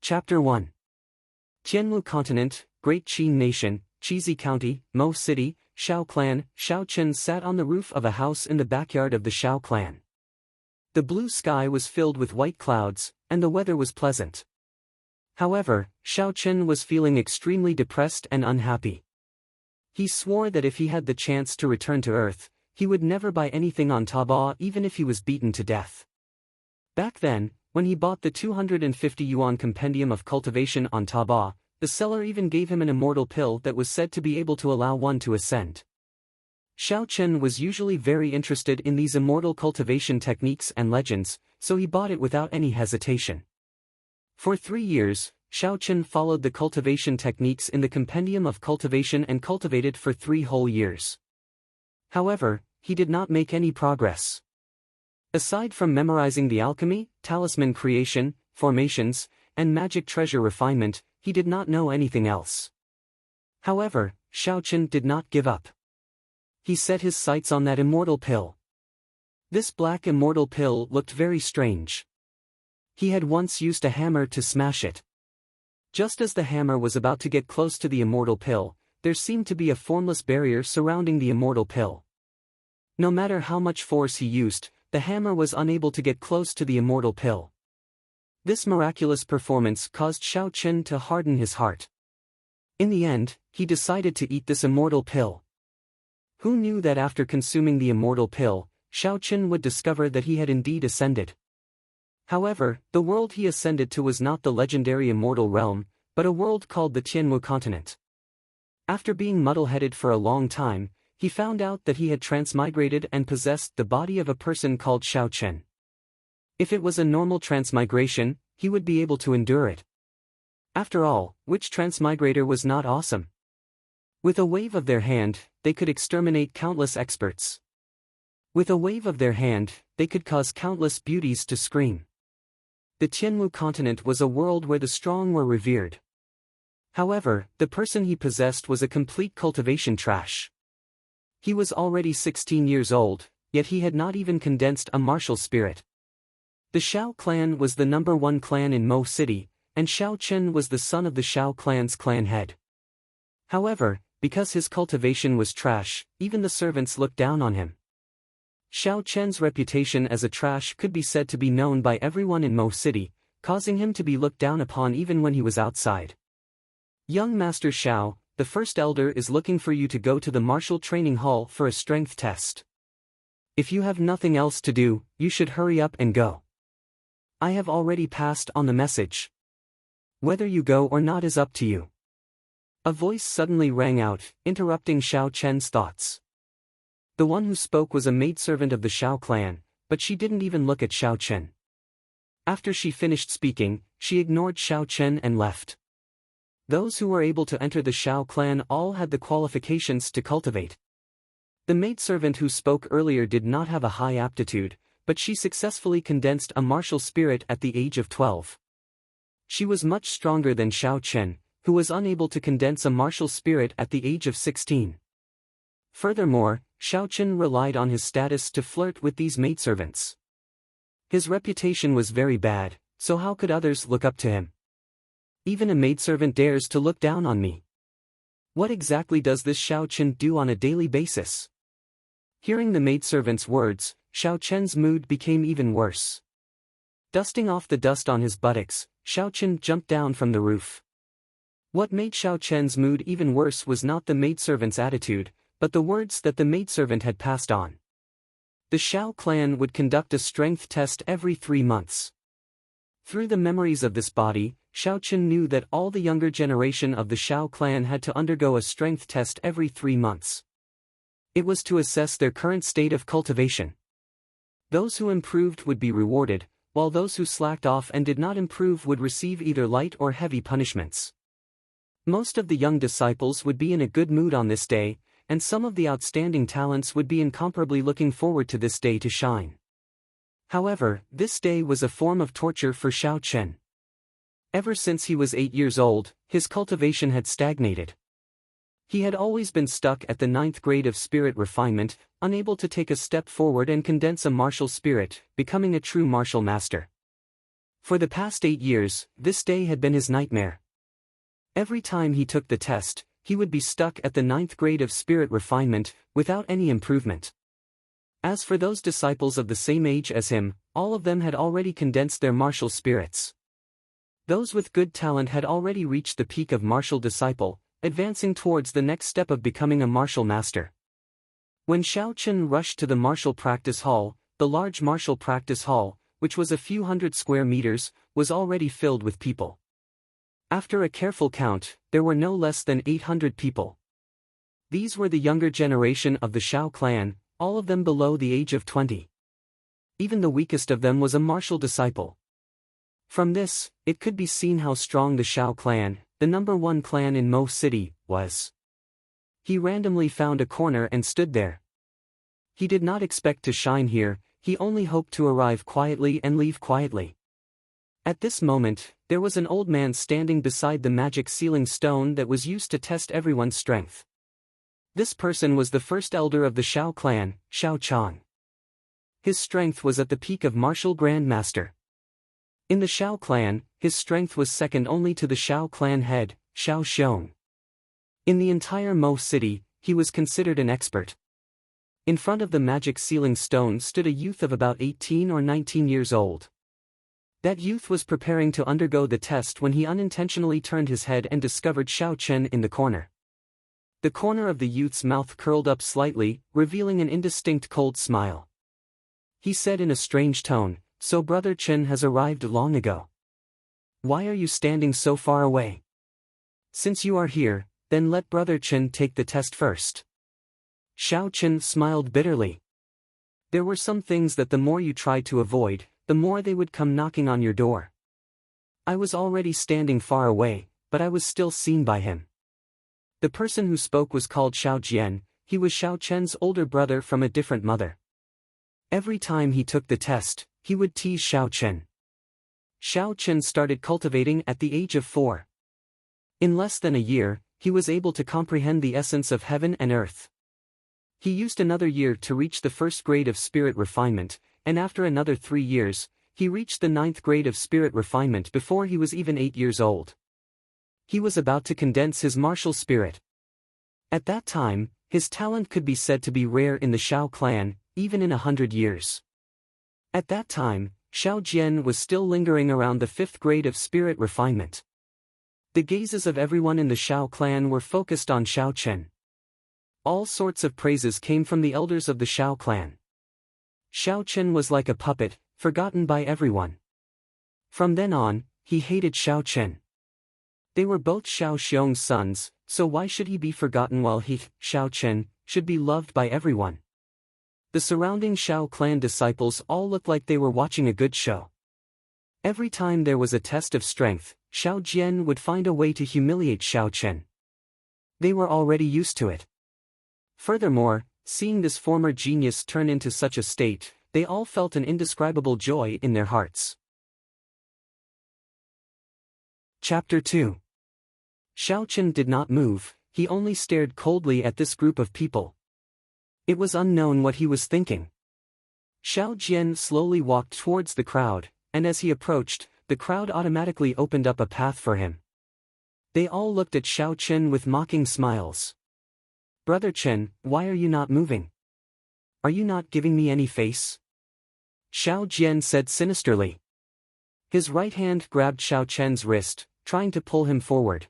Chapter 1. Tianmu Continent, Great Qin Nation, Chizi County, Mo City, Shao Clan. Shao Chen sat on the roof of a house in the backyard of the Shao Clan. The blue sky was filled with white clouds, and the weather was pleasant. However, Shao Chen was feeling extremely depressed and unhappy. He swore that if he had the chance to return to Earth, he would never buy anything on Taobao even if he was beaten to death. Back then, when he bought the 250 yuan compendium of cultivation on Taobao, the seller even gave him an immortal pill that was said to be able to allow one to ascend. Shao Chen was usually very interested in these immortal cultivation techniques and legends, so he bought it without any hesitation. For 3 years, Shao Chen followed the cultivation techniques in the compendium of cultivation and cultivated for 3 whole years. However, he did not make any progress. Aside from memorizing the alchemy, talisman creation, formations, and magic treasure refinement, he did not know anything else. However, Shao Chen did not give up. He set his sights on that immortal pill. This black immortal pill looked very strange. He had once used a hammer to smash it. Just as the hammer was about to get close to the immortal pill, there seemed to be a formless barrier surrounding the immortal pill. No matter how much force he used, the hammer was unable to get close to the immortal pill. This miraculous performance caused Shao Chen to harden his heart. In the end, he decided to eat this immortal pill. Who knew that after consuming the immortal pill, Shao Chen would discover that he had indeed ascended. However, the world he ascended to was not the legendary immortal realm, but a world called the Tianmu Continent. After being muddle-headed for a long time, he found out that he had transmigrated and possessed the body of a person called Shao Chen. If it was a normal transmigration, he would be able to endure it. After all, which transmigrator was not awesome? With a wave of their hand, they could exterminate countless experts. With a wave of their hand, they could cause countless beauties to scream. The Tianmu Continent was a world where the strong were revered. However, the person he possessed was a complete cultivation trash. He was already 16 years old, yet he had not even condensed a martial spirit. The Shao clan was the #1 clan in Mo City, and Shao Chen was the son of the Shao clan's clan head. However, because his cultivation was trash, even the servants looked down on him. Shao Chen's reputation as a trash could be said to be known by everyone in Mo City, causing him to be looked down upon even when he was outside. Young Master Shao, the first elder is looking for you to go to the martial training hall for a strength test. If you have nothing else to do, you should hurry up and go. I have already passed on the message. Whether you go or not is up to you. A voice suddenly rang out, interrupting Shao Chen's thoughts. The one who spoke was a maidservant of the Shao clan, but she didn't even look at Shao Chen. After she finished speaking, she ignored Shao Chen and left. Those who were able to enter the Shao clan all had the qualifications to cultivate. The maidservant who spoke earlier did not have a high aptitude, but she successfully condensed a martial spirit at the age of 12. She was much stronger than Shao Chen, who was unable to condense a martial spirit at the age of 16. Furthermore, Shao Chen relied on his status to flirt with these maidservants. His reputation was very bad, so how could others look up to him? Even a maidservant dares to look down on me. What exactly does this Shao Chen do on a daily basis? Hearing the maidservant's words, Shao Chen's mood became even worse. Dusting off the dust on his buttocks, Shao Chen jumped down from the roof. What made Shao Chen's mood even worse was not the maidservant's attitude, but the words that the maidservant had passed on. The Shao clan would conduct a strength test every 3 months. Through the memories of this body, Shao Chen knew that all the younger generation of the Shao clan had to undergo a strength test every 3 months. It was to assess their current state of cultivation. Those who improved would be rewarded, while those who slacked off and did not improve would receive either light or heavy punishments. Most of the young disciples would be in a good mood on this day, and some of the outstanding talents would be incomparably looking forward to this day to shine. However, this day was a form of torture for Shao Chen. Ever since he was 8 years old, his cultivation had stagnated. He had always been stuck at the 9th grade of spirit refinement, unable to take a step forward and condense a martial spirit, becoming a true martial master. For the past 8 years, this day had been his nightmare. Every time he took the test, he would be stuck at the 9th grade of spirit refinement, without any improvement. As for those disciples of the same age as him, all of them had already condensed their martial spirits. Those with good talent had already reached the peak of martial disciple, advancing towards the next step of becoming a martial master. When Xiao Chen rushed to the martial practice hall, the large martial practice hall, which was a few hundred square meters, was already filled with people. After a careful count, there were no less than 800 people. These were the younger generation of the Shao clan, all of them below the age of 20. Even the weakest of them was a martial disciple. From this, it could be seen how strong the Shao clan, the number 1 clan in Mo City, was. He randomly found a corner and stood there. He did not expect to shine here, he only hoped to arrive quietly and leave quietly. At this moment, there was an old man standing beside the magic sealing stone that was used to test everyone's strength. This person was the first elder of the Shao clan, Shao Chang. His strength was at the peak of martial grandmaster. In the Shao clan, his strength was second only to the Shao clan head, Shao Xiong. In the entire Mo City, he was considered an expert. In front of the magic sealing stone stood a youth of about 18 or 19 years old. That youth was preparing to undergo the test when he unintentionally turned his head and discovered Xiao Chen in the corner. The corner of the youth's mouth curled up slightly, revealing an indistinct cold smile. He said in a strange tone, "So Brother Chen has arrived long ago. Why are you standing so far away? Since you are here, then let Brother Chen take the test first." Xiao Chen smiled bitterly. There were some things that the more you tried to avoid, the more they would come knocking on your door. I was already standing far away, but I was still seen by him. The person who spoke was called Xiao Jian, he was Xiao Chen's older brother from a different mother. Every time he took the test, he would tease Xiao Chen. Xiao Chen started cultivating at the age of 4. In less than a year, he was able to comprehend the essence of heaven and earth. He used another year to reach the 1st grade of spirit refinement, and after another 3 years, he reached the 9th grade of spirit refinement before he was even 8 years old. He was about to condense his martial spirit. At that time, his talent could be said to be rare in the Shao clan, even in 100 years. At that time, Xiao Jian was still lingering around the 5th grade of spirit refinement. The gazes of everyone in the Shao clan were focused on Xiao Chen. All sorts of praises came from the elders of the Shao clan. Xiao Chen was like a puppet, forgotten by everyone. From then on, he hated Xiao Chen. They were both Xiao Xiong's sons, so why should he be forgotten while he, Xiao Chen, should be loved by everyone? The surrounding Shao clan disciples all looked like they were watching a good show. Every time there was a test of strength, Xiao Jian would find a way to humiliate Xiao Chen. They were already used to it. Furthermore, seeing this former genius turn into such a state, they all felt an indescribable joy in their hearts. Chapter 2. Xiao Chen did not move, he only stared coldly at this group of people. It was unknown what he was thinking. Xiao Jian slowly walked towards the crowd, and as he approached, the crowd automatically opened up a path for him. They all looked at Xiao Chen with mocking smiles. "Brother Chen, why are you not moving? Are you not giving me any face?" Xiao Jian said sinisterly. His right hand grabbed Xiao Chen's wrist, trying to pull him forward.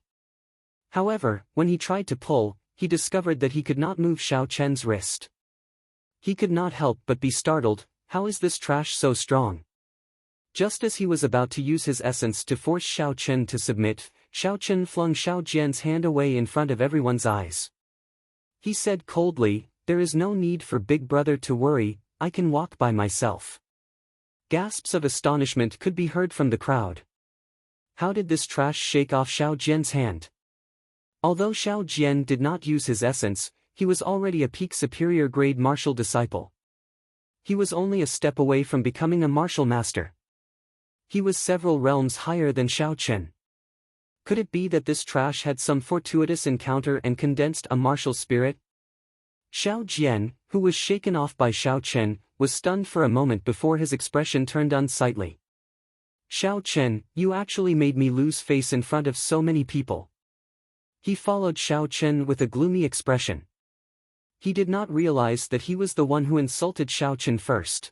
However, when he tried to pull, he discovered that he could not move Xiao Chen's wrist. He could not help but be startled. How is this trash so strong? Just as he was about to use his essence to force Xiao Chen to submit, Xiao Chen flung Xiao Jian's hand away in front of everyone's eyes. He said coldly, "There is no need for Big Brother to worry, I can walk by myself." Gasps of astonishment could be heard from the crowd. How did this trash shake off Xiao Jian's hand? Although Xiao Jian did not use his essence, he was already a peak superior grade martial disciple. He was only a step away from becoming a martial master. He was several realms higher than Xiao Chen. Could it be that this trash had some fortuitous encounter and condensed a martial spirit? Xiao Jian, who was shaken off by Xiao Chen, was stunned for a moment before his expression turned unsightly. Xiao Chen, you actually made me lose face in front of so many people. He followed Xiao Chen with a gloomy expression. He did not realize that he was the one who insulted Xiao Chen first.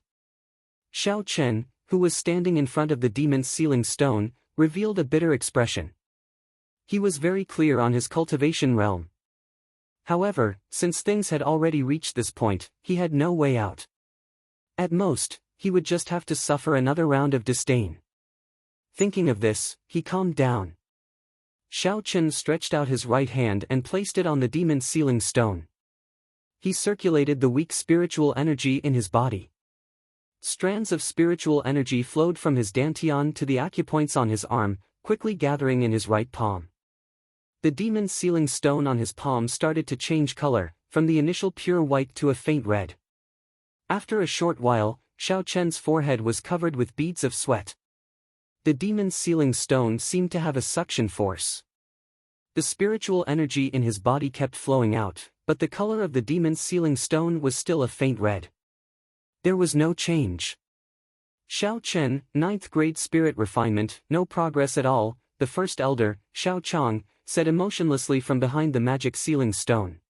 Xiao Chen, who was standing in front of the demon's sealing stone, revealed a bitter expression. He was very clear on his cultivation realm. However, since things had already reached this point, he had no way out. At most, he would just have to suffer another round of disdain. Thinking of this, he calmed down. Xiao Chen stretched out his right hand and placed it on the demon's sealing stone. He circulated the weak spiritual energy in his body. Strands of spiritual energy flowed from his dantian to the acupoints on his arm, quickly gathering in his right palm. The demon's sealing stone on his palm started to change color, from the initial pure white to a faint red. After a short while, Xiao Chen's forehead was covered with beads of sweat. The demon's sealing stone seemed to have a suction force. The spiritual energy in his body kept flowing out, but the color of the demon's sealing stone was still a faint red. There was no change. Xiao Chen, 9th grade spirit refinement, no progress at all, the first elder, Xiao Chang, said emotionlessly from behind the magic sealing stone.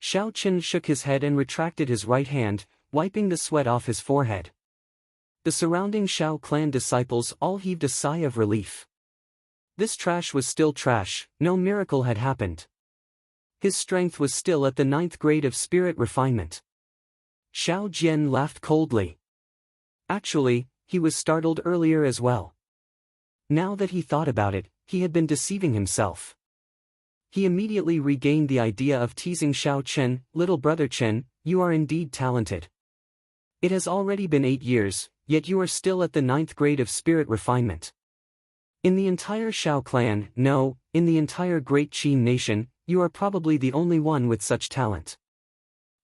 Xiao Chen shook his head and retracted his right hand, wiping the sweat off his forehead. The surrounding Xiao clan disciples all heaved a sigh of relief. This trash was still trash, no miracle had happened. His strength was still at the 9th grade of spirit refinement. Xiao Jian laughed coldly. Actually, he was startled earlier as well. Now that he thought about it, he had been deceiving himself. He immediately regained the idea of teasing Xiao Chen. Little brother Chen, you are indeed talented. It has already been 8 years, yet you are still at the 9th grade of spirit refinement. In the entire Xiao clan, no, in the entire Great Qin nation, you are probably the only one with such talent.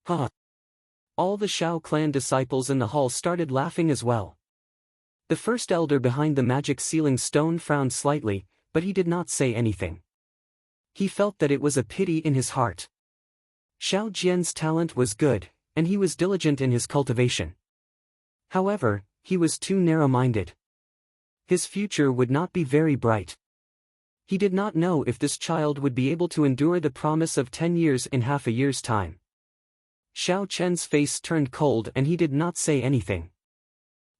Huh. All the Xiao clan disciples in the hall started laughing as well. The first elder behind the magic sealing stone frowned slightly, but he did not say anything. He felt that it was a pity in his heart. Xiao Jian's talent was good, and he was diligent in his cultivation. However, he was too narrow-minded. His future would not be very bright. He did not know if this child would be able to endure the promise of 10 years in half a year's time. Xiao Chen's face turned cold and he did not say anything.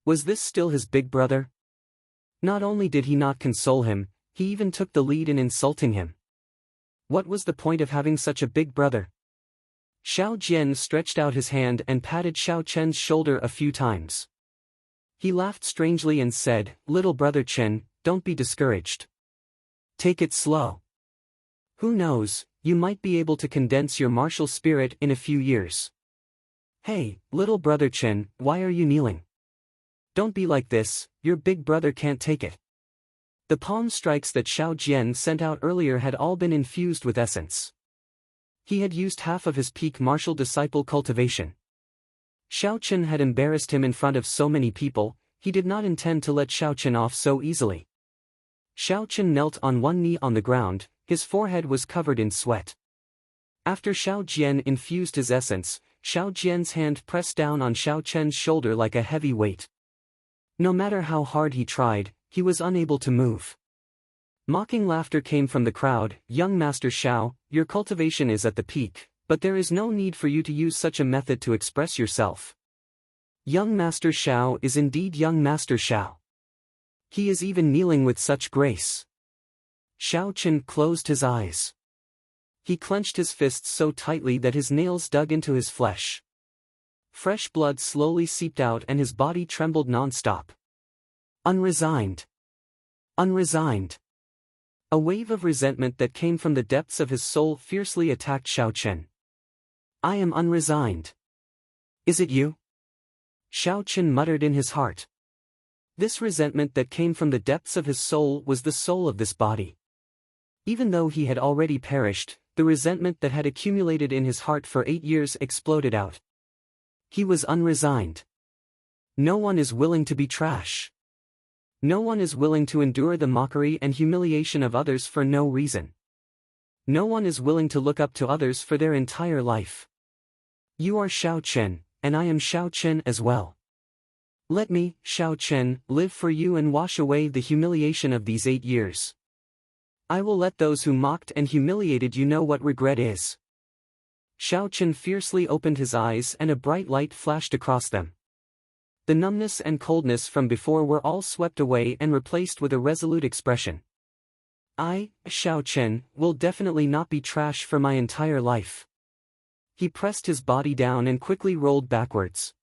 Was this still his big brother? Not only did he not console him, he even took the lead in insulting him. What was the point of having such a big brother? Xiao Jian stretched out his hand and patted Xiao Chen's shoulder a few times. He laughed strangely and said, "Little brother Chen, don't be discouraged. Take it slow. Who knows, you might be able to condense your martial spirit in a few years." "Hey, little brother Chen, why are you kneeling? Don't be like this, your big brother can't take it." The palm strikes that Xiao Jian sent out earlier had all been infused with essence. He had used half of his peak martial disciple cultivation. Xiao Chen had embarrassed him in front of so many people, he did not intend to let Xiao Chen off so easily. Xiao Chen knelt on one knee on the ground, his forehead was covered in sweat. After Xiao Jian infused his essence, Xiao Jian's hand pressed down on Xiao Chen's shoulder like a heavy weight. No matter how hard he tried, he was unable to move. Mocking laughter came from the crowd. "Young Master Xiao, your cultivation is at the peak, but there is no need for you to use such a method to express yourself. Young Master Xiao is indeed young Master Xiao. He is even kneeling with such grace." Xiao Chen closed his eyes. He clenched his fists so tightly that his nails dug into his flesh. Fresh blood slowly seeped out and his body trembled non-stop. Unresigned. Unresigned. A wave of resentment that came from the depths of his soul fiercely attacked Xiao Chen. "I am unresigned. Is it you?" Xiao Chen muttered in his heart. This resentment that came from the depths of his soul was the soul of this body. Even though he had already perished, the resentment that had accumulated in his heart for 8 years exploded out. He was unresigned. No one is willing to be trash. No one is willing to endure the mockery and humiliation of others for no reason. No one is willing to look up to others for their entire life. You are Xiao Chen, and I am Xiao Chen as well. Let me, Xiao Chen, live for you and wash away the humiliation of these 8 years. I will let those who mocked and humiliated you know what regret is. Xiao Chen fiercely opened his eyes and a bright light flashed across them. The numbness and coldness from before were all swept away and replaced with a resolute expression. I, Xiao Chen, will definitely not be trash for my entire life. He pressed his body down and quickly rolled backwards.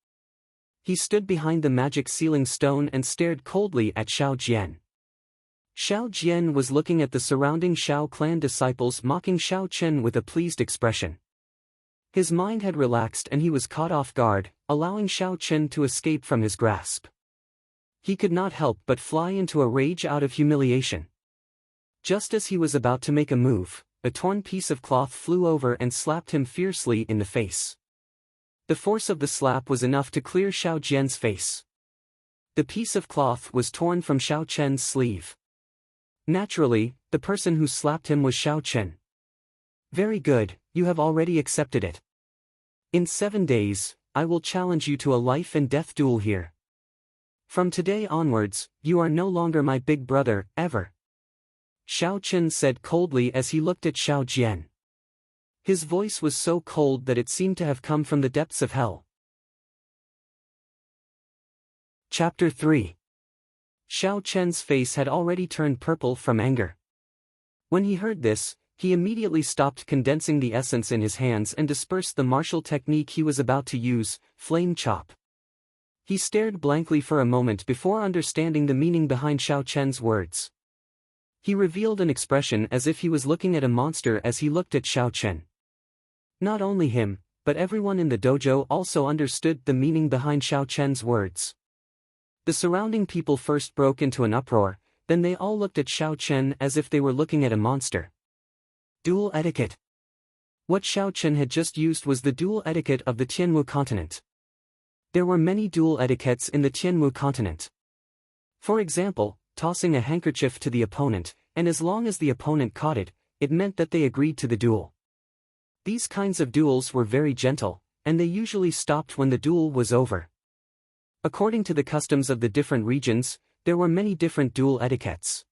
He stood behind the magic sealing stone and stared coldly at Xiao Jian. Xiao Jian was looking at the surrounding Shao clan disciples mocking Xiao Chen with a pleased expression. His mind had relaxed and he was caught off guard, allowing Xiao Chen to escape from his grasp. He could not help but fly into a rage out of humiliation. Just as he was about to make a move, a torn piece of cloth flew over and slapped him fiercely in the face. The force of the slap was enough to clear Xiao Jian's face. The piece of cloth was torn from Xiao Chen's sleeve. Naturally, the person who slapped him was Xiao Chen. Very good, you have already accepted it. In 7 days, I will challenge you to a life and death duel here. From today onwards, you are no longer my big brother, ever. Xiao Chen said coldly as he looked at Xiao Jian. His voice was so cold that it seemed to have come from the depths of hell. Chapter 3. Xiao Chen's face had already turned purple from anger. When he heard this, he immediately stopped condensing the essence in his hands and dispersed the martial technique he was about to use, Flame Chop. He stared blankly for a moment before understanding the meaning behind Xiao Chen's words. He revealed an expression as if he was looking at a monster as he looked at Xiao Chen. Not only him, but everyone in the dojo also understood the meaning behind Xiao Chen's words. The surrounding people first broke into an uproar, then they all looked at Xiao Chen as if they were looking at a monster. Duel etiquette. What Xiao Chen had just used was the duel etiquette of the Tianwu continent. There were many duel etiquettes in the Tianwu continent. For example, tossing a handkerchief to the opponent, and as long as the opponent caught it, it meant that they agreed to the duel. These kinds of duels were very gentle, and they usually stopped when the duel was over. According to the customs of the different regions, there were many different duel etiquettes.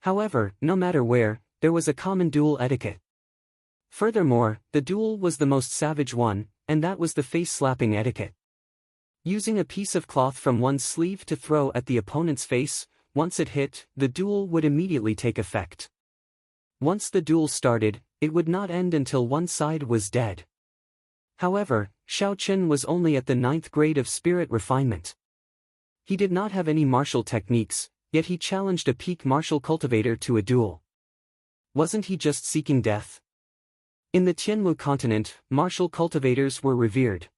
However, no matter where, there was a common duel etiquette. Furthermore, the duel was the most savage one, and that was the face-slapping etiquette. Using a piece of cloth from one's sleeve to throw at the opponent's face, once it hit, the duel would immediately take effect. Once the duel started, it would not end until one side was dead. However, Xiao Chen was only at the 9th grade of spirit refinement. He did not have any martial techniques, yet he challenged a peak martial cultivator to a duel. Wasn't he just seeking death? In the Tianwu continent, martial cultivators were revered.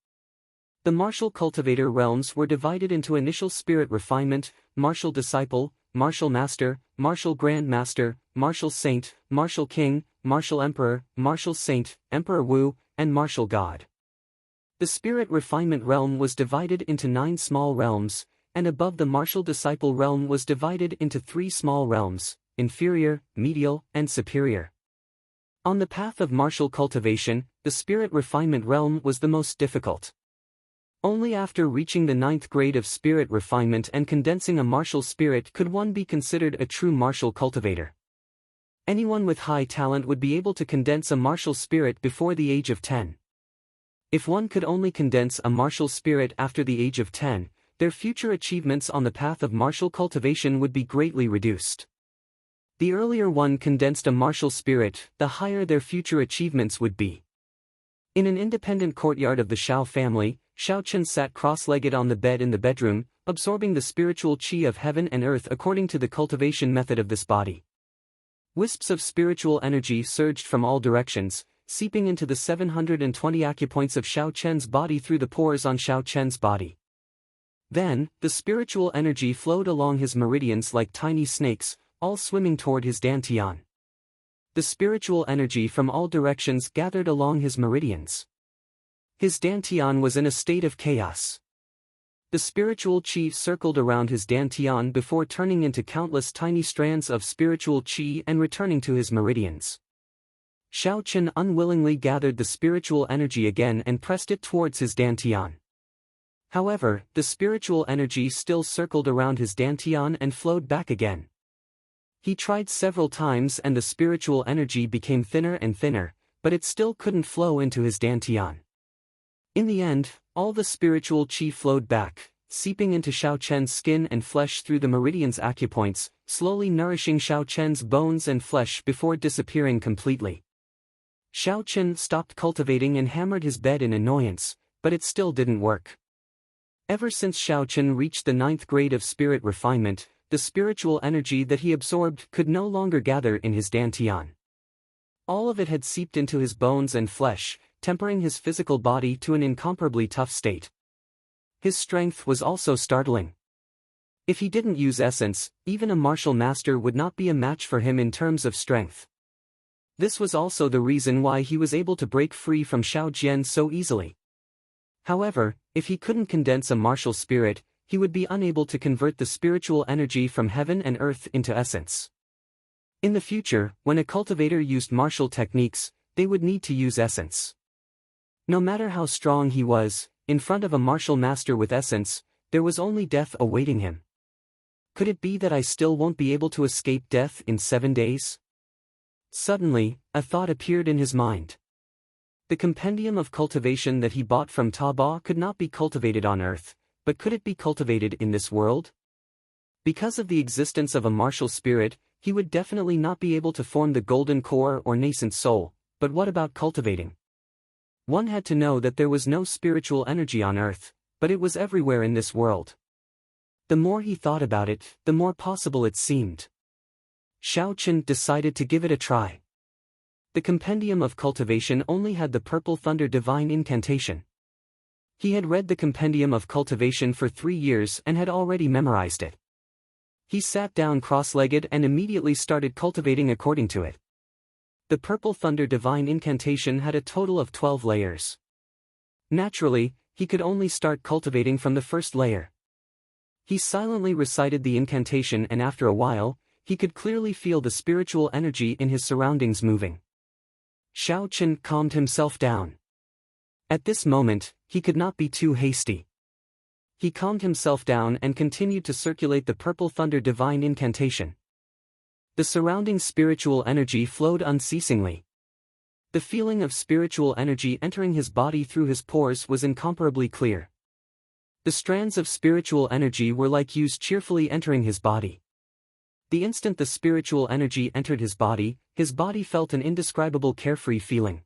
The martial cultivator realms were divided into initial spirit refinement, martial disciple, martial master, martial grand master, martial saint, martial king, martial emperor, martial saint, emperor Wu, and martial god. The spirit refinement realm was divided into 9 small realms, and above the martial disciple realm was divided into 3 small realms, inferior, medial, and superior. On the path of martial cultivation, the spirit refinement realm was the most difficult. Only after reaching the 9th grade of spirit refinement and condensing a martial spirit could one be considered a true martial cultivator. Anyone with high talent would be able to condense a martial spirit before the age of 10. If one could only condense a martial spirit after the age of 10, their future achievements on the path of martial cultivation would be greatly reduced. The earlier one condensed a martial spirit, the higher their future achievements would be. In an independent courtyard of the Shao family, Xiao Chen sat cross-legged on the bed in the bedroom, absorbing the spiritual qi of heaven and earth according to the cultivation method of this body. Wisps of spiritual energy surged from all directions, seeping into the 720 acupoints of Xiao Chen's body through the pores on Xiao Chen's body. Then, the spiritual energy flowed along his meridians like tiny snakes, all swimming toward his dantian. The spiritual energy from all directions gathered along his meridians. His dantian was in a state of chaos. The spiritual qi circled around his dantian before turning into countless tiny strands of spiritual qi and returning to his meridians. Xiao Chen unwillingly gathered the spiritual energy again and pressed it towards his dantian. However, the spiritual energy still circled around his dantian and flowed back again. He tried several times and the spiritual energy became thinner and thinner, but it still couldn't flow into his dantian. In the end, all the spiritual qi flowed back, seeping into Xiao Chen's skin and flesh through the meridian's acupoints, slowly nourishing Xiao Chen's bones and flesh before disappearing completely. Xiao Chen stopped cultivating and hammered his bed in annoyance, but it still didn't work. Ever since Xiao Chen reached the 9th grade of spirit refinement, the spiritual energy that he absorbed could no longer gather in his dantian. All of it had seeped into his bones and flesh, tempering his physical body to an incomparably tough state. His strength was also startling. If he didn't use essence, even a martial master would not be a match for him in terms of strength. This was also the reason why he was able to break free from Xiao Jian so easily. However, if he couldn't condense a martial spirit, he would be unable to convert the spiritual energy from heaven and earth into essence. In the future, when a cultivator used martial techniques, they would need to use essence. No matter how strong he was, in front of a martial master with essence, there was only death awaiting him. Could it be that I still won't be able to escape death in 7 days? Suddenly, a thought appeared in his mind. The compendium of cultivation that he bought from Taobao could not be cultivated on earth, but could it be cultivated in this world? Because of the existence of a martial spirit, he would definitely not be able to form the golden core or nascent soul, but what about cultivating? One had to know that there was no spiritual energy on earth, but it was everywhere in this world. The more he thought about it, the more possible it seemed. Xiao Chen decided to give it a try. The compendium of cultivation only had the purple thunder divine incantation. He had read the compendium of cultivation for 3 years and had already memorized it. He sat down cross-legged and immediately started cultivating according to it. The purple thunder divine incantation had a total of 12 layers. Naturally, he could only start cultivating from the first layer. He silently recited the incantation and after a while, he could clearly feel the spiritual energy in his surroundings moving. Xiao Chen calmed himself down. At this moment, he could not be too hasty. He calmed himself down and continued to circulate the purple thunder divine incantation. The surrounding spiritual energy flowed unceasingly. The feeling of spiritual energy entering his body through his pores was incomparably clear. The strands of spiritual energy were like hues cheerfully entering his body. The instant the spiritual energy entered his body felt an indescribable carefree feeling.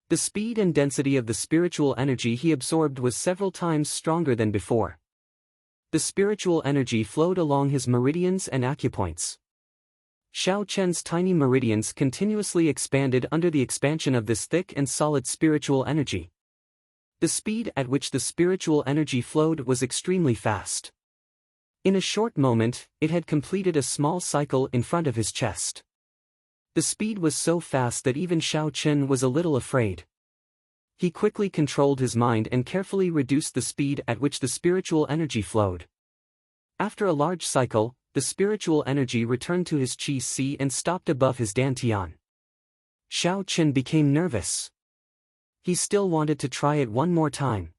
The speed and density of the spiritual energy he absorbed was several times stronger than before. The spiritual energy flowed along his meridians and acupoints. Xiao Chen's tiny meridians continuously expanded under the expansion of this thick and solid spiritual energy. The speed at which the spiritual energy flowed was extremely fast. In a short moment, it had completed a small cycle in front of his chest. The speed was so fast that even Xiao Chen was a little afraid. He quickly controlled his mind and carefully reduced the speed at which the spiritual energy flowed. After a large cycle, the spiritual energy returned to his qi si and stopped above his dantian. Xiao Chen became nervous. He still wanted to try it one more time.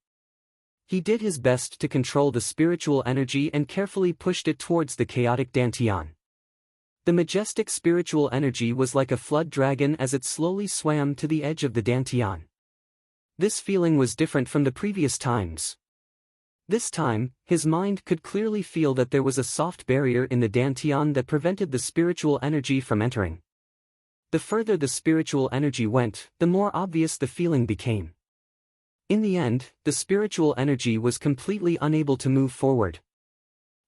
He did his best to control the spiritual energy and carefully pushed it towards the chaotic dantian. The majestic spiritual energy was like a flood dragon as it slowly swam to the edge of the dantian. This feeling was different from the previous times. This time, his mind could clearly feel that there was a soft barrier in the dantian that prevented the spiritual energy from entering. The further the spiritual energy went, the more obvious the feeling became. In the end, the spiritual energy was completely unable to move forward.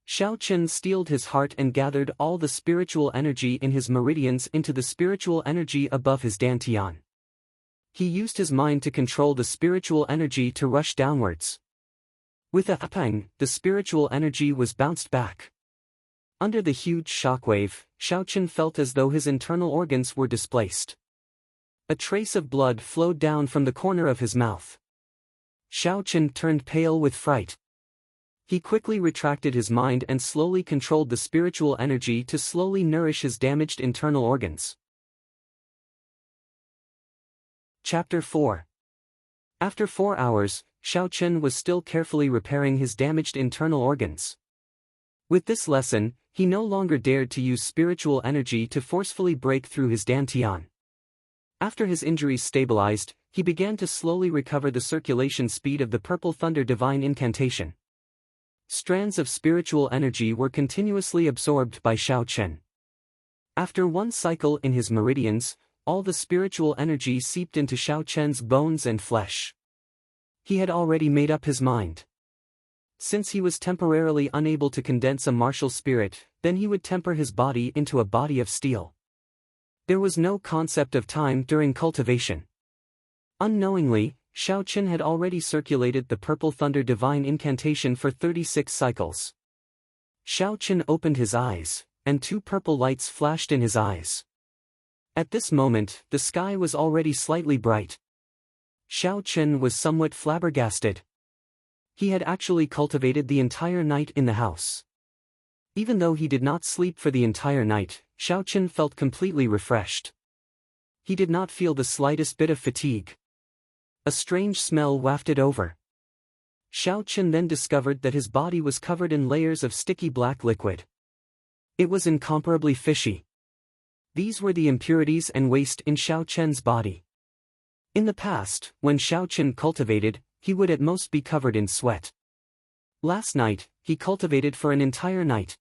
Xiao Chen steeled his heart and gathered all the spiritual energy in his meridians into the spiritual energy above his dantian. He used his mind to control the spiritual energy to rush downwards. With a pang, the spiritual energy was bounced back. Under the huge shockwave, Xiao Chen felt as though his internal organs were displaced. A trace of blood flowed down from the corner of his mouth. Xiao Chen turned pale with fright. He quickly retracted his mind and slowly controlled the spiritual energy to slowly nourish his damaged internal organs. Chapter 4. After 4 hours, Xiao Chen was still carefully repairing his damaged internal organs. With this lesson, he no longer dared to use spiritual energy to forcefully break through his dantian. After his injuries stabilized, he began to slowly recover the circulation speed of the Purple Thunder Divine Incantation. Strands of spiritual energy were continuously absorbed by Xiao Chen. After one cycle in his meridians, all the spiritual energy seeped into Xiao Chen's bones and flesh. He had already made up his mind. Since he was temporarily unable to condense a martial spirit, then he would temper his body into a body of steel. There was no concept of time during cultivation. Unknowingly, Xiao Chen had already circulated the Purple Thunder Divine Incantation for 36 cycles. Xiao Chen opened his eyes, and 2 purple lights flashed in his eyes. At this moment, the sky was already slightly bright. Xiao Chen was somewhat flabbergasted. He had actually cultivated the entire night in the house. Even though he did not sleep for the entire night, Xiao Chen felt completely refreshed. He did not feel the slightest bit of fatigue. A strange smell wafted over. Xiao Chen then discovered that his body was covered in layers of sticky black liquid. It was incomparably fishy. These were the impurities and waste in Xiao Chen's body. In the past, when Xiao Chen cultivated, he would at most be covered in sweat. Last night, he cultivated for an entire night.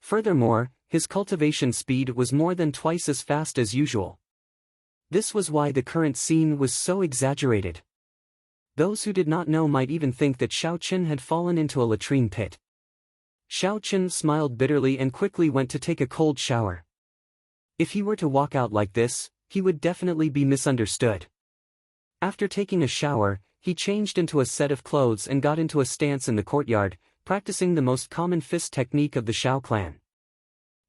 Furthermore, his cultivation speed was more than twice as fast as usual. This was why the current scene was so exaggerated. Those who did not know might even think that Xiao Chen had fallen into a latrine pit. Xiao Chen smiled bitterly and quickly went to take a cold shower. If he were to walk out like this, he would definitely be misunderstood. After taking a shower, he changed into a set of clothes and got into a stance in the courtyard, practicing the most common fist technique of the Xiao clan.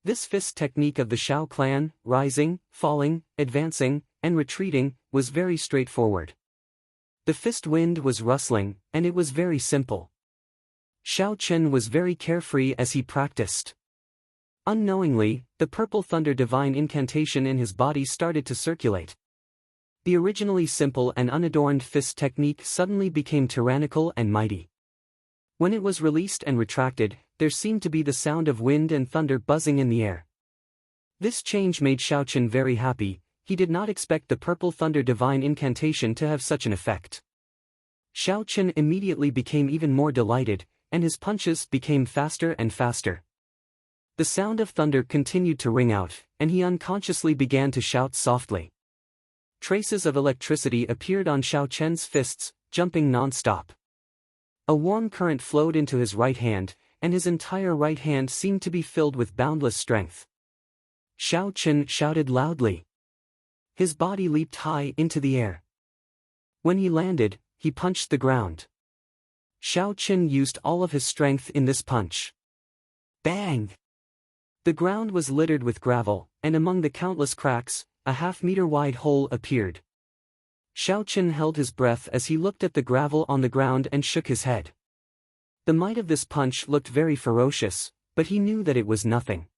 This fist technique of the Xiao clan, rising, falling, advancing, and retreating, was very straightforward. The fist wind was rustling, and it was very simple. Xiao Chen was very carefree as he practiced. Unknowingly, the Purple Thunder Divine Incantation in his body started to circulate. The originally simple and unadorned fist technique suddenly became tyrannical and mighty. When it was released and retracted, there seemed to be the sound of wind and thunder buzzing in the air. This change made Xiao Chen very happy. He did not expect the Purple Thunder Divine Incantation to have such an effect. Xiao Chen immediately became even more delighted, and his punches became faster and faster. The sound of thunder continued to ring out, and he unconsciously began to shout softly. Traces of electricity appeared on Xiao Chen's fists, jumping non-stop. A warm current flowed into his right hand, and his entire right hand seemed to be filled with boundless strength. Xiao Chen shouted loudly. His body leaped high into the air. When he landed, he punched the ground. Xiao Chen used all of his strength in this punch. Bang! The ground was littered with gravel, and among the countless cracks, a half-meter-wide hole appeared. Xiao Chen held his breath as he looked at the gravel on the ground and shook his head. The might of this punch looked very ferocious, but he knew that it was nothing.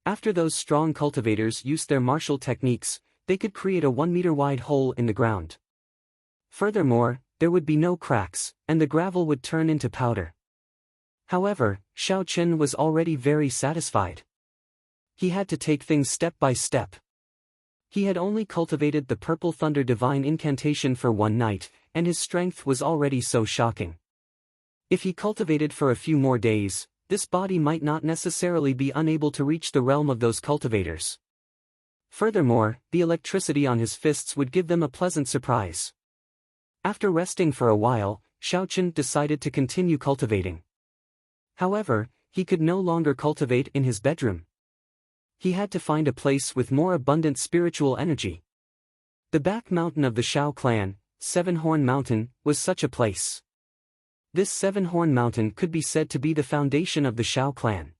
After those strong cultivators used their martial techniques, they could create a 1-meter-wide hole in the ground. Furthermore, there would be no cracks, and the gravel would turn into powder. However, Xiao Chen was already very satisfied. He had to take things step by step. He had only cultivated the Purple Thunder Divine Incantation for one night, and his strength was already so shocking. If he cultivated for a few more days, this body might not necessarily be unable to reach the realm of those cultivators. Furthermore, the electricity on his fists would give them a pleasant surprise. After resting for a while, Xiao Chen decided to continue cultivating. However, he could no longer cultivate in his bedroom. He had to find a place with more abundant spiritual energy. The back mountain of the Xiao clan, Seven-Horn Mountain, was such a place. This Seven-Horn Mountain could be said to be the foundation of the Xiao clan.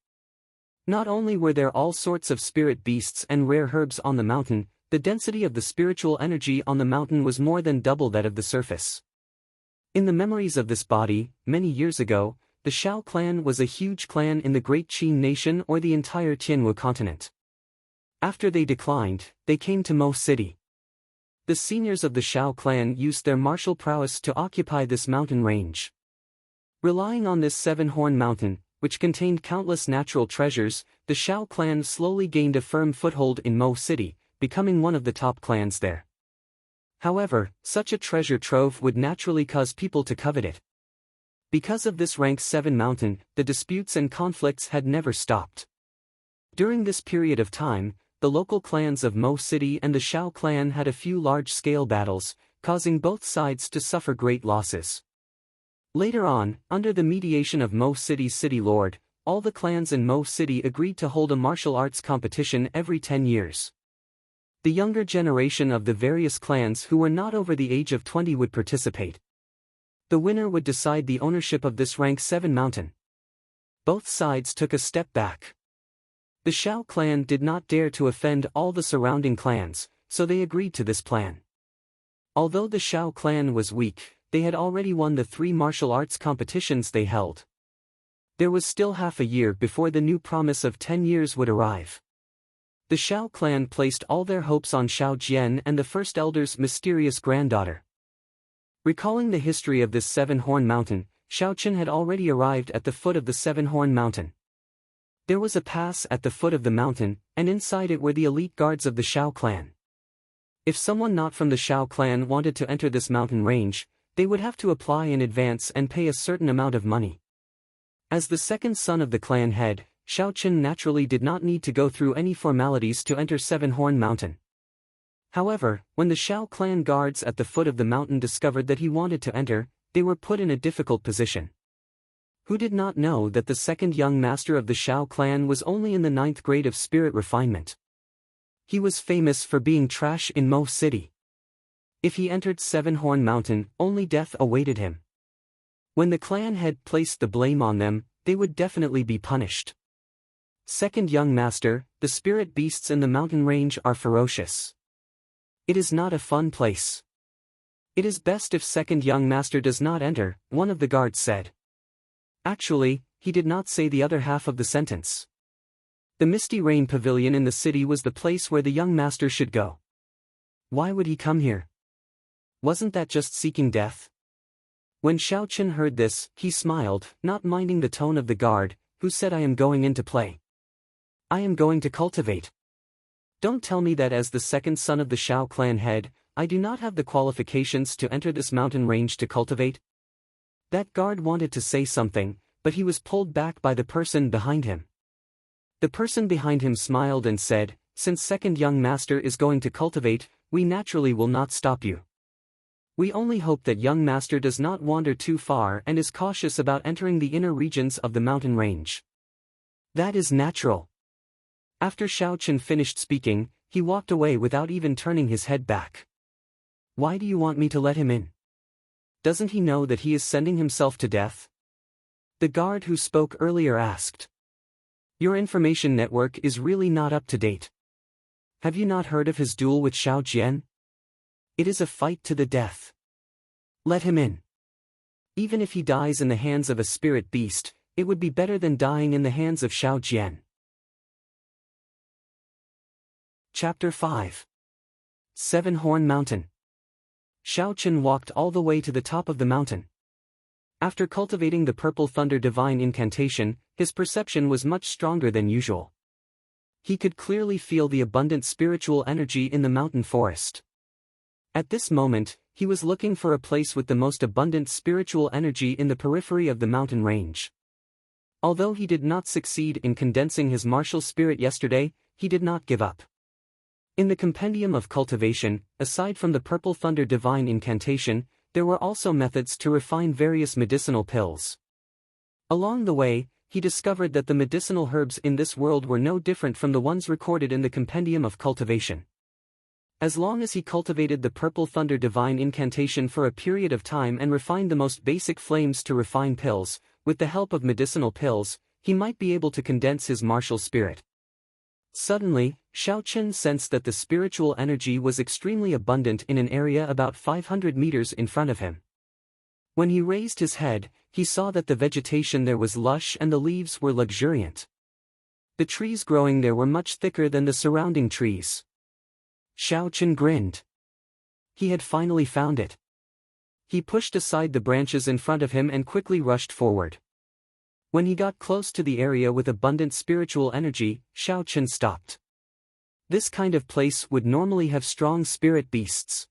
Not only were there all sorts of spirit beasts and rare herbs on the mountain, the density of the spiritual energy on the mountain was more than double that of the surface. In the memories of this body, many years ago, the Xiao clan was a huge clan in the Great Qin nation or the entire Tianwu continent. After they declined, they came to Mo City. The seniors of the Shao clan used their martial prowess to occupy this mountain range. Relying on this seven-horn mountain, which contained countless natural treasures, the Shao clan slowly gained a firm foothold in Mo City, becoming one of the top clans there. However, such a treasure trove would naturally cause people to covet it. Because of this rank 7 mountain, the disputes and conflicts had never stopped. During this period of time, the local clans of Mo City and the Shao clan had a few large-scale battles, causing both sides to suffer great losses. Later on, under the mediation of Mo City's city lord, all the clans in Mo City agreed to hold a martial arts competition every 10 years. The younger generation of the various clans who were not over the age of 20 would participate. The winner would decide the ownership of this rank 7 mountain. Both sides took a step back. The Shao clan did not dare to offend all the surrounding clans, so they agreed to this plan. Although the Shao clan was weak, they had already won the 3 martial arts competitions they held. There was still half a year before the new promise of 10 years would arrive. The Shao clan placed all their hopes on Shao Jian and the First Elder's mysterious granddaughter. Recalling the history of this seven-horn mountain, Shao Chen had already arrived at the foot of the seven-horn mountain. There was a pass at the foot of the mountain, and inside it were the elite guards of the Shao clan. If someone not from the Shao clan wanted to enter this mountain range, they would have to apply in advance and pay a certain amount of money. As the second son of the clan head, Shao Chen naturally did not need to go through any formalities to enter Seven-Horn Mountain. However, when the Shao clan guards at the foot of the mountain discovered that he wanted to enter, they were put in a difficult position. Who did not know that the second young master of the Shao clan was only in the 9th grade of spirit refinement? He was famous for being trash in Mo City. If he entered Seven-Horn Mountain, only death awaited him. When the clan head placed the blame on them, they would definitely be punished. Second young master, the spirit beasts in the mountain range are ferocious. It is not a fun place. It is best if second young master does not enter, one of the guards said. Actually, he did not say the other half of the sentence. The Misty Rain Pavilion in the city was the place where the young master should go. Why would he come here? Wasn't that just seeking death? When Shao Chen heard this, he smiled, not minding the tone of the guard, who said, I am going in to play. I am going to cultivate. Don't tell me that as the second son of the Shao clan head, I do not have the qualifications to enter this mountain range to cultivate? That guard wanted to say something, but he was pulled back by the person behind him. The person behind him smiled and said, since second young master is going to cultivate, we naturally will not stop you. We only hope that young master does not wander too far and is cautious about entering the inner regions of the mountain range. That is natural. After Shao Chen finished speaking, he walked away without even turning his head back. Why do you want me to let him in? Doesn't he know that he is sending himself to death? The guard who spoke earlier asked. Your information network is really not up to date. Have you not heard of his duel with Shao Jian? It is a fight to the death. Let him in. Even if he dies in the hands of a spirit beast, it would be better than dying in the hands of Shao Jian. Chapter 5. Seven-Horn Mountain. Shao Chen walked all the way to the top of the mountain. After cultivating the Purple Thunder Divine Incantation, his perception was much stronger than usual. He could clearly feel the abundant spiritual energy in the mountain forest. At this moment, he was looking for a place with the most abundant spiritual energy in the periphery of the mountain range. Although he did not succeed in condensing his martial spirit yesterday, he did not give up. In the Compendium of Cultivation, aside from the Purple Thunder Divine Incantation, there were also methods to refine various medicinal pills. Along the way, he discovered that the medicinal herbs in this world were no different from the ones recorded in the Compendium of Cultivation. As long as he cultivated the Purple Thunder Divine Incantation for a period of time and refined the most basic flames to refine pills, with the help of medicinal pills, he might be able to condense his martial spirit. Suddenly, Shao Chen sensed that the spiritual energy was extremely abundant in an area about 500 meters in front of him. When he raised his head, he saw that the vegetation there was lush and the leaves were luxuriant. The trees growing there were much thicker than the surrounding trees. Shao Chen grinned. He had finally found it. He pushed aside the branches in front of him and quickly rushed forward. When he got close to the area with abundant spiritual energy, Xiao Chen stopped. This kind of place would normally have strong spirit beasts.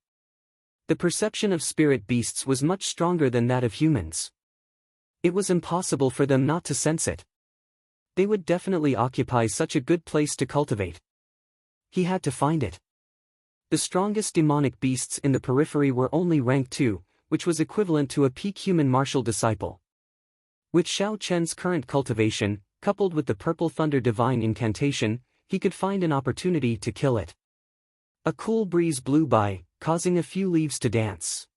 The perception of spirit beasts was much stronger than that of humans. It was impossible for them not to sense it. They would definitely occupy such a good place to cultivate. He had to find it. The strongest demonic beasts in the periphery were only rank 2, which was equivalent to a peak human martial disciple. With Xiao Chen's current cultivation, coupled with the Purple Thunder Divine Incantation, he could find an opportunity to kill it. A cool breeze blew by, causing a few leaves to dance.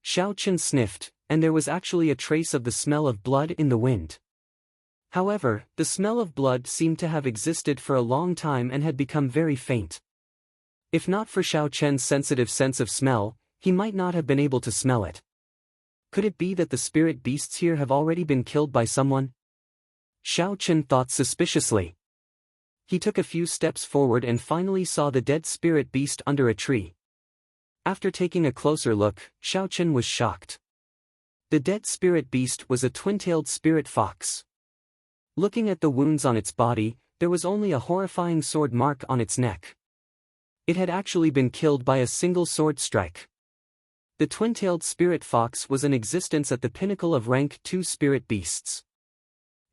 Xiao Chen sniffed, and there was actually a trace of the smell of blood in the wind. However, the smell of blood seemed to have existed for a long time and had become very faint. If not for Xiao Chen's sensitive sense of smell, he might not have been able to smell it. Could it be that the spirit beasts here have already been killed by someone? Xiao Chen thought suspiciously. He took a few steps forward and finally saw the dead spirit beast under a tree. After taking a closer look, Xiao Chen was shocked. The dead spirit beast was a twin-tailed spirit fox. Looking at the wounds on its body, there was only a horrifying sword mark on its neck. It had actually been killed by a single sword strike. The twin-tailed spirit fox was in existence at the pinnacle of rank 2 spirit beasts.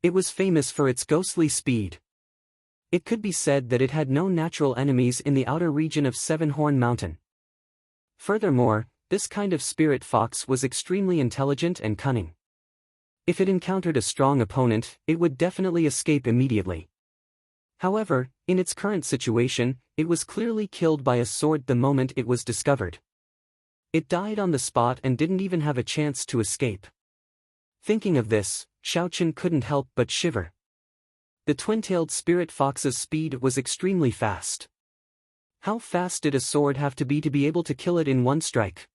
It was famous for its ghostly speed. It could be said that it had no natural enemies in the outer region of Seven-Horn Mountain. Furthermore, this kind of spirit fox was extremely intelligent and cunning. If it encountered a strong opponent, it would definitely escape immediately. However, in its current situation, it was clearly killed by a sword the moment it was discovered. It died on the spot and didn't even have a chance to escape. Thinking of this, Xiao Chen couldn't help but shiver. The twin-tailed spirit fox's speed was extremely fast. How fast did a sword have to be able to kill it in one strike?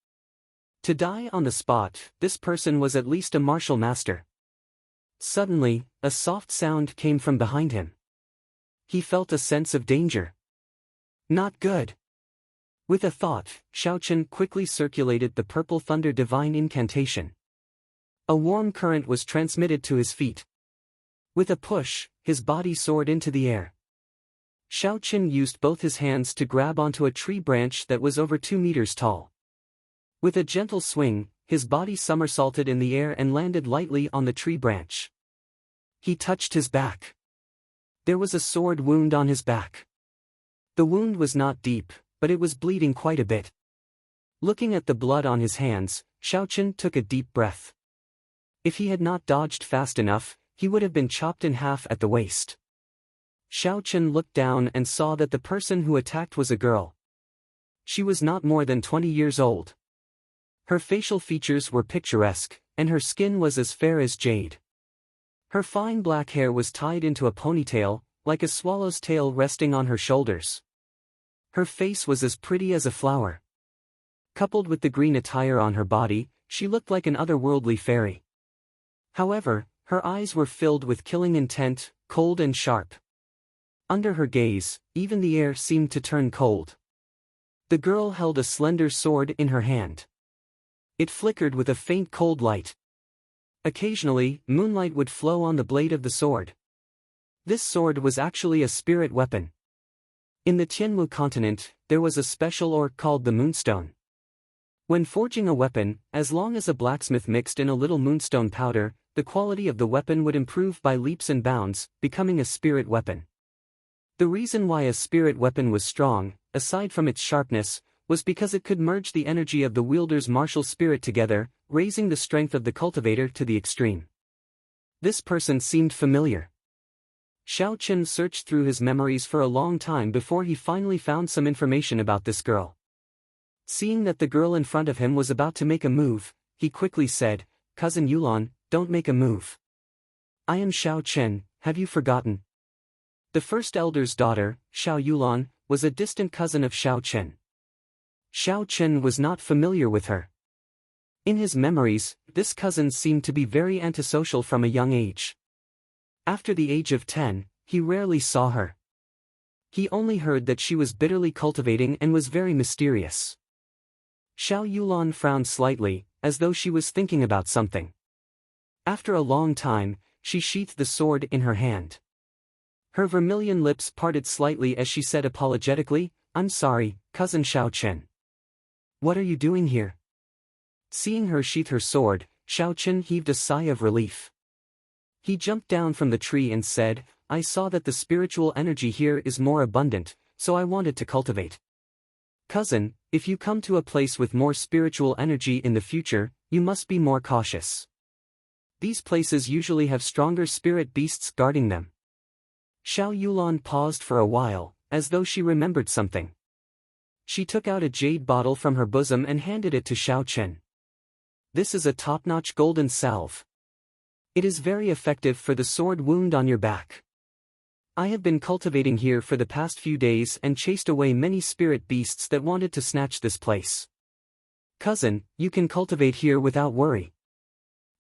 To die on the spot, this person was at least a martial master. Suddenly, a soft sound came from behind him. He felt a sense of danger. Not good. With a thought, Xiao Chen quickly circulated the Purple Thunder Divine Incantation. A warm current was transmitted to his feet. With a push, his body soared into the air. Xiao Chen used both his hands to grab onto a tree branch that was over 2 meters tall. With a gentle swing, his body somersaulted in the air and landed lightly on the tree branch. He touched his back. There was a sword wound on his back. The wound was not deep, but it was bleeding quite a bit. Looking at the blood on his hands, Xiao Chen took a deep breath. If he had not dodged fast enough, he would have been chopped in half at the waist. Xiao Chen looked down and saw that the person who attacked was a girl. She was not more than 20 years old. Her facial features were picturesque, and her skin was as fair as jade. Her fine black hair was tied into a ponytail, like a swallow's tail resting on her shoulders. Her face was as pretty as a flower. Coupled with the green attire on her body, she looked like an otherworldly fairy. However, her eyes were filled with killing intent, cold and sharp. Under her gaze, even the air seemed to turn cold. The girl held a slender sword in her hand. It flickered with a faint cold light. Occasionally, moonlight would flow on the blade of the sword. This sword was actually a spirit weapon. In the Tianmu continent, there was a special ore called the moonstone. When forging a weapon, as long as a blacksmith mixed in a little moonstone powder, the quality of the weapon would improve by leaps and bounds, becoming a spirit weapon. The reason why a spirit weapon was strong, aside from its sharpness, was because it could merge the energy of the wielder's martial spirit together, raising the strength of the cultivator to the extreme. This person seemed familiar. Xiao Chen searched through his memories for a long time before he finally found some information about this girl. Seeing that the girl in front of him was about to make a move, he quickly said, "Cousin Yulan, don't make a move. I am Xiao Chen, have you forgotten?" The first elder's daughter, Xiao Yulan, was a distant cousin of Xiao Chen. Xiao Chen was not familiar with her. In his memories, this cousin seemed to be very antisocial from a young age. After the age of 10, he rarely saw her. He only heard that she was bitterly cultivating and was very mysterious. Xiao Yulan frowned slightly, as though she was thinking about something. After a long time, she sheathed the sword in her hand. Her vermilion lips parted slightly as she said apologetically, "I'm sorry, cousin Xiao Chen. What are you doing here?" Seeing her sheath her sword, Xiao Chen heaved a sigh of relief. He jumped down from the tree and said, "I saw that the spiritual energy here is more abundant, so I wanted to cultivate. Cousin, if you come to a place with more spiritual energy in the future, you must be more cautious. These places usually have stronger spirit beasts guarding them." Xiao Yulan paused for a while, as though she remembered something. She took out a jade bottle from her bosom and handed it to Xiao Chen. "This is a top-notch golden salve. It is very effective for the sword wound on your back. I have been cultivating here for the past few days and chased away many spirit beasts that wanted to snatch this place. Cousin, you can cultivate here without worry.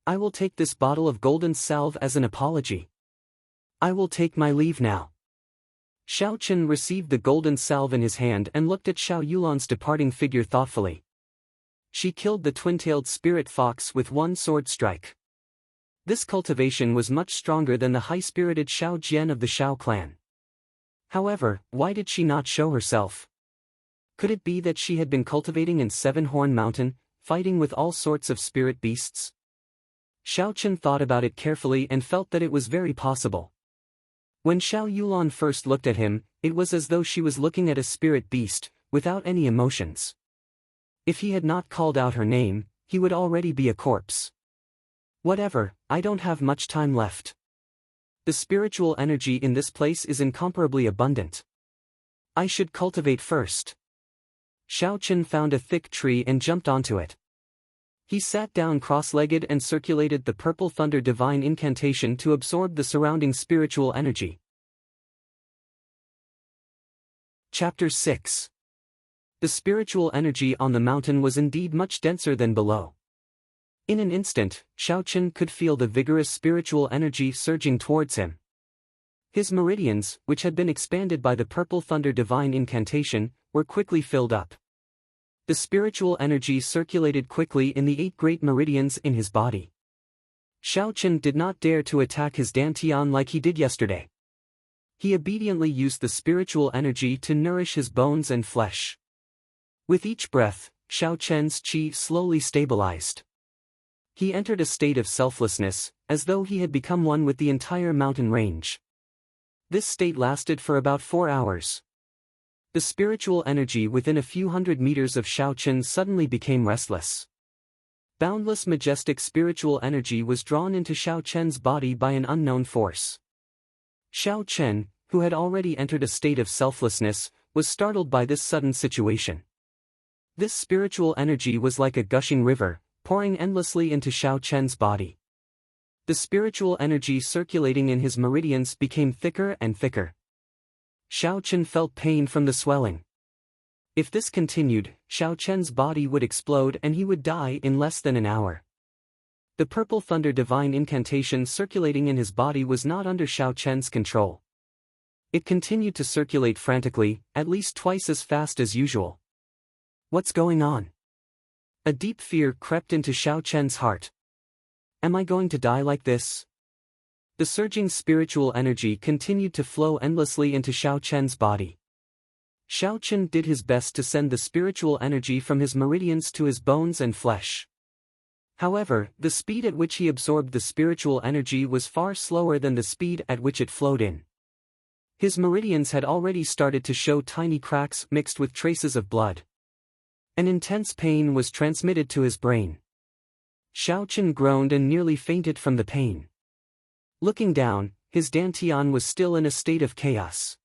I will take this bottle of golden salve as an apology. I will take my leave now." Xiao Chen received the golden salve in his hand and looked at Xiao Yulan's departing figure thoughtfully. She killed the twin-tailed spirit fox with one sword strike. This cultivation was much stronger than the high-spirited Xiao Jian of the Xiao clan. However, why did she not show herself? Could it be that she had been cultivating in Seven-Horn Mountain, fighting with all sorts of spirit beasts? Xiao Chen thought about it carefully and felt that it was very possible. When Xiao Yulan first looked at him, it was as though she was looking at a spirit beast, without any emotions. If he had not called out her name, he would already be a corpse. Whatever, I don't have much time left. The spiritual energy in this place is incomparably abundant. I should cultivate first. Xiao Chen found a thick tree and jumped onto it. He sat down cross-legged and circulated the Purple Thunder divine incantation to absorb the surrounding spiritual energy. Chapter 6. The spiritual energy on the mountain was indeed much denser than below. In an instant, Xiao Chen could feel the vigorous spiritual energy surging towards him. His meridians, which had been expanded by the Purple Thunder divine incantation, were quickly filled up. The spiritual energy circulated quickly in the 8 great meridians in his body. Xiao Chen did not dare to attack his dantian like he did yesterday. He obediently used the spiritual energy to nourish his bones and flesh. With each breath, Xiao Chen's qi slowly stabilized. He entered a state of selflessness, as though he had become one with the entire mountain range. This state lasted for about 4 hours. The spiritual energy within a few hundred meters of Xiao Chen suddenly became restless. Boundless majestic spiritual energy was drawn into Xiao Chen's body by an unknown force. Xiao Chen, who had already entered a state of selflessness, was startled by this sudden situation. This spiritual energy was like a gushing river, pouring endlessly into Xiao Chen's body. The spiritual energy circulating in his meridians became thicker and thicker. Xiao Chen felt pain from the swelling. If this continued, Xiao Chen's body would explode and he would die in less than an hour. The Purple Thunder divine incantation circulating in his body was not under Xiao Chen's control. It continued to circulate frantically, at least twice as fast as usual. What's going on? A deep fear crept into Xiao Chen's heart. Am I going to die like this? The surging spiritual energy continued to flow endlessly into Xiao Chen's body. Xiao Chen did his best to send the spiritual energy from his meridians to his bones and flesh. However, the speed at which he absorbed the spiritual energy was far slower than the speed at which it flowed in. His meridians had already started to show tiny cracks mixed with traces of blood. An intense pain was transmitted to his brain. Xiao Chen groaned and nearly fainted from the pain. Looking down, his dantian was still in a state of chaos.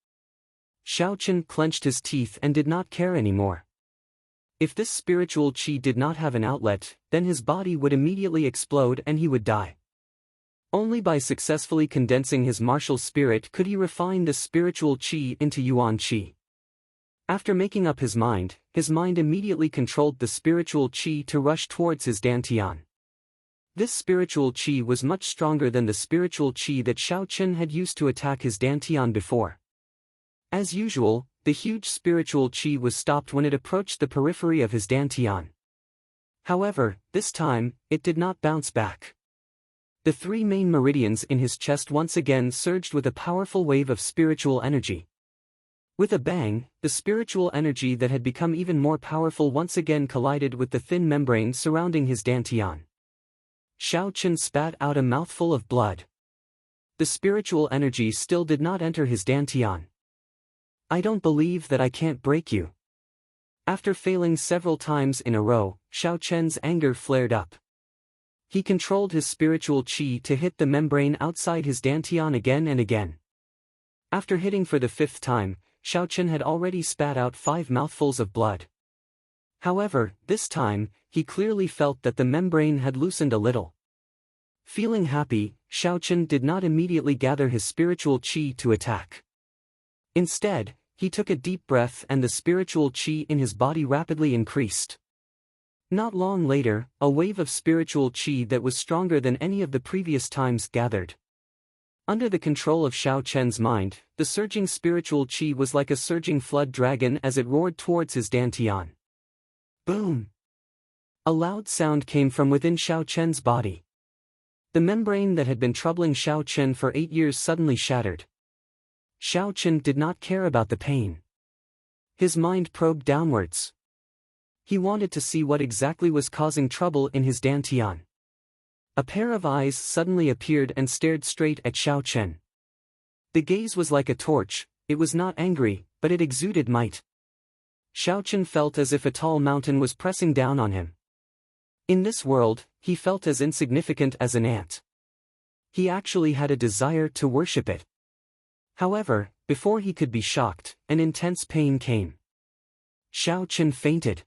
Xiao Chen clenched his teeth and did not care anymore. If this spiritual qi did not have an outlet, then his body would immediately explode and he would die. Only by successfully condensing his martial spirit could he refine this spiritual qi into yuan qi. After making up his mind immediately controlled the spiritual qi to rush towards his dantian. This spiritual qi was much stronger than the spiritual qi that Xiao Chen had used to attack his dantian before. As usual, the huge spiritual qi was stopped when it approached the periphery of his dantian. However, this time, it did not bounce back. The three main meridians in his chest once again surged with a powerful wave of spiritual energy. With a bang, the spiritual energy that had become even more powerful once again collided with the thin membrane surrounding his dantian. Xiao Chen spat out a mouthful of blood. The spiritual energy still did not enter his dantian. I don't believe that I can't break you. After failing several times in a row, Xiao Chen's anger flared up. He controlled his spiritual qi to hit the membrane outside his dantian again and again. After hitting for the fifth time, Xiao Chen had already spat out 5 mouthfuls of blood. However, this time, he clearly felt that the membrane had loosened a little. Feeling happy, Xiao Chen did not immediately gather his spiritual qi to attack. Instead, he took a deep breath and the spiritual qi in his body rapidly increased. Not long later, a wave of spiritual qi that was stronger than any of the previous times gathered. Under the control of Xiao Chen's mind, the surging spiritual qi was like a surging flood dragon as it roared towards his dantian. Boom! A loud sound came from within Xiao Chen's body. The membrane that had been troubling Xiao Chen for 8 years suddenly shattered. Xiao Chen did not care about the pain. His mind probed downwards. He wanted to see what exactly was causing trouble in his dantian. A pair of eyes suddenly appeared and stared straight at Xiao Chen. The gaze was like a torch, it was not angry, but it exuded might. Xiao Chen felt as if a tall mountain was pressing down on him. In this world, he felt as insignificant as an ant. He actually had a desire to worship it. However, before he could be shocked, an intense pain came. Xiao Chen fainted.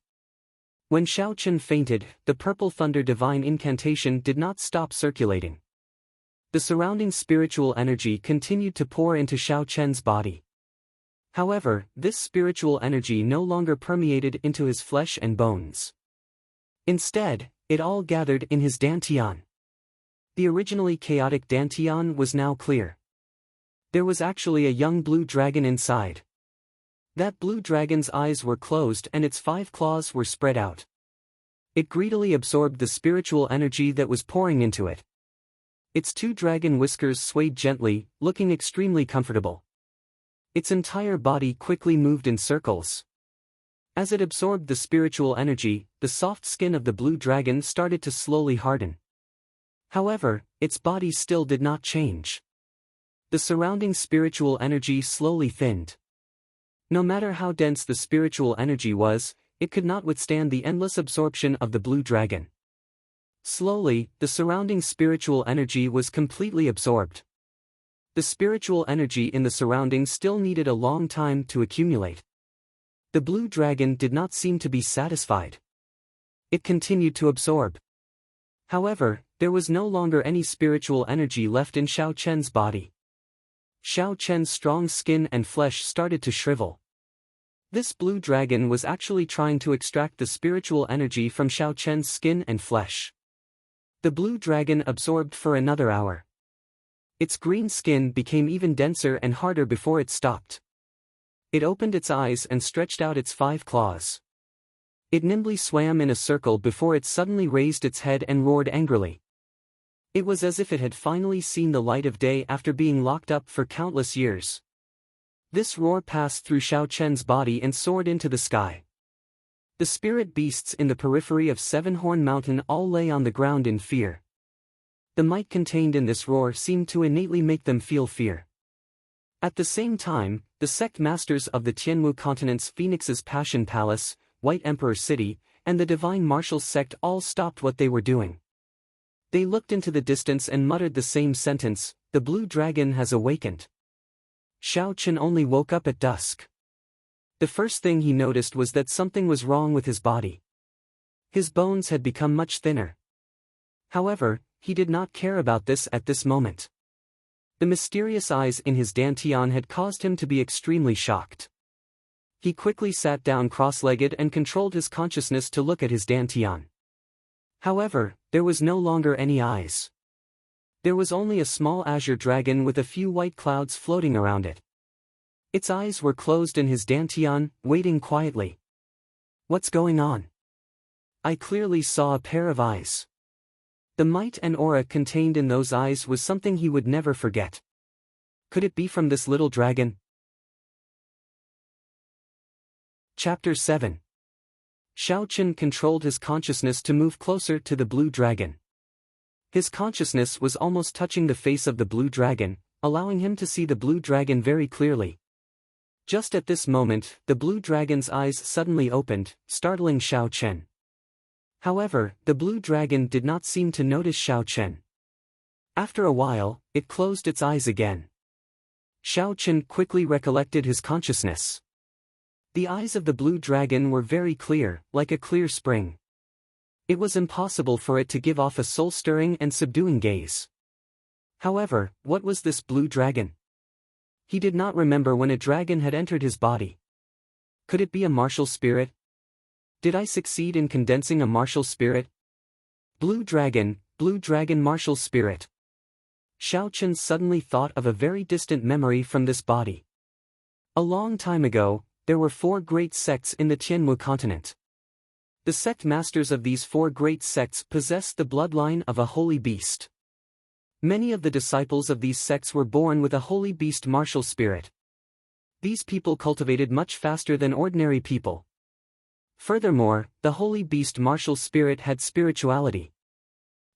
When Xiao Chen fainted, the purple thunder divine incantation did not stop circulating. The surrounding spiritual energy continued to pour into Xiao Chen's body. However, this spiritual energy no longer permeated into his flesh and bones. Instead, it all gathered in his dantian. The originally chaotic dantian was now clear. There was actually a young blue dragon inside. That blue dragon's eyes were closed and its 5 claws were spread out. It greedily absorbed the spiritual energy that was pouring into it. Its 2 dragon whiskers swayed gently, looking extremely comfortable. Its entire body quickly moved in circles. As it absorbed the spiritual energy, the soft skin of the blue dragon started to slowly harden. However, its body still did not change. The surrounding spiritual energy slowly thinned. No matter how dense the spiritual energy was, it could not withstand the endless absorption of the blue dragon. Slowly, the surrounding spiritual energy was completely absorbed. The spiritual energy in the surroundings still needed a long time to accumulate. The blue dragon did not seem to be satisfied. It continued to absorb. However, there was no longer any spiritual energy left in Xiao Chen's body. Xiao Chen's strong skin and flesh started to shrivel. This blue dragon was actually trying to extract the spiritual energy from Xiao Chen's skin and flesh. The blue dragon absorbed for another hour. Its green skin became even denser and harder before it stopped. It opened its eyes and stretched out its 5 claws. It nimbly swam in a circle before it suddenly raised its head and roared angrily. It was as if it had finally seen the light of day after being locked up for countless years. This roar passed through Xiao Chen's body and soared into the sky. The spirit beasts in the periphery of Seven-Horn Mountain all lay on the ground in fear. The might contained in this roar seemed to innately make them feel fear. At the same time, the sect masters of the Tianmu continent's Phoenix's Passion Palace, White Emperor City, and the Divine Marshals sect all stopped what they were doing. They looked into the distance and muttered the same sentence, "The blue dragon has awakened." Xiao Chen only woke up at dusk. The first thing he noticed was that something was wrong with his body. His bones had become much thinner. However, he did not care about this at this moment. The mysterious eyes in his dantian had caused him to be extremely shocked. He quickly sat down cross-legged and controlled his consciousness to look at his dantian. However, there was no longer any eyes. There was only a small azure dragon with a few white clouds floating around it. Its eyes were closed in his dantian, waiting quietly. What's going on? I clearly saw a pair of eyes. The might and aura contained in those eyes was something he would never forget. Could it be from this little dragon? Chapter 7. Shao Chen controlled his consciousness to move closer to the blue dragon. His consciousness was almost touching the face of the blue dragon, allowing him to see the blue dragon very clearly. Just at this moment, the blue dragon's eyes suddenly opened, startling Shao Chen. However, the blue dragon did not seem to notice Shao Chen. After a while, it closed its eyes again. Shao Chen quickly recollected his consciousness. The eyes of the blue dragon were very clear, like a clear spring. It was impossible for it to give off a soul-stirring and subduing gaze. However, what was this blue dragon? He did not remember when a dragon had entered his body. Could it be a martial spirit? Did I succeed in condensing a martial spirit? Blue dragon martial spirit. Shao Chen suddenly thought of a very distant memory from this body. A long time ago, there were 4 great sects in the Tianmu continent. The sect masters of these 4 great sects possessed the bloodline of a holy beast. Many of the disciples of these sects were born with a holy beast martial spirit. These people cultivated much faster than ordinary people. Furthermore, the holy beast martial spirit had spirituality.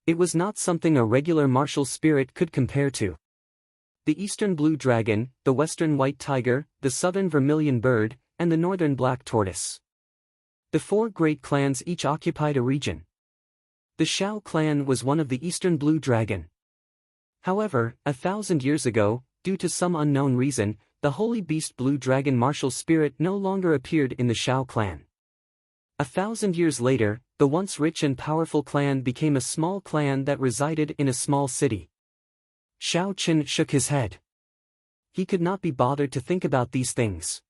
It was not something a regular martial spirit could compare to. The eastern blue dragon, the western white tiger, the southern vermilion bird, and the northern black tortoise. The 4 great clans each occupied a region. The Shao clan was one of the eastern blue dragon. However, 1,000 years ago, due to some unknown reason, the holy beast blue dragon martial spirit no longer appeared in the Shao clan. 1,000 years later, the once rich and powerful clan became a small clan that resided in a small city. Shao Chen shook his head. He could not be bothered to think about these things.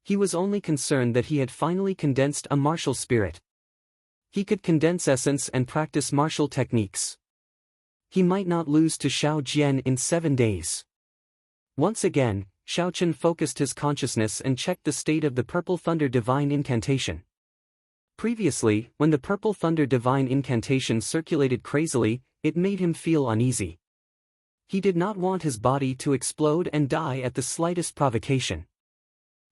He was only concerned that he had finally condensed a martial spirit. He could condense essence and practice martial techniques. He might not lose to Shao Jian in 7 days. Once again, Shao Chen focused his consciousness and checked the state of the Purple Thunder Divine Incantation. Previously, when the Purple Thunder Divine Incantation circulated crazily, it made him feel uneasy. He did not want his body to explode and die at the slightest provocation.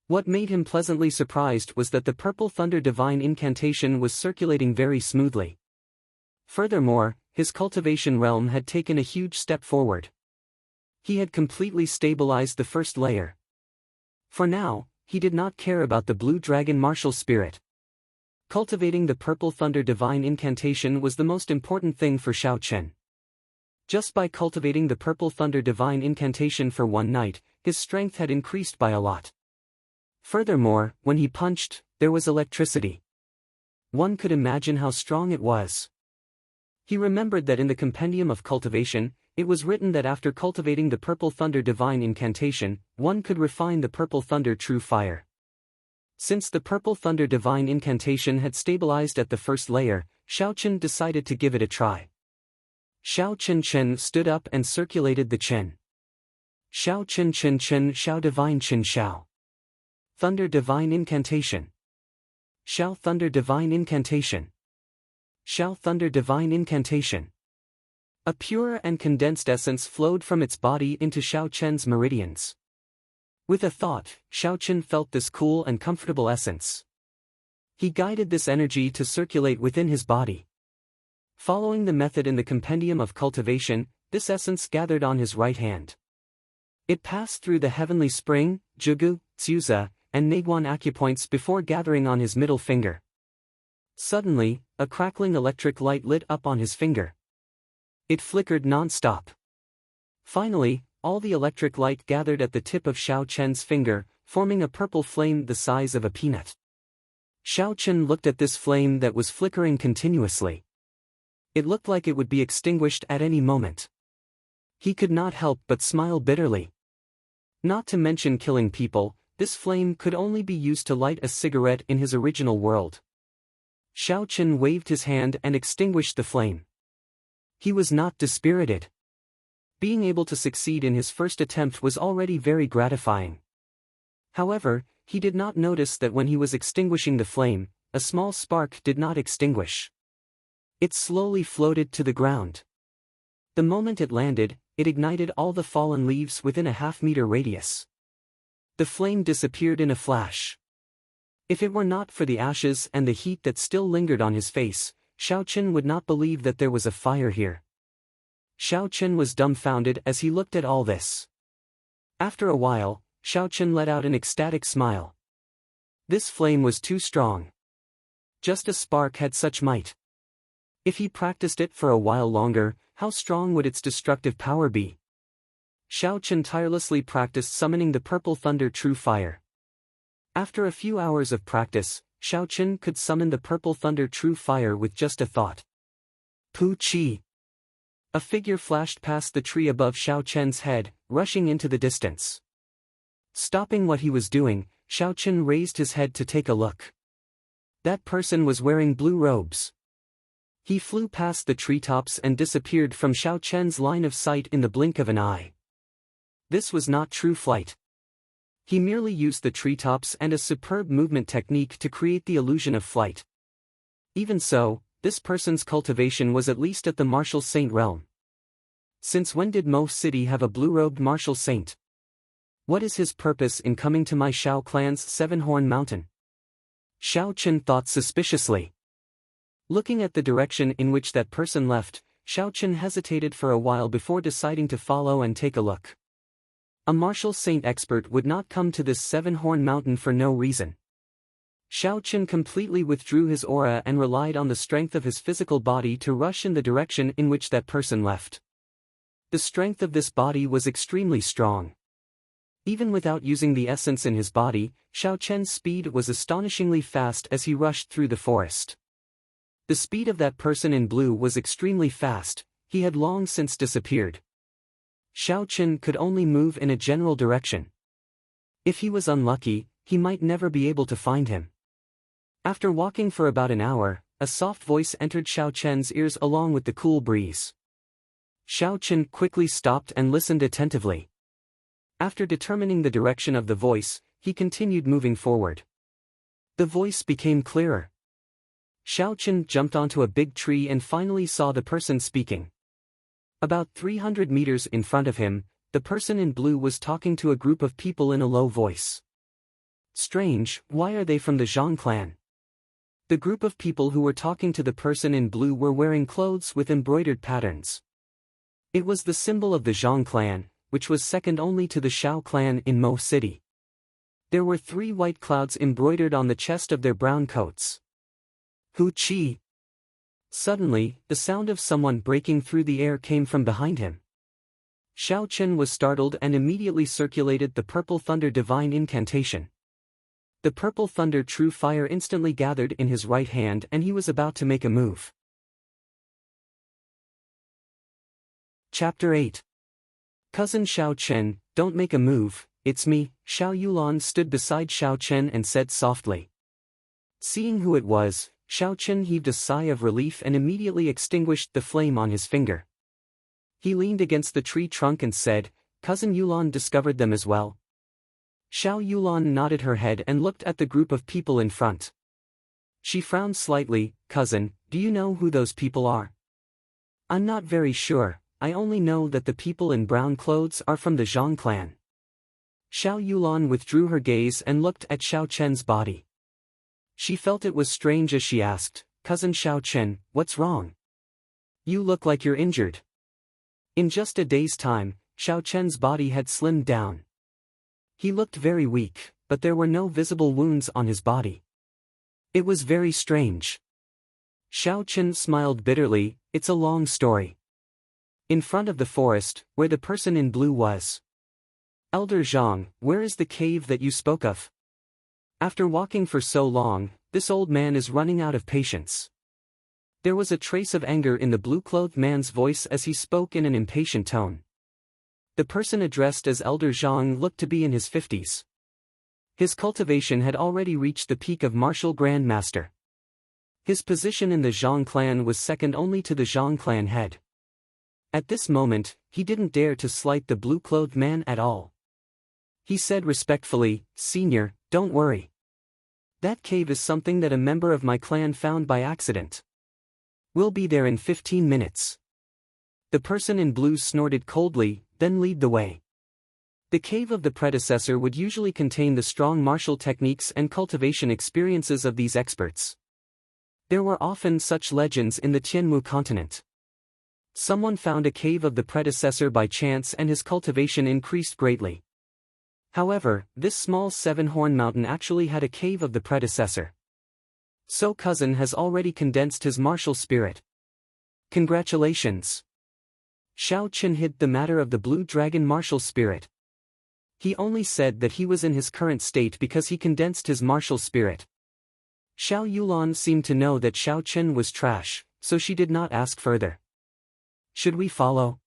What made him pleasantly surprised was that the Purple Thunder Divine Incantation was circulating very smoothly. Furthermore, his cultivation realm had taken a huge step forward. He had completely stabilized the first layer. For now, he did not care about the Blue Dragon martial spirit. Cultivating the Purple Thunder Divine Incantation was the most important thing for Shao Chen. Just by cultivating the Purple Thunder Divine Incantation for 1 night, his strength had increased by a lot. Furthermore, when he punched, there was electricity. One could imagine how strong it was. He remembered that in the Compendium of Cultivation, it was written that after cultivating the Purple Thunder Divine Incantation, one could refine the Purple Thunder True Fire. Since the Purple Thunder Divine Incantation had stabilized at the first layer, Shao Chen decided to give it a try. Shao Chen stood up and circulated the Chen. Shao Chen Shao Divine Chen Shao. Thunder Divine Incantation. Shao Thunder Divine Incantation. Shao Thunder Divine Incantation. A pure and condensed essence flowed from its body into Shao Chen's meridians. With a thought, Shao Chen felt this cool and comfortable essence. He guided this energy to circulate within his body. Following the method in the Compendium of Cultivation, this essence gathered on his right hand. It passed through the heavenly spring, Zhigu, Xiuza, and Neiguan acupoints before gathering on his middle finger. Suddenly, a crackling electric light lit up on his finger. It flickered non-stop. Finally, all the electric light gathered at the tip of Shao Chen's finger, forming a purple flame the size of a peanut. Shao Chen looked at this flame that was flickering continuously. It looked like it would be extinguished at any moment. He could not help but smile bitterly. Not to mention killing people, this flame could only be used to light a cigarette in his original world. Shao Chen waved his hand and extinguished the flame. He was not dispirited. Being able to succeed in his first attempt was already very gratifying. However, he did not notice that when he was extinguishing the flame, a small spark did not extinguish. It slowly floated to the ground. The moment it landed, it ignited all the fallen leaves within a half-meter radius. The flame disappeared in a flash. If it were not for the ashes and the heat that still lingered on his face, Xiaochen would not believe that there was a fire here. Xiaochen was dumbfounded as he looked at all this. After a while, Xiaochen let out an ecstatic smile. This flame was too strong. Just a spark had such might. If he practiced it for a while longer, how strong would its destructive power be? Xiaochen tirelessly practiced summoning the purple thunder true fire. After a few hours of practice, Xiaochen could summon the purple thunder true fire with just a thought. Pu Qi. A figure flashed past the tree above Xiaochen's head, rushing into the distance. Stopping what he was doing, Xiaochen raised his head to take a look. That person was wearing blue robes. He flew past the treetops and disappeared from Xiaochen's line of sight in the blink of an eye. This was not true flight. He merely used the treetops and a superb movement technique to create the illusion of flight. Even so, this person's cultivation was at least at the martial saint realm. Since when did Mo City have a blue-robed martial saint? What is his purpose in coming to my Shao clan's Seven-Horn Mountain? Xiaochen thought suspiciously. Looking at the direction in which that person left, Xiaochen hesitated for a while before deciding to follow and take a look. A martial saint expert would not come to this Seven-Horn Mountain for no reason. Xiaochen completely withdrew his aura and relied on the strength of his physical body to rush in the direction in which that person left. The strength of this body was extremely strong. Even without using the essence in his body, Xiaochen's speed was astonishingly fast as he rushed through the forest. The speed of that person in blue was extremely fast, he had long since disappeared. Xiaochen could only move in a general direction. If he was unlucky, he might never be able to find him. After walking for about an hour, a soft voice entered Xiaochen's ears along with the cool breeze. Xiaochen quickly stopped and listened attentively. After determining the direction of the voice, he continued moving forward. The voice became clearer. Xiaochen jumped onto a big tree and finally saw the person speaking. About 300 meters in front of him, the person in blue was talking to a group of people in a low voice. Strange, why are they from the Zhang clan? The group of people who were talking to the person in blue were wearing clothes with embroidered patterns. It was the symbol of the Zhang clan, which was second only to the Shao clan in Mo City. There were 3 white clouds embroidered on the chest of their brown coats. Hu Qi. Suddenly, the sound of someone breaking through the air came from behind him. Xiaochen was startled and immediately circulated the purple thunder divine incantation. The purple thunder true fire instantly gathered in his right hand and he was about to make a move. Chapter 8. Cousin Xiaochen, don't make a move, it's me. Xiao Yulan stood beside Xiaochen and said softly. Seeing who it was, Xiaochen heaved a sigh of relief and immediately extinguished the flame on his finger. He leaned against the tree trunk and said, Cousin Yulan discovered them as well. Xiao Yulan nodded her head and looked at the group of people in front. She frowned slightly. Cousin, do you know who those people are? I'm not very sure, I only know that the people in brown clothes are from the Zhang clan. Xiao Yulan withdrew her gaze and looked at Xiaochen's body. She felt it was strange as she asked, Cousin Xiaochen, what's wrong? You look like you're injured. In just a day's time, Xiaochen's body had slimmed down. He looked very weak, but there were no visible wounds on his body. It was very strange. Xiaochen smiled bitterly, it's a long story. In front of the forest, where the person in blue was. Elder Zhang, where is the cave that you spoke of? After walking for so long, this old man is running out of patience. There was a trace of anger in the blue-clothed man's voice as he spoke in an impatient tone. The person addressed as Elder Zhang looked to be in his 50s. His cultivation had already reached the peak of martial Grand Master. His position in the Zhang clan was second only to the Zhang clan head. At this moment, he didn't dare to slight the blue-clothed man at all. He said respectfully, Senior, don't worry. That cave is something that a member of my clan found by accident. We'll be there in 15 minutes. The person in blue snorted coldly, then lead the way. The cave of the predecessor would usually contain the strong martial techniques and cultivation experiences of these experts. There were often such legends in the Tianmu continent. Someone found a cave of the predecessor by chance and his cultivation increased greatly. However, this small seven-horn mountain actually had a cave of the predecessor. So cousin has already condensed his martial spirit. Congratulations. Xiao Qin hid the matter of the blue dragon martial spirit. He only said that he was in his current state because he condensed his martial spirit. Xiao Yulan seemed to know that Xiao Qin was trash, so she did not ask further. Should we follow?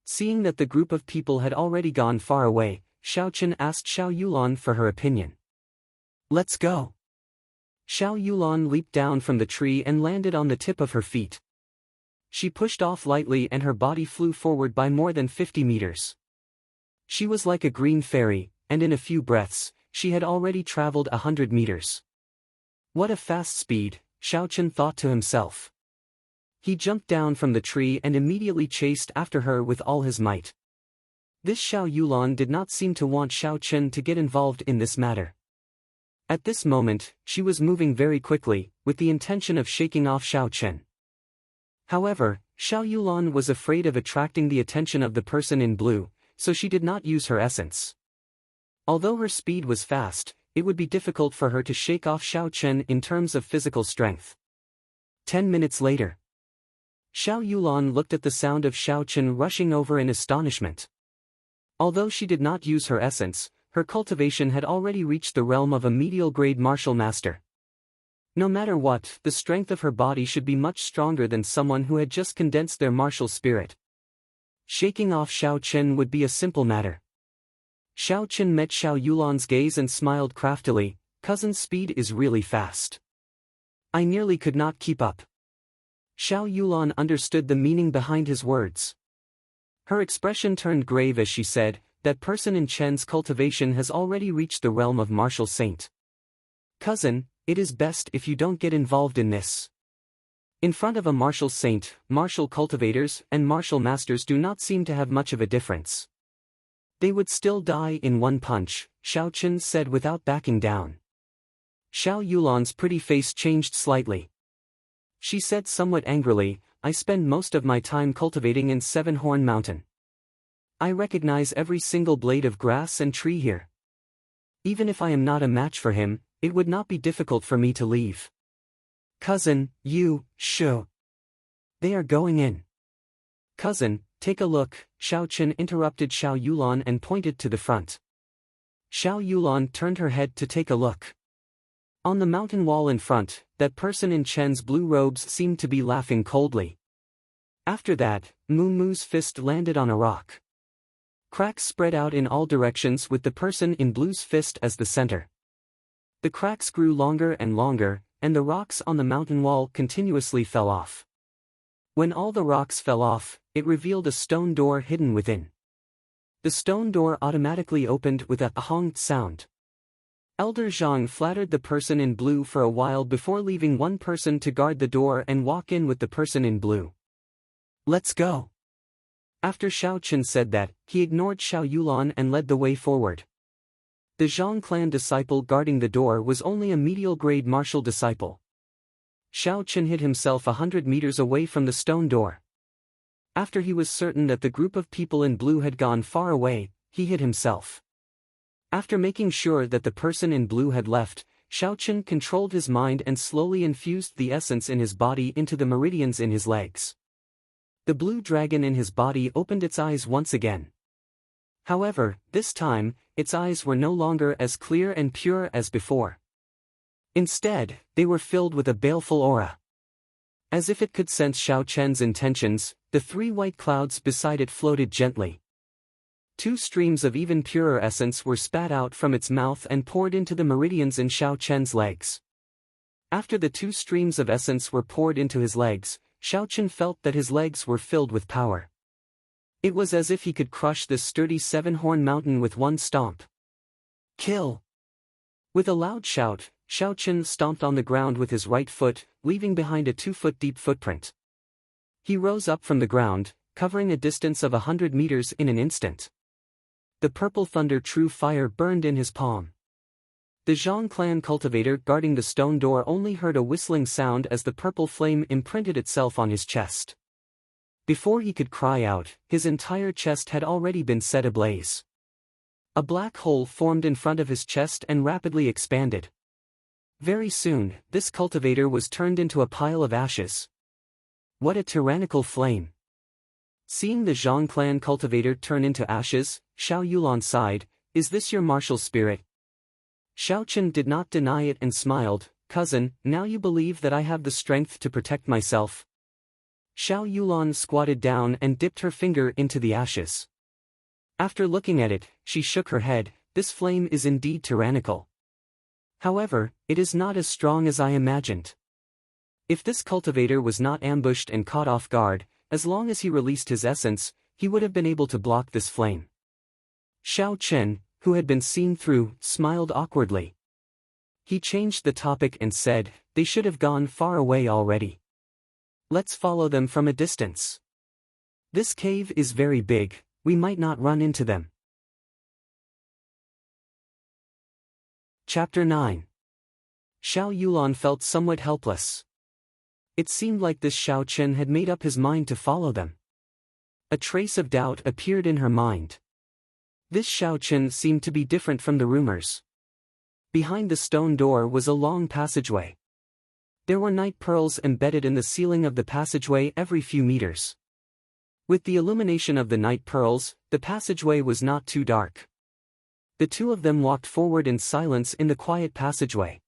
Seeing that the group of people had already gone far away, Xiao Qin asked Xiao Yulan for her opinion. Let's go. Xiao Yulan leaped down from the tree and landed on the tip of her feet. She pushed off lightly and her body flew forward by more than 50 meters. She was like a green fairy, and in a few breaths, she had already traveled 100 meters. What a fast speed, Xiao Qin thought to himself. He jumped down from the tree and immediately chased after her with all his might. This Xiao Yulan did not seem to want Xiao Qin to get involved in this matter. At this moment, she was moving very quickly, with the intention of shaking off Xiao Qin. However, Xiao Yulan was afraid of attracting the attention of the person in blue, so she did not use her essence. Although her speed was fast, it would be difficult for her to shake off Xiao Qin in terms of physical strength. 10 minutes later. Xiao Yulan looked at the sound of Xiao Qin rushing over in astonishment. Although she did not use her essence, her cultivation had already reached the realm of a medial-grade martial master. No matter what, the strength of her body should be much stronger than someone who had just condensed their martial spirit. Shaking off Xiao Qin would be a simple matter. Xiao Qin met Xiao Yulan's gaze and smiled craftily. Cousin's speed is really fast. I nearly could not keep up. Xiao Yulan understood the meaning behind his words. Her expression turned grave as she said, that person in Chen's cultivation has already reached the realm of martial saint. Cousin, it is best if you don't get involved in this. In front of a martial saint, martial cultivators and martial masters do not seem to have much of a difference. They would still die in one punch, Xiao Qin said without backing down. Xiao Yulan's pretty face changed slightly. She said somewhat angrily, I spend most of my time cultivating in Seven-Horn Mountain. I recognize every single blade of grass and tree here. Even if I am not a match for him, it would not be difficult for me to leave. Cousin, you, shoo. They are going in. Cousin, take a look, Xiao Qin interrupted Xiao Yulan and pointed to the front. Xiao Yulan turned her head to take a look. On the mountain wall in front, that person in Chen's blue robes seemed to be laughing coldly. After that, Mu Mu's fist landed on a rock. Cracks spread out in all directions with the person in blue's fist as the center. The cracks grew longer and longer, and the rocks on the mountain wall continuously fell off. When all the rocks fell off, it revealed a stone door hidden within. The stone door automatically opened with a ahong sound. Elder Zhang flattered the person in blue for a while before leaving one person to guard the door and walk in with the person in blue. Let's go. After Xiao Qin said that, he ignored Xiao Yulan and led the way forward. The Zhang clan disciple guarding the door was only a medial-grade martial disciple. Xiao Qin hid himself 100 meters away from the stone door. After he was certain that the group of people in blue had gone far away, he hid himself. After making sure that the person in blue had left, Xiao Qin controlled his mind and slowly infused the essence in his body into the meridians in his legs. The blue dragon in his body opened its eyes once again. However, this time, its eyes were no longer as clear and pure as before. Instead, they were filled with a baleful aura. As if it could sense Xiao Chen's intentions, the three white clouds beside it floated gently. 2 streams of even purer essence were spat out from its mouth and poured into the meridians in Xiao Chen's legs. After the 2 streams of essence were poured into his legs, Xiao Chen felt that his legs were filled with power. It was as if he could crush this sturdy 7-horn mountain with one stomp. Kill! With a loud shout, Xiao Chen stomped on the ground with his right foot, leaving behind a 2-foot-deep footprint. He rose up from the ground, covering a distance of 100 meters in an instant. The purple thunder true fire burned in his palm. The Zhang clan cultivator guarding the stone door only heard a whistling sound as the purple flame imprinted itself on his chest. Before he could cry out, his entire chest had already been set ablaze. A black hole formed in front of his chest and rapidly expanded. Very soon, this cultivator was turned into a pile of ashes. What a tyrannical flame! Seeing the Zhang clan cultivator turn into ashes, Xiao Yulan sighed, "Is this your martial spirit?" Xiao Chen did not deny it and smiled, "Cousin, now you believe that I have the strength to protect myself?" Xiao Yulan squatted down and dipped her finger into the ashes. After looking at it, she shook her head, "This flame is indeed tyrannical. However, it is not as strong as I imagined." If this cultivator was not ambushed and caught off guard, as long as he released his essence, he would have been able to block this flame. Xiao Chen, who had been seen through, smiled awkwardly. He changed the topic and said, "They should have gone far away already. Let's follow them from a distance. This cave is very big, we might not run into them." Chapter 9. Xiao Yulan felt somewhat helpless. It seemed like this Xiao Chen had made up his mind to follow them. A trace of doubt appeared in her mind. This Xiao Chen seemed to be different from the rumors. Behind the stone door was a long passageway. There were night pearls embedded in the ceiling of the passageway every few meters. With the illumination of the night pearls, the passageway was not too dark. The two of them walked forward in silence in the quiet passageway.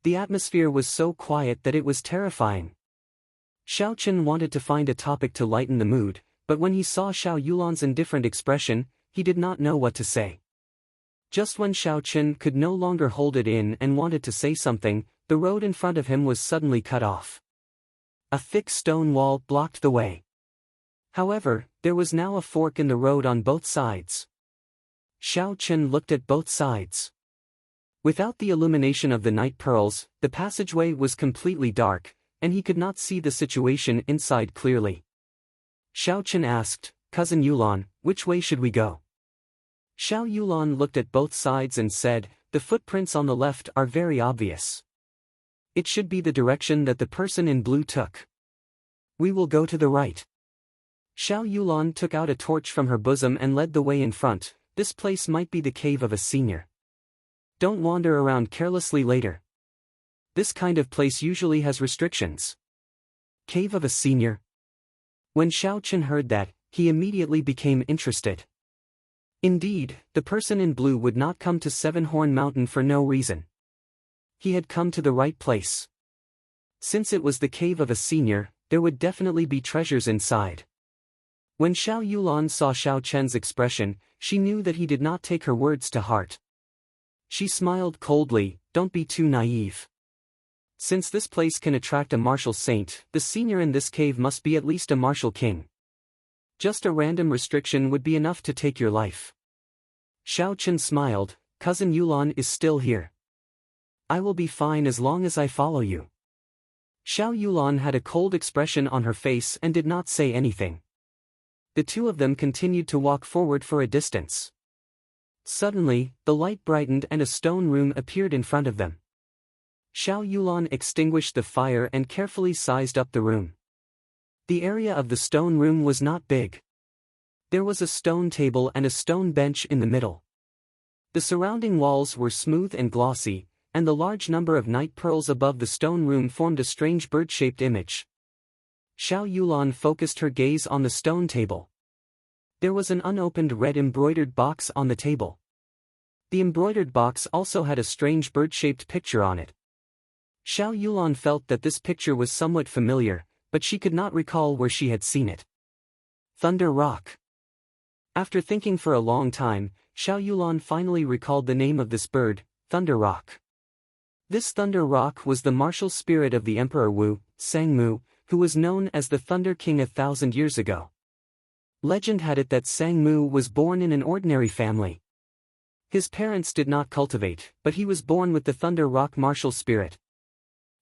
The atmosphere was so quiet that it was terrifying. Xiao Chen wanted to find a topic to lighten the mood, but when he saw Xiao Yulan's indifferent expression, he did not know what to say. Just when Xiao Chen could no longer hold it in and wanted to say something, the road in front of him was suddenly cut off. A thick stone wall blocked the way. However, there was now a fork in the road on both sides. Xiao Chen looked at both sides. Without the illumination of the night pearls, the passageway was completely dark, and he could not see the situation inside clearly. Xiao Chen asked, "Cousin Yulan, which way should we go?" Xiao Yulan looked at both sides and said, "The footprints on the left are very obvious. It should be the direction that the person in blue took. We will go to the right." Xiao Yulan took out a torch from her bosom and led the way in front. "This place might be the cave of a senior. Don't wander around carelessly later. This kind of place usually has restrictions." Cave of a senior? When Xiao Chen heard that, he immediately became interested. Indeed, the person in blue would not come to Seven Horn Mountain for no reason. He had come to the right place. Since it was the cave of a senior, there would definitely be treasures inside. When Xiao Yulan saw Xiao Chen's expression, she knew that he did not take her words to heart. She smiled coldly, "Don't be too naive. Since this place can attract a martial saint, the senior in this cave must be at least a martial king. Just a random restriction would be enough to take your life." Xiao Chen smiled, "Cousin Yulan is still here. I will be fine as long as I follow you." Xiao Yulan had a cold expression on her face and did not say anything. The two of them continued to walk forward for a distance. Suddenly, the light brightened and a stone room appeared in front of them. Xiao Yulan extinguished the fire and carefully sized up the room. The area of the stone room was not big. There was a stone table and a stone bench in the middle. The surrounding walls were smooth and glossy, and the large number of night pearls above the stone room formed a strange bird-shaped image. Xiao Yulan focused her gaze on the stone table. There was an unopened red embroidered box on the table. The embroidered box also had a strange bird-shaped picture on it. Xiao Yulan felt that this picture was somewhat familiar, but she could not recall where she had seen it. Thunder Rock. After thinking for a long time, Xiao Yulan finally recalled the name of this bird, Thunder Rock. This Thunder Rock was the martial spirit of the Emperor Wu, Sangmu, who was known as the Thunder King 1,000 years ago. Legend had it that Sangmu was born in an ordinary family. His parents did not cultivate, but he was born with the Thunder Rock martial spirit.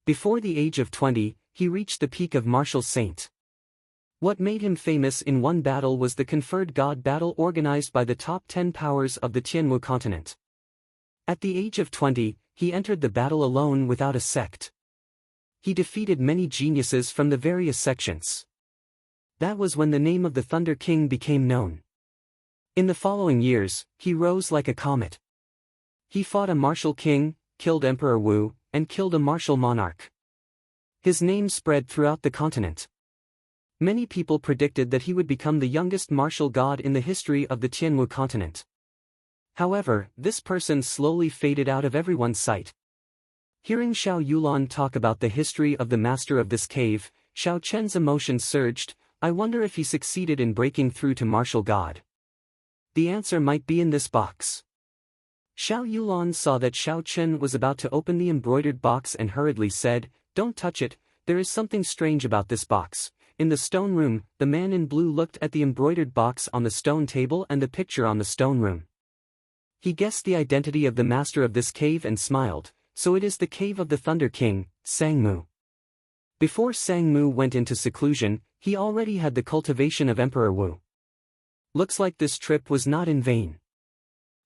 Before the age of 20, he reached the peak of martial saint. What made him famous in one battle was the conferred god battle organized by the top 10 powers of the Tianwu continent. At the age of 20, he entered the battle alone without a sect. He defeated many geniuses from the various sections. That was when the name of the Thunder King became known. In the following years, he rose like a comet. He fought a martial king, killed Emperor Wu, and killed a martial monarch. His name spread throughout the continent. Many people predicted that he would become the youngest martial god in the history of the Tianwu continent. However, this person slowly faded out of everyone's sight. Hearing Xiao Yulan talk about the history of the master of this cave, Xiao Chen's emotions surged. I wonder if he succeeded in breaking through to martial god. The answer might be in this box. Xiao Yulan saw that Xiao Chen was about to open the embroidered box and hurriedly said, "Don't touch it, there is something strange about this box." In the stone room, the man in blue looked at the embroidered box on the stone table and the picture on the stone room. He guessed the identity of the master of this cave and smiled. So it is the cave of the Thunder King, Sangmu. Before Sangmu went into seclusion, he already had the cultivation of Emperor Wu. Looks like this trip was not in vain.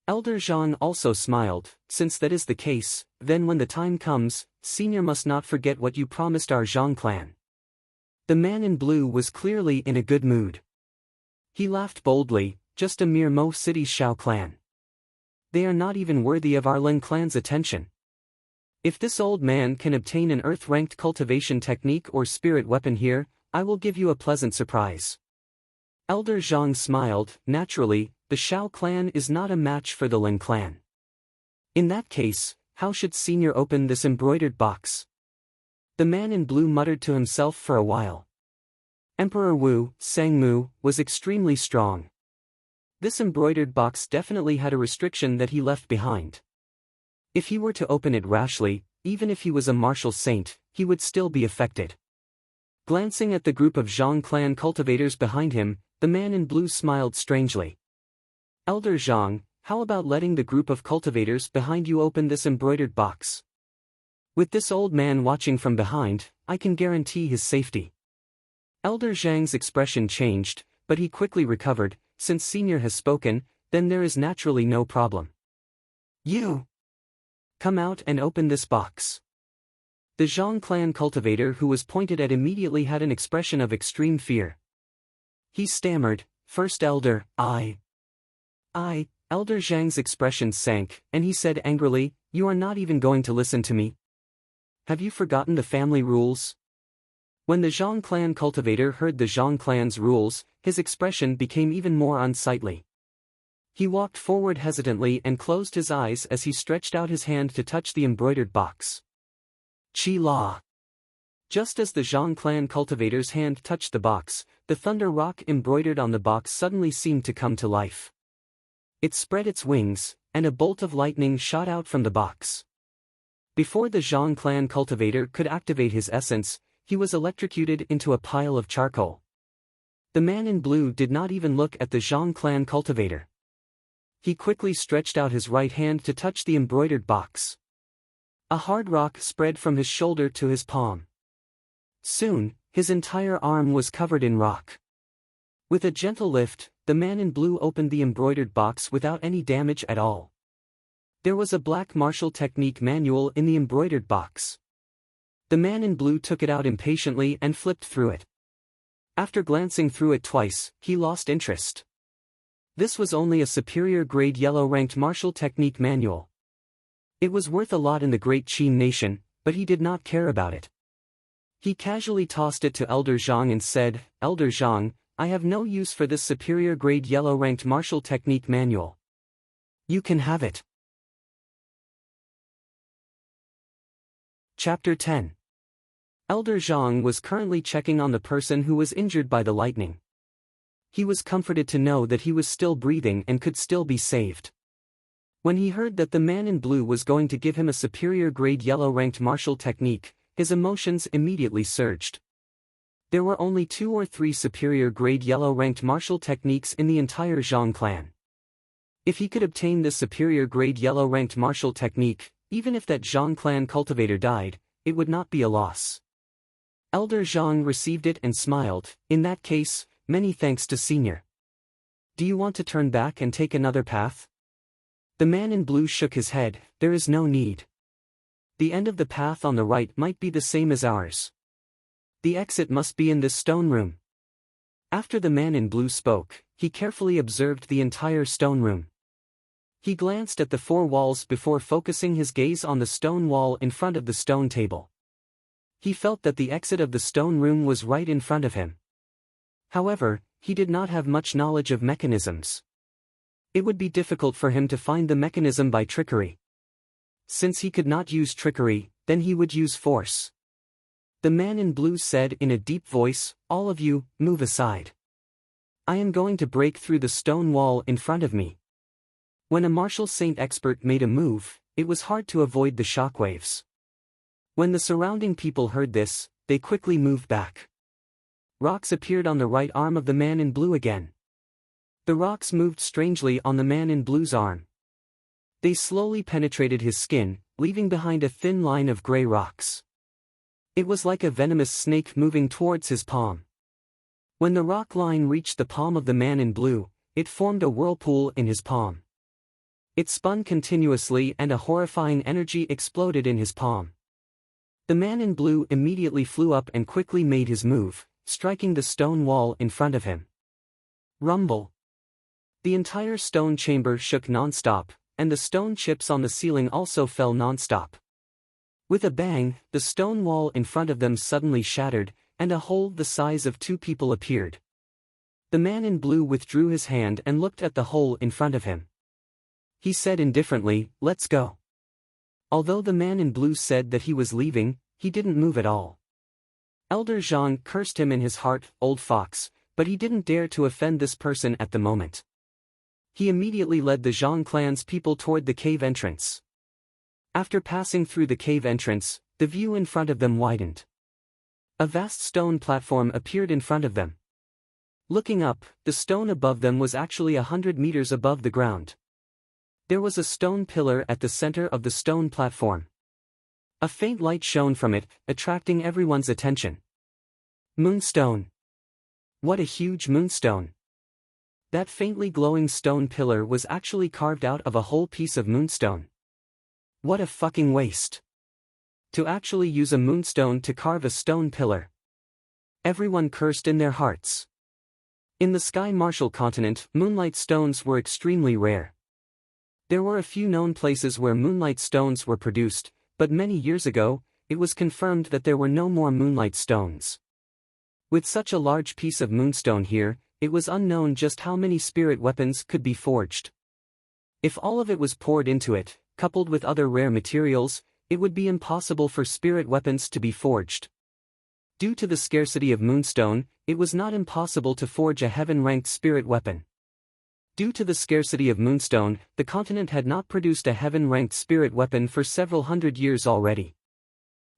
Elder Zhang also smiled. Since that is the case, then when the time comes, Senior must not forget what you promised our Zhang clan. The man in blue was clearly in a good mood. He laughed boldly, just a mere Mo City's Shao clan. They are not even worthy of our Lin clan's attention. If this old man can obtain an earth-ranked cultivation technique or spirit weapon here, I will give you a pleasant surprise. Elder Zhang smiled. Naturally, the Shao clan is not a match for the Lin clan. In that case, how should Senior open this embroidered box? The man in blue muttered to himself for a while. Emperor Wu, Sangmu, was extremely strong. This embroidered box definitely had a restriction that he left behind. If he were to open it rashly, even if he was a martial saint, he would still be affected. Glancing at the group of Zhang clan cultivators behind him, the man in blue smiled strangely. Elder Zhang, how about letting the group of cultivators behind you open this embroidered box? With this old man watching from behind, I can guarantee his safety. Elder Zhang's expression changed, but he quickly recovered. Since Senior has spoken, then there is naturally no problem. You! Come out and open this box. The Zhang clan cultivator who was pointed at immediately had an expression of extreme fear. He stammered, "First Elder, I." Elder Zhang's expression sank, and he said angrily, "You are not even going to listen to me? Have you forgotten the family rules?" When the Zhang clan cultivator heard the Zhang clan's rules, his expression became even more unsightly. He walked forward hesitantly and closed his eyes as he stretched out his hand to touch the embroidered box. Chi La. Just as the Zhang clan cultivator's hand touched the box, the thunder rock embroidered on the box suddenly seemed to come to life. It spread its wings, and a bolt of lightning shot out from the box. Before the Zhang clan cultivator could activate his essence, he was electrocuted into a pile of charcoal. The man in blue did not even look at the Zhang clan cultivator. He quickly stretched out his right hand to touch the embroidered box. A hard rock spread from his shoulder to his palm. Soon, his entire arm was covered in rock. With a gentle lift, the man in blue opened the embroidered box without any damage at all. There was a black martial technique manual in the embroidered box. The man in blue took it out impatiently and flipped through it. After glancing through it twice, he lost interest. This was only a superior-grade yellow-ranked martial technique manual. It was worth a lot in the Great Qin nation, but he did not care about it. He casually tossed it to Elder Zhang and said, "Elder Zhang, I have no use for this superior-grade yellow-ranked martial technique manual. You can have it." Chapter 10. Elder Zhang was currently checking on the person who was injured by the lightning. He was comforted to know that he was still breathing and could still be saved. When he heard that the man in blue was going to give him a superior-grade yellow-ranked martial technique, his emotions immediately surged. There were only 2 or 3 superior-grade yellow-ranked martial techniques in the entire Zhang clan. If he could obtain this superior grade yellow-ranked martial technique, even if that Zhang clan cultivator died, it would not be a loss. Elder Zhang received it and smiled. In that case, many thanks to Senior. Do you want to turn back and take another path? The man in blue shook his head. There is no need. The end of the path on the right might be the same as ours. The exit must be in this stone room. After the man in blue spoke, he carefully observed the entire stone room. He glanced at the four walls before focusing his gaze on the stone wall in front of the stone table. He felt that the exit of the stone room was right in front of him. However, he did not have much knowledge of mechanisms. It would be difficult for him to find the mechanism by trickery. Since he could not use trickery, then he would use force. The man in blue said in a deep voice, "All of you, move aside. I am going to break through the stone wall in front of me." When a martial saint expert made a move, it was hard to avoid the shockwaves. When the surrounding people heard this, they quickly moved back. Rocks appeared on the right arm of the man in blue again. The rocks moved strangely on the man in blue's arm. They slowly penetrated his skin, leaving behind a thin line of gray rocks. It was like a venomous snake moving towards his palm. When the rock line reached the palm of the man in blue, it formed a whirlpool in his palm. It spun continuously and a horrifying energy exploded in his palm. The man in blue immediately flew up and quickly made his move, striking the stone wall in front of him. Rumble. The entire stone chamber shook non-stop, and the stone chips on the ceiling also fell non-stop. With a bang, the stone wall in front of them suddenly shattered, and a hole the size of two people appeared. The man in blue withdrew his hand and looked at the hole in front of him. He said indifferently, "Let's go." Although the man in blue said that he was leaving, he didn't move at all. Elder Zhang cursed him in his heart, "Old fox," but he didn't dare to offend this person at the moment. He immediately led the Zhang clan's people toward the cave entrance. After passing through the cave entrance, the view in front of them widened. A vast stone platform appeared in front of them. Looking up, the stone above them was actually 100 meters above the ground. There was a stone pillar at the center of the stone platform. A faint light shone from it, attracting everyone's attention. Moonstone. What a huge moonstone. That faintly glowing stone pillar was actually carved out of a whole piece of moonstone. What a fucking waste. To actually use a moonstone to carve a stone pillar. Everyone cursed in their hearts. In the Sky Martial continent, moonlight stones were extremely rare. There were a few known places where moonlight stones were produced, but many years ago, it was confirmed that there were no more moonlight stones. With such a large piece of moonstone here, it was unknown just how many spirit weapons could be forged. If all of it was poured into it, coupled with other rare materials, it would be impossible for spirit weapons to be forged. Due to the scarcity of moonstone, it was not impossible to forge a heaven-ranked spirit weapon. Due to the scarcity of moonstone, the continent had not produced a heaven-ranked spirit weapon for several hundred years already.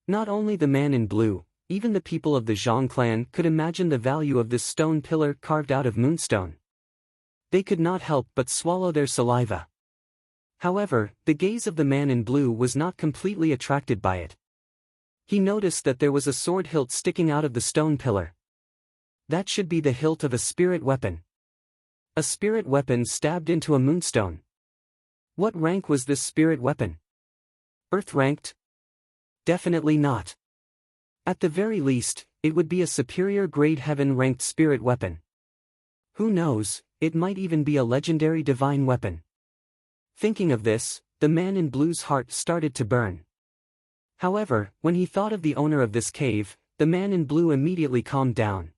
Not only the man in blue, even the people of the Zhang clan could imagine the value of this stone pillar carved out of moonstone. They could not help but swallow their saliva. However, the gaze of the man in blue was not completely attracted by it. He noticed that there was a sword hilt sticking out of the stone pillar. That should be the hilt of a spirit weapon. A spirit weapon stabbed into a moonstone. What rank was this spirit weapon? Earth-ranked? Definitely not. At the very least, it would be a superior grade heaven-ranked spirit weapon. Who knows, it might even be a legendary divine weapon. Thinking of this, the man in blue's heart started to burn. However, when he thought of the owner of this cave, the man in blue immediately calmed down.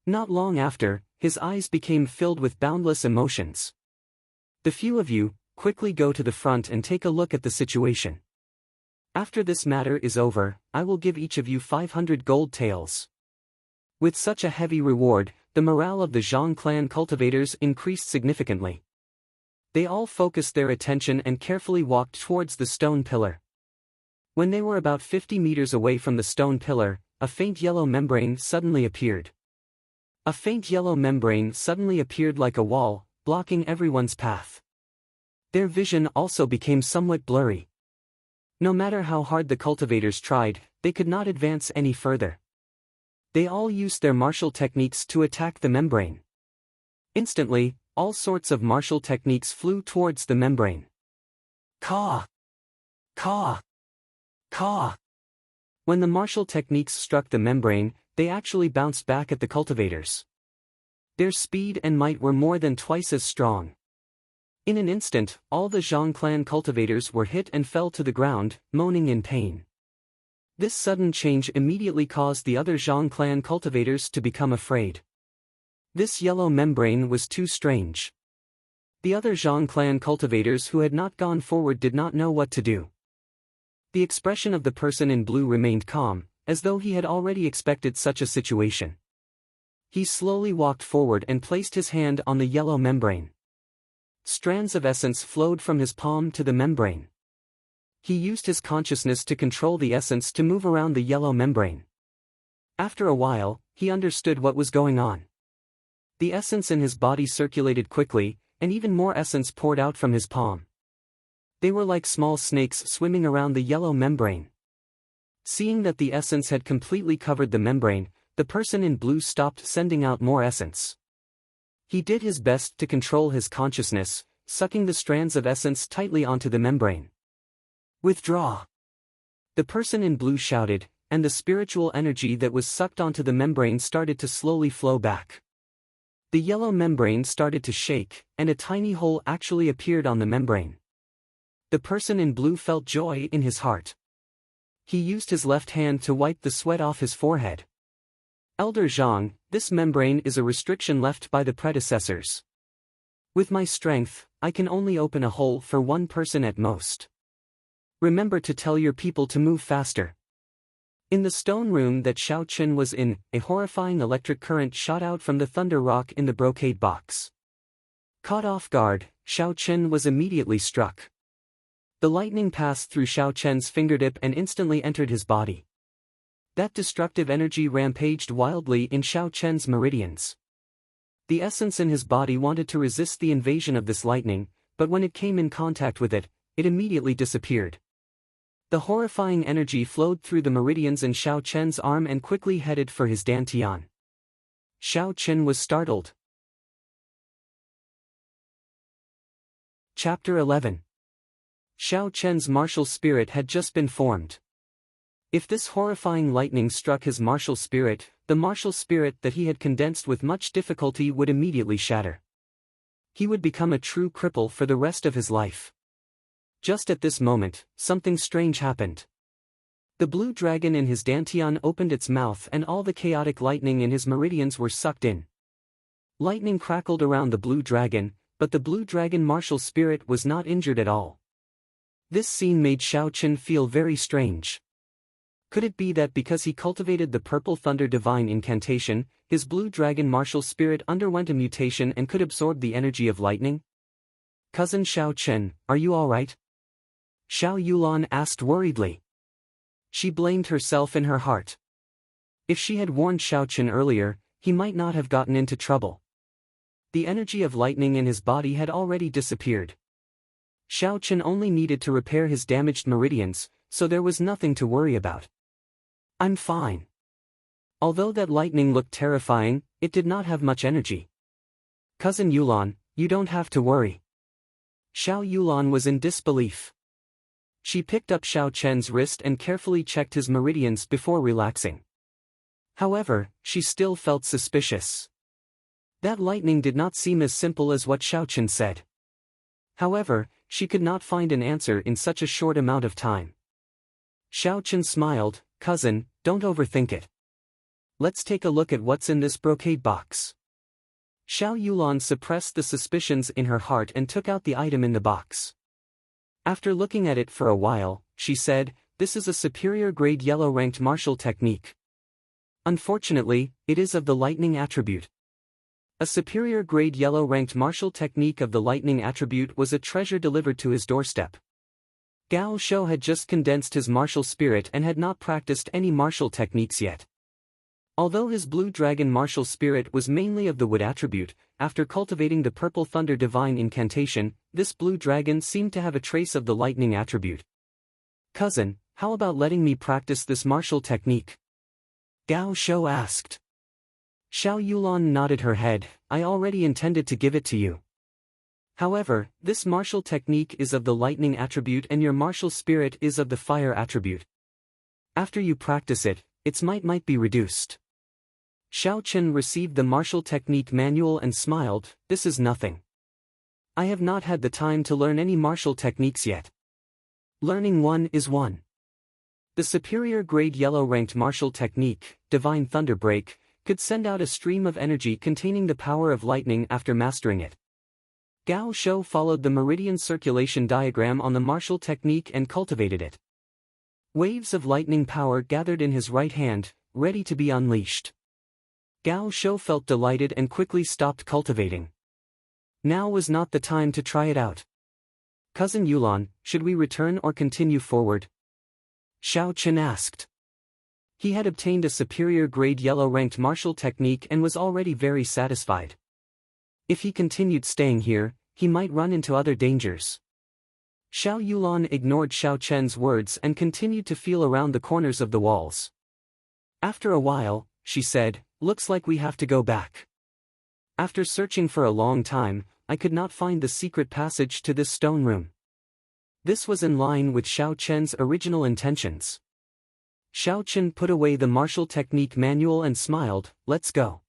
Not long after, his eyes became filled with boundless emotions. The few of you, quickly go to the front and take a look at the situation. After this matter is over, I will give each of you 500 gold taels. With such a heavy reward, the morale of the Zhang clan cultivators increased significantly. They all focused their attention and carefully walked towards the stone pillar. When they were about 50 meters away from the stone pillar, a faint yellow membrane suddenly appeared. A faint yellow membrane suddenly appeared like a wall, blocking everyone's path. Their vision also became somewhat blurry. No matter how hard the cultivators tried, they could not advance any further. They all used their martial techniques to attack the membrane. Instantly, all sorts of martial techniques flew towards the membrane. Caw! Caw! Caw! When the martial techniques struck the membrane, they actually bounced back at the cultivators. Their speed and might were more than twice as strong. In an instant, all the Zhang clan cultivators were hit and fell to the ground, moaning in pain. This sudden change immediately caused the other Zhang clan cultivators to become afraid. This yellow membrane was too strange. The other Zhang clan cultivators who had not gone forward did not know what to do. The expression of the person in blue remained calm, as though he had already expected such a situation. He slowly walked forward and placed his hand on the yellow membrane. Strands of essence flowed from his palm to the membrane. He used his consciousness to control the essence to move around the yellow membrane. After a while, he understood what was going on. The essence in his body circulated quickly, and even more essence poured out from his palm. They were like small snakes swimming around the yellow membrane. Seeing that the essence had completely covered the membrane, the person in blue stopped sending out more essence. He did his best to control his consciousness, sucking the strands of essence tightly onto the membrane. Withdraw! The person in blue shouted, and the spiritual energy that was sucked onto the membrane started to slowly flow back. The yellow membrane started to shake, and a tiny hole actually appeared on the membrane. The person in blue felt joy in his heart. He used his left hand to wipe the sweat off his forehead. Elder Zhang, this membrane is a restriction left by the predecessors. With my strength, I can only open a hole for one person at most. Remember to tell your people to move faster. In the stone room that Xiao Qin was in, a horrifying electric current shot out from the thunder rock in the brocade box. Caught off guard, Xiao Qin was immediately struck. The lightning passed through Xiao Chen's fingertip and instantly entered his body. That destructive energy rampaged wildly in Xiao Chen's meridians. The essence in his body wanted to resist the invasion of this lightning, but when it came in contact with it, it immediately disappeared. The horrifying energy flowed through the meridians in Xiao Chen's arm and quickly headed for his dantian. Xiao Chen was startled. Chapter 11. Xiao Chen's martial spirit had just been formed. If this horrifying lightning struck his martial spirit, the martial spirit that he had condensed with much difficulty would immediately shatter. He would become a true cripple for the rest of his life. Just at this moment, something strange happened. The blue dragon in his dantian opened its mouth and all the chaotic lightning in his meridians were sucked in. Lightning crackled around the blue dragon, but the blue dragon martial spirit was not injured at all. This scene made Xiao Chen feel very strange. Could it be that because he cultivated the purple thunder divine incantation, his blue dragon martial spirit underwent a mutation and could absorb the energy of lightning? Cousin Xiao Chen, are you alright? Xiao Yulan asked worriedly. She blamed herself in her heart. If she had warned Xiao Chen earlier, he might not have gotten into trouble. The energy of lightning in his body had already disappeared. Xiao Chen only needed to repair his damaged meridians, so there was nothing to worry about. I'm fine. Although that lightning looked terrifying, it did not have much energy. Cousin Yulan, you don't have to worry. Xiao Yulan was in disbelief. She picked up Xiao Chen's wrist and carefully checked his meridians before relaxing. However, she still felt suspicious. That lightning did not seem as simple as what Xiao Chen said. However, she could not find an answer in such a short amount of time. Xiao Chen smiled, cousin, don't overthink it. Let's take a look at what's in this brocade box. Xiao Yulan suppressed the suspicions in her heart and took out the item in the box. After looking at it for a while, she said, this is a superior grade yellow-ranked martial technique. Unfortunately, it is of the lightning attribute. A superior grade yellow-ranked martial technique of the lightning attribute was a treasure delivered to his doorstep. Gao Shou had just condensed his martial spirit and had not practiced any martial techniques yet. Although his blue dragon martial spirit was mainly of the wood attribute, after cultivating the Purple Thunder Divine Incantation, this blue dragon seemed to have a trace of the lightning attribute. "Cousin, how about letting me practice this martial technique?" Gao Shou asked. Xiao Yulan nodded her head. "I already intended to give it to you. However, this martial technique is of the lightning attribute and your martial spirit is of the fire attribute. After you practice it, its might be reduced." Xiao Chen received the martial technique manual and smiled. "This is nothing. I have not had the time to learn any martial techniques yet. Learning one is one." The superior grade yellow-ranked martial technique, Divine Thunder Break, could send out a stream of energy containing the power of lightning after mastering it. Gao Shou followed the meridian circulation diagram on the martial technique and cultivated it. Waves of lightning power gathered in his right hand, ready to be unleashed. Gao Shou felt delighted and quickly stopped cultivating. Now was not the time to try it out. "Cousin Yulan, should we return or continue forward?" Xiao Chen asked. He had obtained a superior grade yellow-ranked martial technique and was already very satisfied. If he continued staying here, he might run into other dangers. Xiao Yulan ignored Xiao Chen's words and continued to feel around the corners of the walls. After a while, she said, "Looks like we have to go back. After searching for a long time, I could not find the secret passage to this stone room." This was in line with Xiao Chen's original intentions. Xiao Chen put away the martial technique manual and smiled. "Let's go.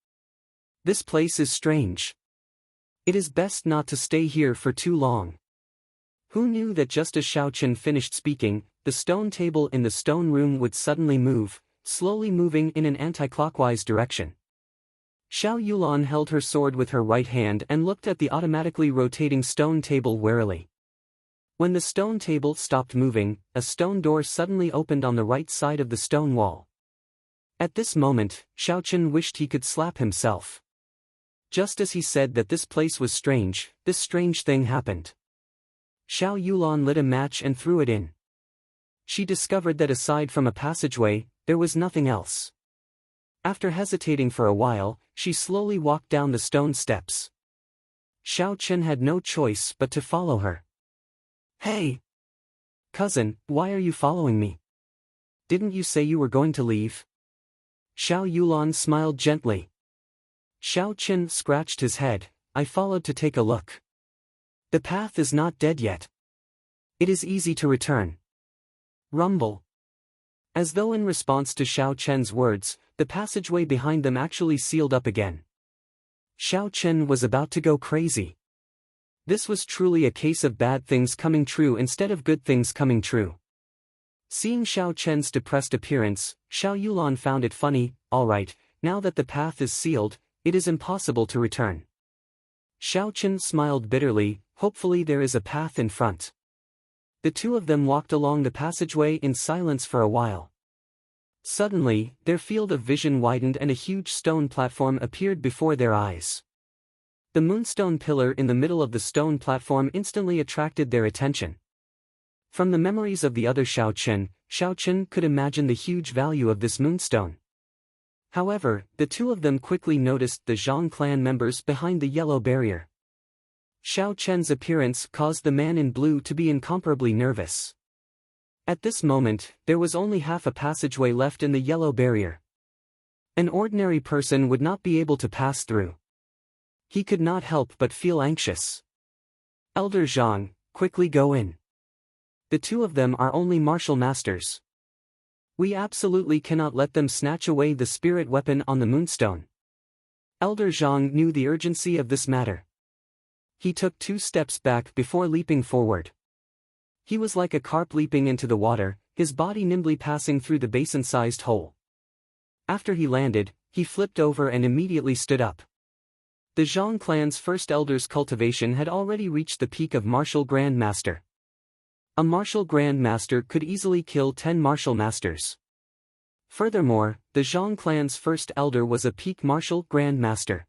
This place is strange. It is best not to stay here for too long." Who knew that just as Xiao Chen finished speaking, the stone table in the stone room would suddenly move, slowly moving in an anti-clockwise direction. Xiao Yulan held her sword with her right hand and looked at the automatically rotating stone table warily. When the stone table stopped moving, a stone door suddenly opened on the right side of the stone wall. At this moment, Xiao Chen wished he could slap himself. Just as he said that this place was strange, this strange thing happened. Xiao Yulan lit a match and threw it in. She discovered that aside from a passageway, there was nothing else. After hesitating for a while, she slowly walked down the stone steps. Xiao Chen had no choice but to follow her. "Hey! Cousin, why are you following me? Didn't you say you were going to leave?" Xiao Yulan smiled gently. Xiao Chen scratched his head. "I followed to take a look. The path is not dead yet. It is easy to return." Rumble. As though in response to Xiao Chen's words, the passageway behind them actually sealed up again. Xiao Chen was about to go crazy. This was truly a case of bad things coming true instead of good things coming true. Seeing Xiao Chen's depressed appearance, Xiao Yulan found it funny. "All right, now that the path is sealed, it is impossible to return." Xiao Chen smiled bitterly. "Hopefully there is a path in front." The two of them walked along the passageway in silence for a while. Suddenly, their field of vision widened and a huge stone platform appeared before their eyes. The moonstone pillar in the middle of the stone platform instantly attracted their attention. From the memories of the other Xiao Chen could imagine the huge value of this moonstone. However, the two of them quickly noticed the Zhang clan members behind the yellow barrier. Xiao Chen's appearance caused the man in blue to be incomparably nervous. At this moment, there was only half a passageway left in the yellow barrier. An ordinary person would not be able to pass through. He could not help but feel anxious. "Elder Zhang, quickly go in. The two of them are only martial masters. We absolutely cannot let them snatch away the spirit weapon on the moonstone." Elder Zhang knew the urgency of this matter. He took 2 steps back before leaping forward. He was like a carp leaping into the water, his body nimbly passing through the basin-sized hole. After he landed, he flipped over and immediately stood up. The Zhang clan's first elder's cultivation had already reached the peak of Martial Grand Master. A Martial Grand Master could easily kill 10 Martial Masters. Furthermore, the Zhang clan's first elder was a peak Martial Grand Master.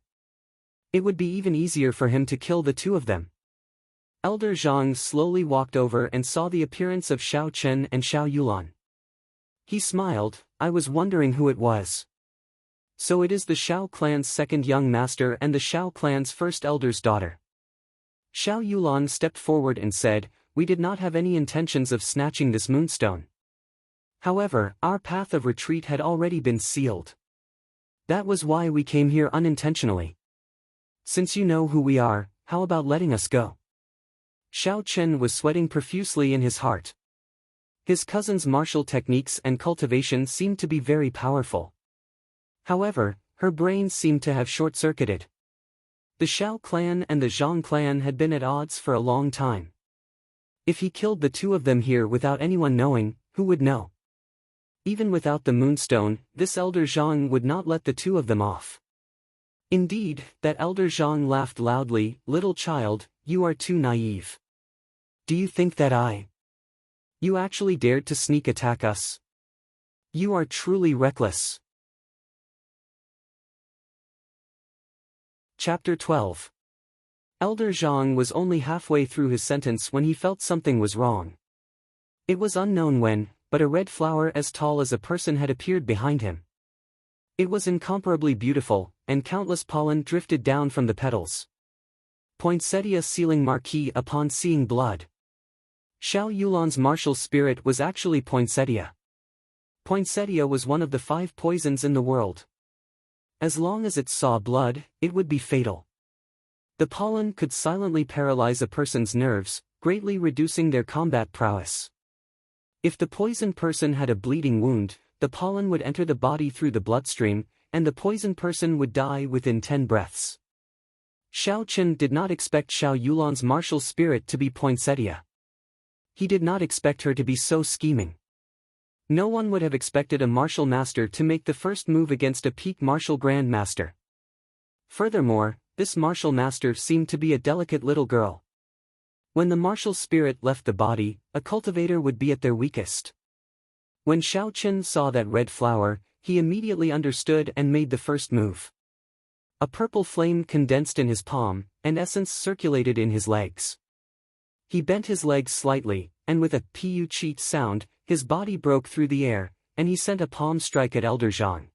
It would be even easier for him to kill the two of them. Elder Zhang slowly walked over and saw the appearance of Xiao Chen and Xiao Yulan. He smiled. "I was wondering who it was." So it is the Shao clan's second young master and the Shao clan's first elder's daughter. Xiao Yulan stepped forward and said, "We did not have any intentions of snatching this moonstone. However, our path of retreat had already been sealed. That was why we came here unintentionally. Since you know who we are, how about letting us go?" Xiao Chen was sweating profusely in his heart. His cousin's martial techniques and cultivation seemed to be very powerful. However, her brain seemed to have short-circuited. The Shao clan and the Zhang clan had been at odds for a long time. If he killed the two of them here without anyone knowing, who would know? Even without the moonstone, this elder Zhang would not let the two of them off. Indeed, that elder Zhang laughed loudly. "Little child, you are too naive. Do you think that you actually dared to sneak attack us? You are truly reckless." Chapter 12. Elder Zhang was only halfway through his sentence when he felt something was wrong. It was unknown when, but a red flower as tall as a person had appeared behind him. It was incomparably beautiful, and countless pollen drifted down from the petals. Poinsettia sealing marquee upon seeing blood. Xiao Yulan's martial spirit was actually poinsettia. Poinsettia was one of the 5 poisons in the world. As long as it saw blood, it would be fatal. The pollen could silently paralyze a person's nerves, greatly reducing their combat prowess. If the poisoned person had a bleeding wound, the pollen would enter the body through the bloodstream, and the poisoned person would die within 10 breaths. Xiao Chen did not expect Xiao Yulan's martial spirit to be poinsettia. He did not expect her to be so scheming. No one would have expected a martial master to make the first move against a peak martial grand master. Furthermore, this martial master seemed to be a delicate little girl. When the martial spirit left the body, a cultivator would be at their weakest. When Xiao Chen saw that red flower, he immediately understood and made the first move. A purple flame condensed in his palm, and essence circulated in his legs. He bent his legs slightly, and with a pu-cheat sound, his body broke through the air, and he sent a palm strike at Elder Zhang.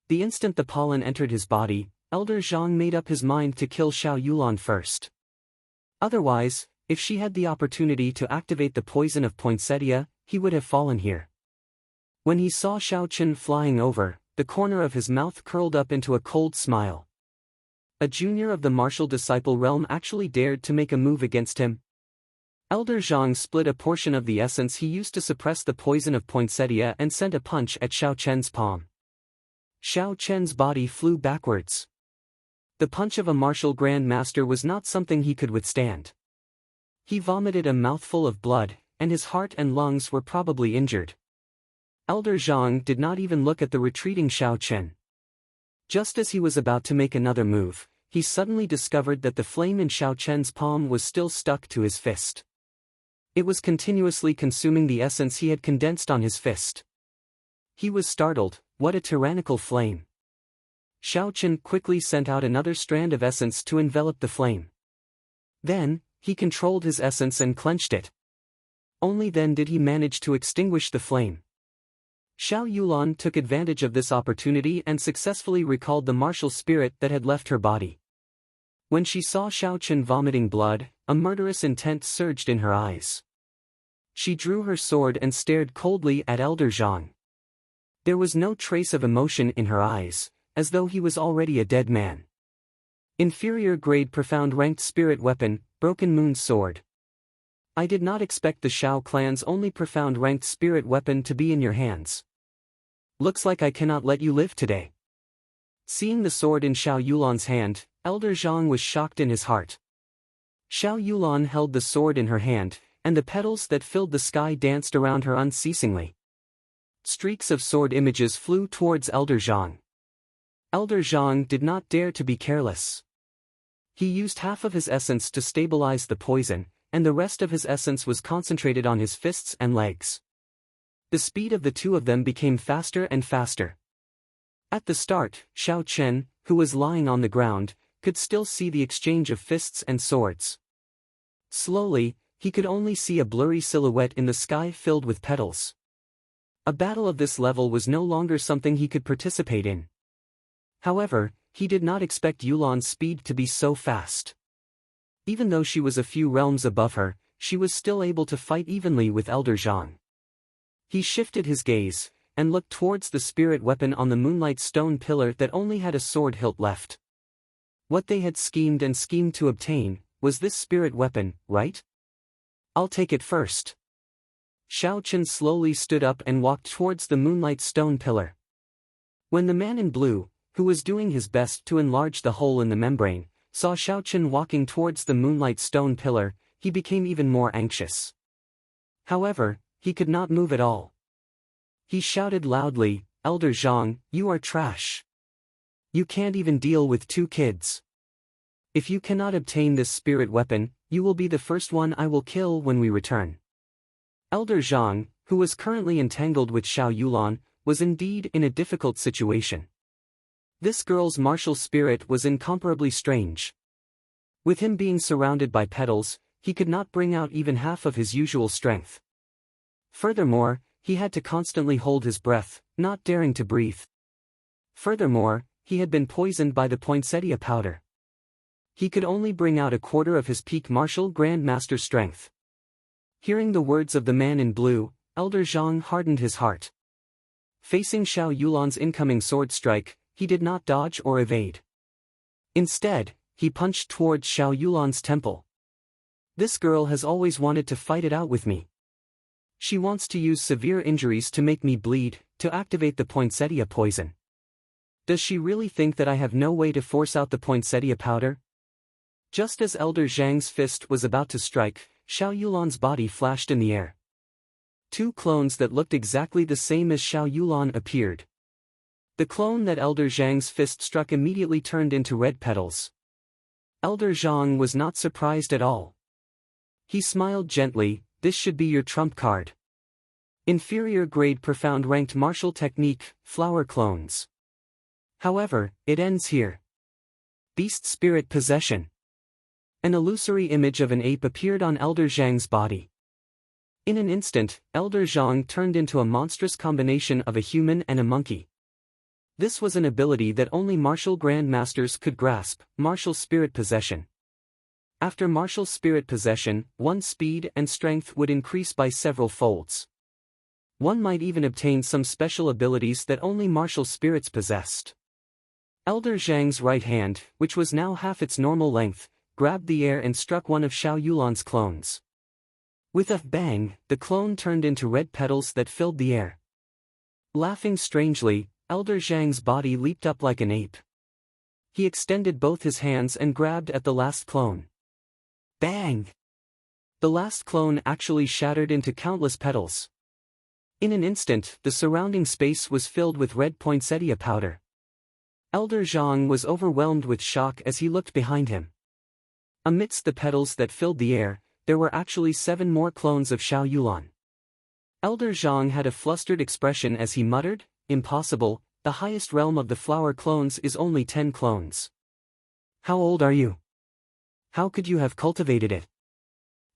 The instant the pollen entered his body, Elder Zhang made up his mind to kill Xiao Yulan first. Otherwise, if she had the opportunity to activate the poison of poinsettia, he would have fallen here. When he saw Xiao Chen flying over, the corner of his mouth curled up into a cold smile. A junior of the martial disciple realm actually dared to make a move against him. Elder Zhang split a portion of the essence he used to suppress the poison of poinsettia and sent a punch at Xiao Chen's palm. Xiao Chen's body flew backwards. The punch of a martial grand master was not something he could withstand. He vomited a mouthful of blood, and his heart and lungs were probably injured. Elder Zhang did not even look at the retreating Xiao Chen. Just as he was about to make another move, he suddenly discovered that the flame in Xiao Chen's palm was still stuck to his fist. It was continuously consuming the essence he had condensed on his fist. He was startled. What a tyrannical flame! Xiao Chen quickly sent out another strand of essence to envelop the flame. Then, he controlled his essence and clenched it. Only then did he manage to extinguish the flame. Xiao Yulan took advantage of this opportunity and successfully recalled the martial spirit that had left her body. When she saw Xiao Chen vomiting blood, a murderous intent surged in her eyes. She drew her sword and stared coldly at Elder Zhang. There was no trace of emotion in her eyes, as though he was already a dead man. Inferior grade profound ranked spirit weapon, broken moon sword. I did not expect the Shao clan's only profound ranked spirit weapon to be in your hands. Looks like I cannot let you live today. Seeing the sword in Xiao Yulan's hand, Elder Zhang was shocked in his heart. Xiao Yulan held the sword in her hand, and the petals that filled the sky danced around her unceasingly. Streaks of sword images flew towards Elder Zhang. Elder Zhang did not dare to be careless. He used half of his essence to stabilize the poison, and the rest of his essence was concentrated on his fists and legs. The speed of the two of them became faster and faster. At the start, Xiao Chen, who was lying on the ground, could still see the exchange of fists and swords. Slowly, he could only see a blurry silhouette in the sky filled with petals. A battle of this level was no longer something he could participate in. However, he did not expect Yulan's speed to be so fast. Even though she was a few realms above her, she was still able to fight evenly with Elder Zhang. He shifted his gaze, and looked towards the spirit weapon on the moonlight stone pillar that only had a sword hilt left. What they had schemed to obtain, was this spirit weapon, right? I'll take it first. Xiao Chen slowly stood up and walked towards the moonlight stone pillar. When the man in blue, who was doing his best to enlarge the hole in the membrane, saw Xiao Chen walking towards the moonlight stone pillar, he became even more anxious. However, he could not move at all. He shouted loudly, "Elder Zhang, you are trash. You can't even deal with 2 kids. If you cannot obtain this spirit weapon, you will be the first one I will kill when we return." Elder Zhang, who was currently entangled with Xiao Yulan, was indeed in a difficult situation. This girl's martial spirit was incomparably strange. With him being surrounded by petals, he could not bring out even half of his usual strength. Furthermore, he had to constantly hold his breath, not daring to breathe. Furthermore, he had been poisoned by the poinsettia powder. He could only bring out a quarter of his peak martial grandmaster strength. Hearing the words of the man in blue, Elder Zhang hardened his heart. Facing Xiao Yulan's incoming sword strike, he did not dodge or evade. Instead, he punched towards Xiao Yulan's temple. This girl has always wanted to fight it out with me. She wants to use severe injuries to make me bleed, to activate the poinsettia poison. Does she really think that I have no way to force out the poinsettia powder? Just as Elder Zhang's fist was about to strike, Xiao Yulan's body flashed in the air. 2 clones that looked exactly the same as Xiao Yulan appeared. The clone that Elder Zhang's fist struck immediately turned into red petals. Elder Zhang was not surprised at all. He smiled gently, "This should be your trump card. Inferior grade profound ranked martial technique, flower clones. However, it ends here." Beast spirit possession. An illusory image of an ape appeared on Elder Zhang's body. In an instant, Elder Zhang turned into a monstrous combination of a human and a monkey. This was an ability that only martial grandmasters could grasp, martial spirit possession. After martial spirit possession, one's speed and strength would increase by several folds. One might even obtain some special abilities that only martial spirits possessed. Elder Zhang's right hand, which was now half its normal length, grabbed the air and struck one of Xiao Yulan's clones. With a bang, the clone turned into red petals that filled the air. Laughing strangely, Elder Zhang's body leaped up like an ape. He extended both his hands and grabbed at the last clone. Bang! The last clone actually shattered into countless petals. In an instant, the surrounding space was filled with red poinsettia powder. Elder Zhang was overwhelmed with shock as he looked behind him. Amidst the petals that filled the air, there were actually 7 more clones of Xiao Yulan. Elder Zhang had a flustered expression as he muttered, "Impossible, the highest realm of the flower clones is only 10 clones. How old are you? How could you have cultivated it?"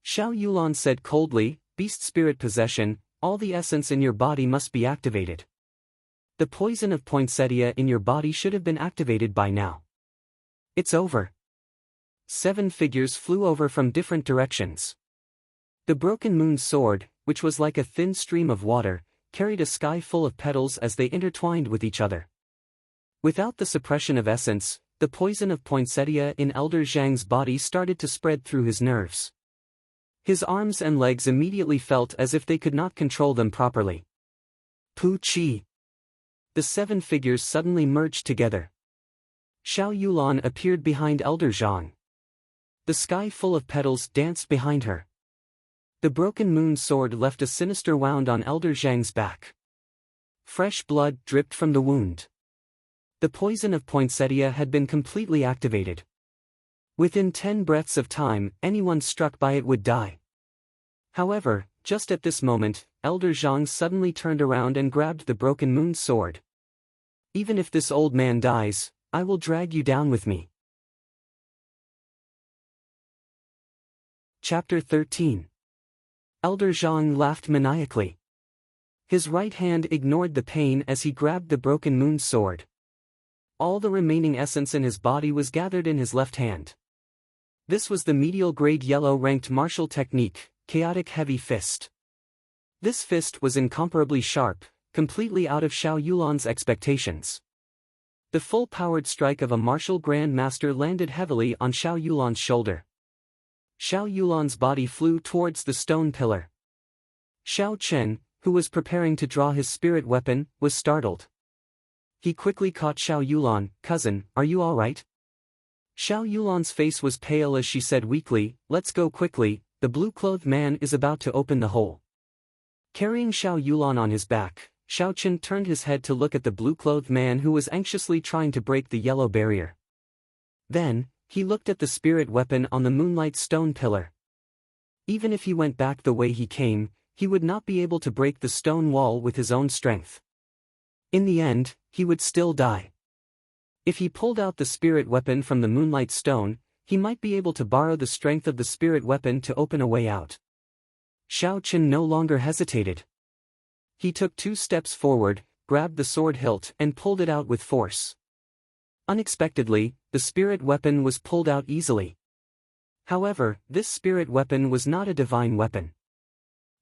Xiao Yulan said coldly, "Beast spirit possession, all the essence in your body must be activated. The poison of poinsettia in your body should have been activated by now. It's over." 7 figures flew over from different directions. The broken moon sword, which was like a thin stream of water, carried a sky full of petals as they intertwined with each other. Without the suppression of essence, the poison of poinsettia in Elder Zhang's body started to spread through his nerves. His arms and legs immediately felt as if they could not control them properly. Pu Qi. The 7 figures suddenly merged together. Xiao Yulan appeared behind Elder Zhang. The sky full of petals danced behind her. The broken moon sword left a sinister wound on Elder Zhang's back. Fresh blood dripped from the wound. The poison of poinsettia had been completely activated. Within 10 breaths of time, anyone struck by it would die. However, just at this moment, Elder Zhang suddenly turned around and grabbed the broken moon sword. "Even if this old man dies, I will drag you down with me." Chapter 13. Elder Zhang laughed maniacally. His right hand ignored the pain as he grabbed the broken moon sword. All the remaining essence in his body was gathered in his left hand. This was the medial grade yellow ranked martial technique, Chaotic Heavy Fist. This fist was incomparably sharp, completely out of Xiao Yulan's expectations. The full-powered strike of a martial Grand Master landed heavily on Xiao Yulan's shoulder. Xiao Yulan's body flew towards the stone pillar. Xiao Chen, who was preparing to draw his spirit weapon, was startled. He quickly caught Xiao Yulan. "Cousin, are you all right?" Xiao Yulan's face was pale as she said weakly, "Let's go quickly, the blue-clothed man is about to open the hole." Carrying Xiao Yulan on his back, Xiao Chen turned his head to look at the blue-clothed man who was anxiously trying to break the yellow barrier. Then, he looked at the spirit weapon on the moonlight stone pillar. Even if he went back the way he came, he would not be able to break the stone wall with his own strength. In the end, he would still die. If he pulled out the spirit weapon from the moonlight stone, he might be able to borrow the strength of the spirit weapon to open a way out. Xiao Chen no longer hesitated. He took 2 steps forward, grabbed the sword hilt and pulled it out with force. Unexpectedly, the spirit weapon was pulled out easily. However, this spirit weapon was not a divine weapon.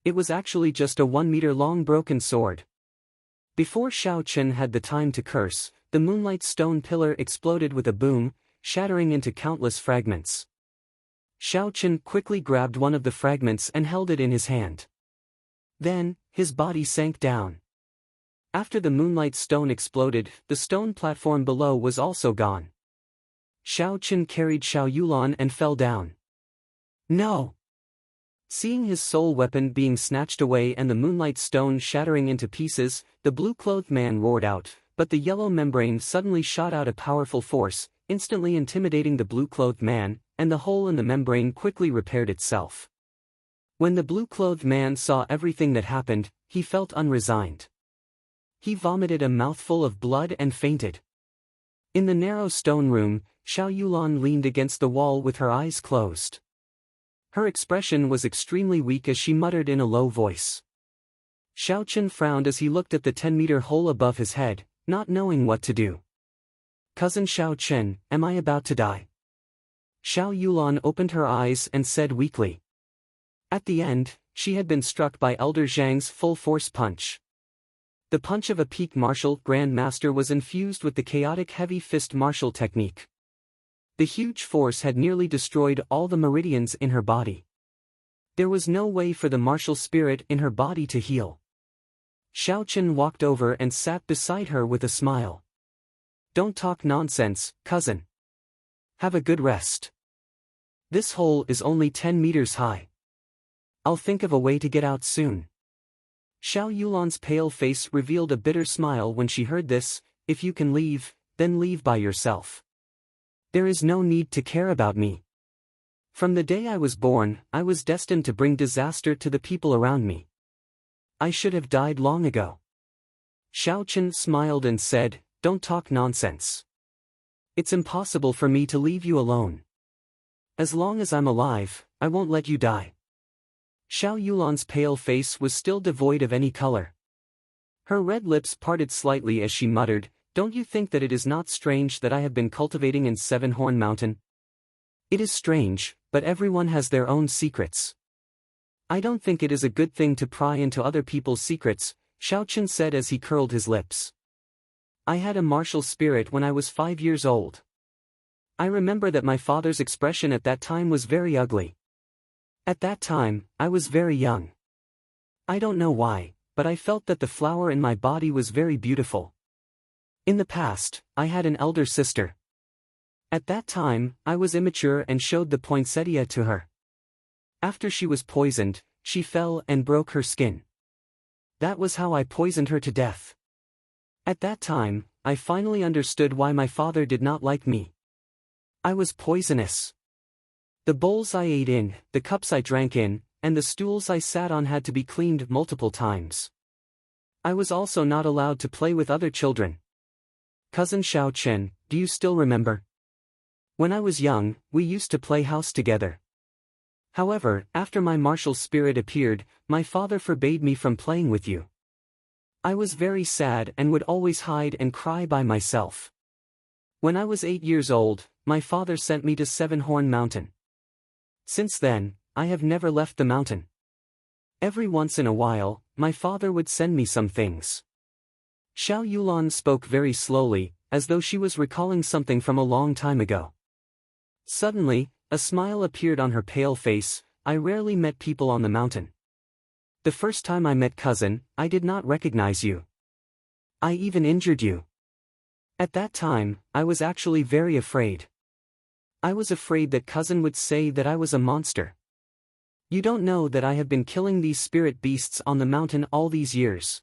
It was actually just a 1-meter-long broken sword. Before Xiao Chen had the time to curse, the moonlight stone pillar exploded with a boom, shattering into countless fragments. Xiao Chen quickly grabbed one of the fragments and held it in his hand. Then, his body sank down. After the moonlight stone exploded, the stone platform below was also gone. Xiao Chen carried Xiao Yulan and fell down. "No!" Seeing his soul weapon being snatched away and the moonlight stone shattering into pieces, the blue-clothed man roared out, but the yellow membrane suddenly shot out a powerful force, instantly intimidating the blue-clothed man, and the hole in the membrane quickly repaired itself. When the blue-clothed man saw everything that happened, he felt unresigned. He vomited a mouthful of blood and fainted. In the narrow stone room, Xiao Yulan leaned against the wall with her eyes closed. Her expression was extremely weak as she muttered in a low voice. Xiao Chen frowned as he looked at the 10-meter hole above his head, not knowing what to do. "Cousin Xiao Chen, am I about to die?" Xiao Yulan opened her eyes and said weakly. At the end, she had been struck by Elder Zhang's full-force punch. The punch of a peak martial Grand Master was infused with the chaotic heavy fist martial technique. The huge force had nearly destroyed all the meridians in her body. There was no way for the martial spirit in her body to heal. Xiao Chen walked over and sat beside her with a smile. "Don't talk nonsense, cousin. Have a good rest. This hole is only 10 meters high. I'll think of a way to get out soon." Xiao Yulan's pale face revealed a bitter smile when she heard this. "If you can leave, then leave by yourself. There is no need to care about me. From the day I was born, I was destined to bring disaster to the people around me. I should have died long ago." Xiao Chen smiled and said, "Don't talk nonsense. It's impossible for me to leave you alone. As long as I'm alive, I won't let you die." Xiao Yulan's pale face was still devoid of any color. Her red lips parted slightly as she muttered, "Don't you think that it is not strange that I have been cultivating in Seven-Horn Mountain? It is strange, but everyone has their own secrets. I don't think it is a good thing to pry into other people's secrets," Xiao Chen said as he curled his lips. "I had a martial spirit when I was 5 years old. I remember that my father's expression at that time was very ugly. At that time, I was very young. I don't know why, but I felt that the flower in my body was very beautiful. In the past, I had an elder sister. At that time, I was immature and showed the poinsettia to her. After she was poisoned, she fell and broke her skin. That was how I poisoned her to death. At that time, I finally understood why my father did not like me. I was poisonous. The bowls I ate in, the cups I drank in, and the stools I sat on had to be cleaned multiple times. I was also not allowed to play with other children. Cousin Xiao Chen, do you still remember? When I was young, we used to play house together. However, after my martial spirit appeared, my father forbade me from playing with you. I was very sad and would always hide and cry by myself. When I was 8 years old, my father sent me to Seven Horn Mountain. Since then, I have never left the mountain. Every once in a while, my father would send me some things. Xiao Yulan spoke very slowly, as though she was recalling something from a long time ago. Suddenly, a smile appeared on her pale face. I rarely met people on the mountain. The first time I met cousin, I did not recognize you. I even injured you. At that time, I was actually very afraid. I was afraid that cousin would say that I was a monster. You don't know that I have been killing these spirit beasts on the mountain all these years.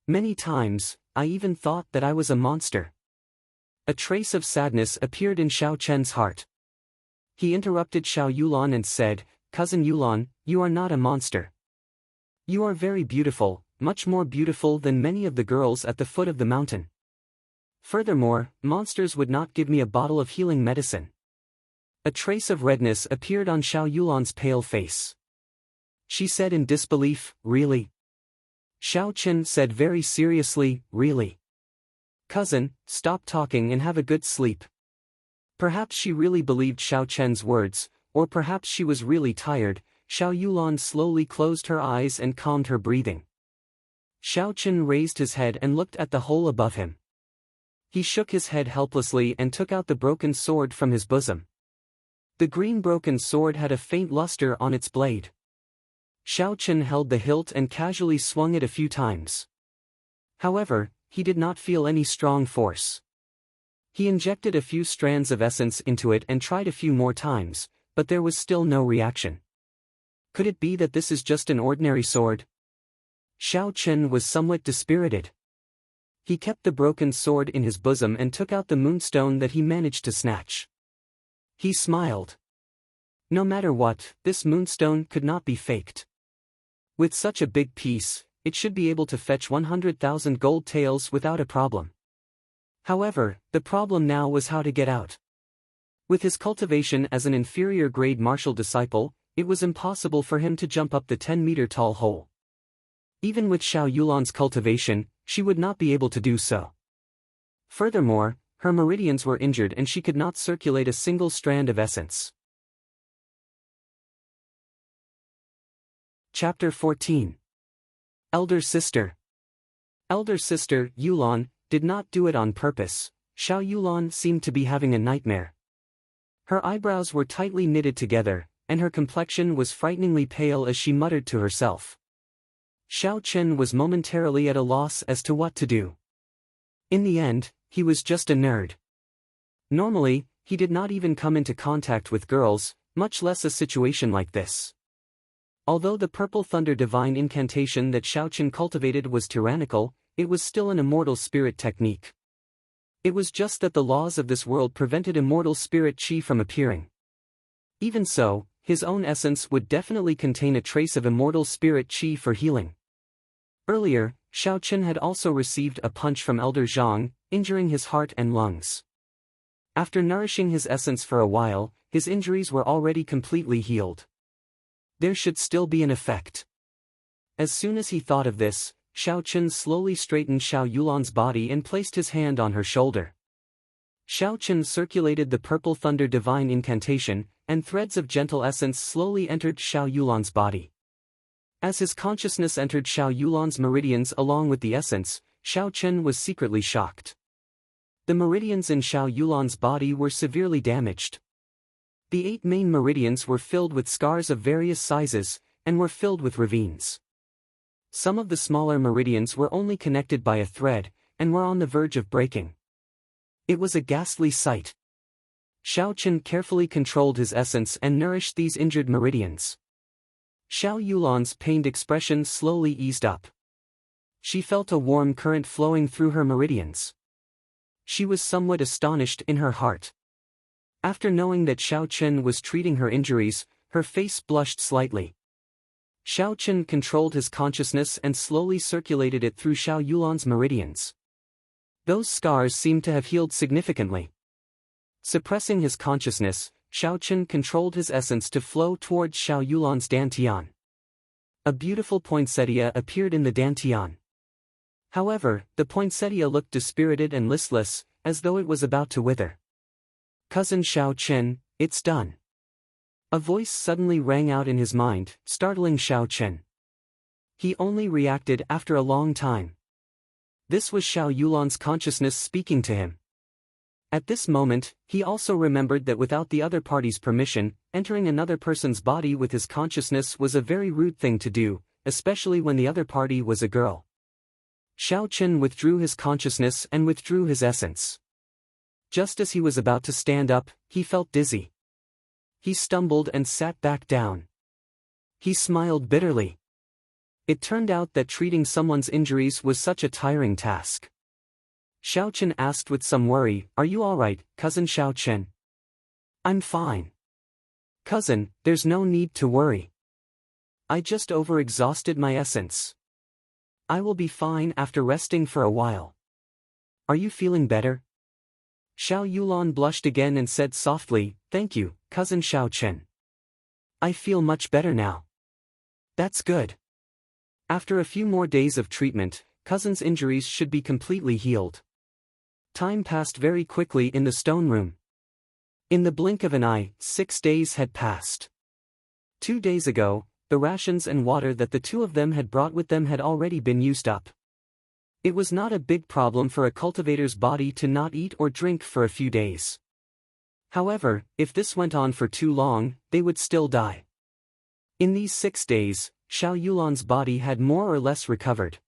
Many times, I even thought that I was a monster. A trace of sadness appeared in Xiao Chen's heart. He interrupted Xiao Yulan and said, "Cousin Yulan, you are not a monster. You are very beautiful, much more beautiful than many of the girls at the foot of the mountain. Furthermore, monsters would not give me a bottle of healing medicine." A trace of redness appeared on Xiao Yulan's pale face. She said in disbelief, "Really?" Xiao Chen said very seriously, "Really? Cousin, stop talking and have a good sleep." Perhaps she really believed Xiao Chen's words, or perhaps she was really tired. Xiao Yulan slowly closed her eyes and calmed her breathing. Xiao Chen raised his head and looked at the hole above him. He shook his head helplessly and took out the broken sword from his bosom. The green broken sword had a faint luster on its blade. Xiao Chen held the hilt and casually swung it a few times. However, he did not feel any strong force. He injected a few strands of essence into it and tried a few more times, but there was still no reaction. Could it be that this is just an ordinary sword? Xiao Chen was somewhat dispirited. He kept the broken sword in his bosom and took out the moonstone that he managed to snatch. He smiled. No matter what, this moonstone could not be faked. With such a big piece, it should be able to fetch 100,000 gold taels without a problem. However, the problem now was how to get out. With his cultivation as an inferior grade martial disciple, it was impossible for him to jump up the 10-meter tall hole. Even with Xiao Yulan's cultivation, she would not be able to do so. Furthermore, her meridians were injured and she could not circulate a single strand of essence. Chapter 14. Elder Sister. Elder Sister, Yulan, did not do it on purpose. Xiao Yulan seemed to be having a nightmare. Her eyebrows were tightly knitted together, and her complexion was frighteningly pale as she muttered to herself. Xiao Chen was momentarily at a loss as to what to do. In the end, he was just a nerd. Normally, he did not even come into contact with girls, much less a situation like this. Although the Purple Thunder Divine incantation that Xiao Chen cultivated was tyrannical, it was still an immortal spirit technique. It was just that the laws of this world prevented immortal spirit chi from appearing. Even so, his own essence would definitely contain a trace of immortal spirit chi for healing. Earlier, Xiao Chen had also received a punch from Elder Zhang, injuring his heart and lungs. After nourishing his essence for a while, his injuries were already completely healed. There should still be an effect. As soon as he thought of this, Xiao Chen slowly straightened Xiao Yulan's body and placed his hand on her shoulder. Xiao Chen circulated the Purple Thunder Divine incantation, and threads of gentle essence slowly entered Xiao Yulan's body. As his consciousness entered Xiao Yulan's meridians along with the essence, Xiao Chen was secretly shocked. The meridians in Xiao Yulan's body were severely damaged. The 8 main meridians were filled with scars of various sizes, and were filled with ravines. Some of the smaller meridians were only connected by a thread, and were on the verge of breaking. It was a ghastly sight. Xiao Chen carefully controlled his essence and nourished these injured meridians. Xiao Yulan's pained expression slowly eased up. She felt a warm current flowing through her meridians. She was somewhat astonished in her heart. After knowing that Xiao Chen was treating her injuries, her face blushed slightly. Xiao Chen controlled his consciousness and slowly circulated it through Xiao Yulan's meridians. Those scars seemed to have healed significantly. Suppressing his consciousness, Xiao Chen controlled his essence to flow towards Xiao Yulan's dantian. A beautiful poinsettia appeared in the dantian. However, the poinsettia looked dispirited and listless, as though it was about to wither. "Cousin Xiao Chen, it's done." A voice suddenly rang out in his mind, startling Xiao Chen. He only reacted after a long time. This was Xiao Yulan's consciousness speaking to him. At this moment, he also remembered that without the other party's permission, entering another person's body with his consciousness was a very rude thing to do, especially when the other party was a girl. Xiao Chen withdrew his consciousness and withdrew his essence. Just as he was about to stand up, he felt dizzy. He stumbled and sat back down. He smiled bitterly. It turned out that treating someone's injuries was such a tiring task. Xiao Chen asked with some worry, "Are you all right, Cousin Xiao Chen?" "I'm fine. Cousin, there's no need to worry. I just overexhausted my essence. I will be fine after resting for a while. Are you feeling better?" Xiao Yulan blushed again and said softly, "Thank you, Cousin Xiao Chen. I feel much better now." "That's good. After a few more days of treatment, Cousin's injuries should be completely healed." Time passed very quickly in the stone room. In the blink of an eye, 6 days had passed. 2 days ago, the rations and water that the two of them had brought with them had already been used up. It was not a big problem for a cultivator's body to not eat or drink for a few days. However, if this went on for too long, they would still die. In these 6 days, Xiao Yulan's body had more or less recovered.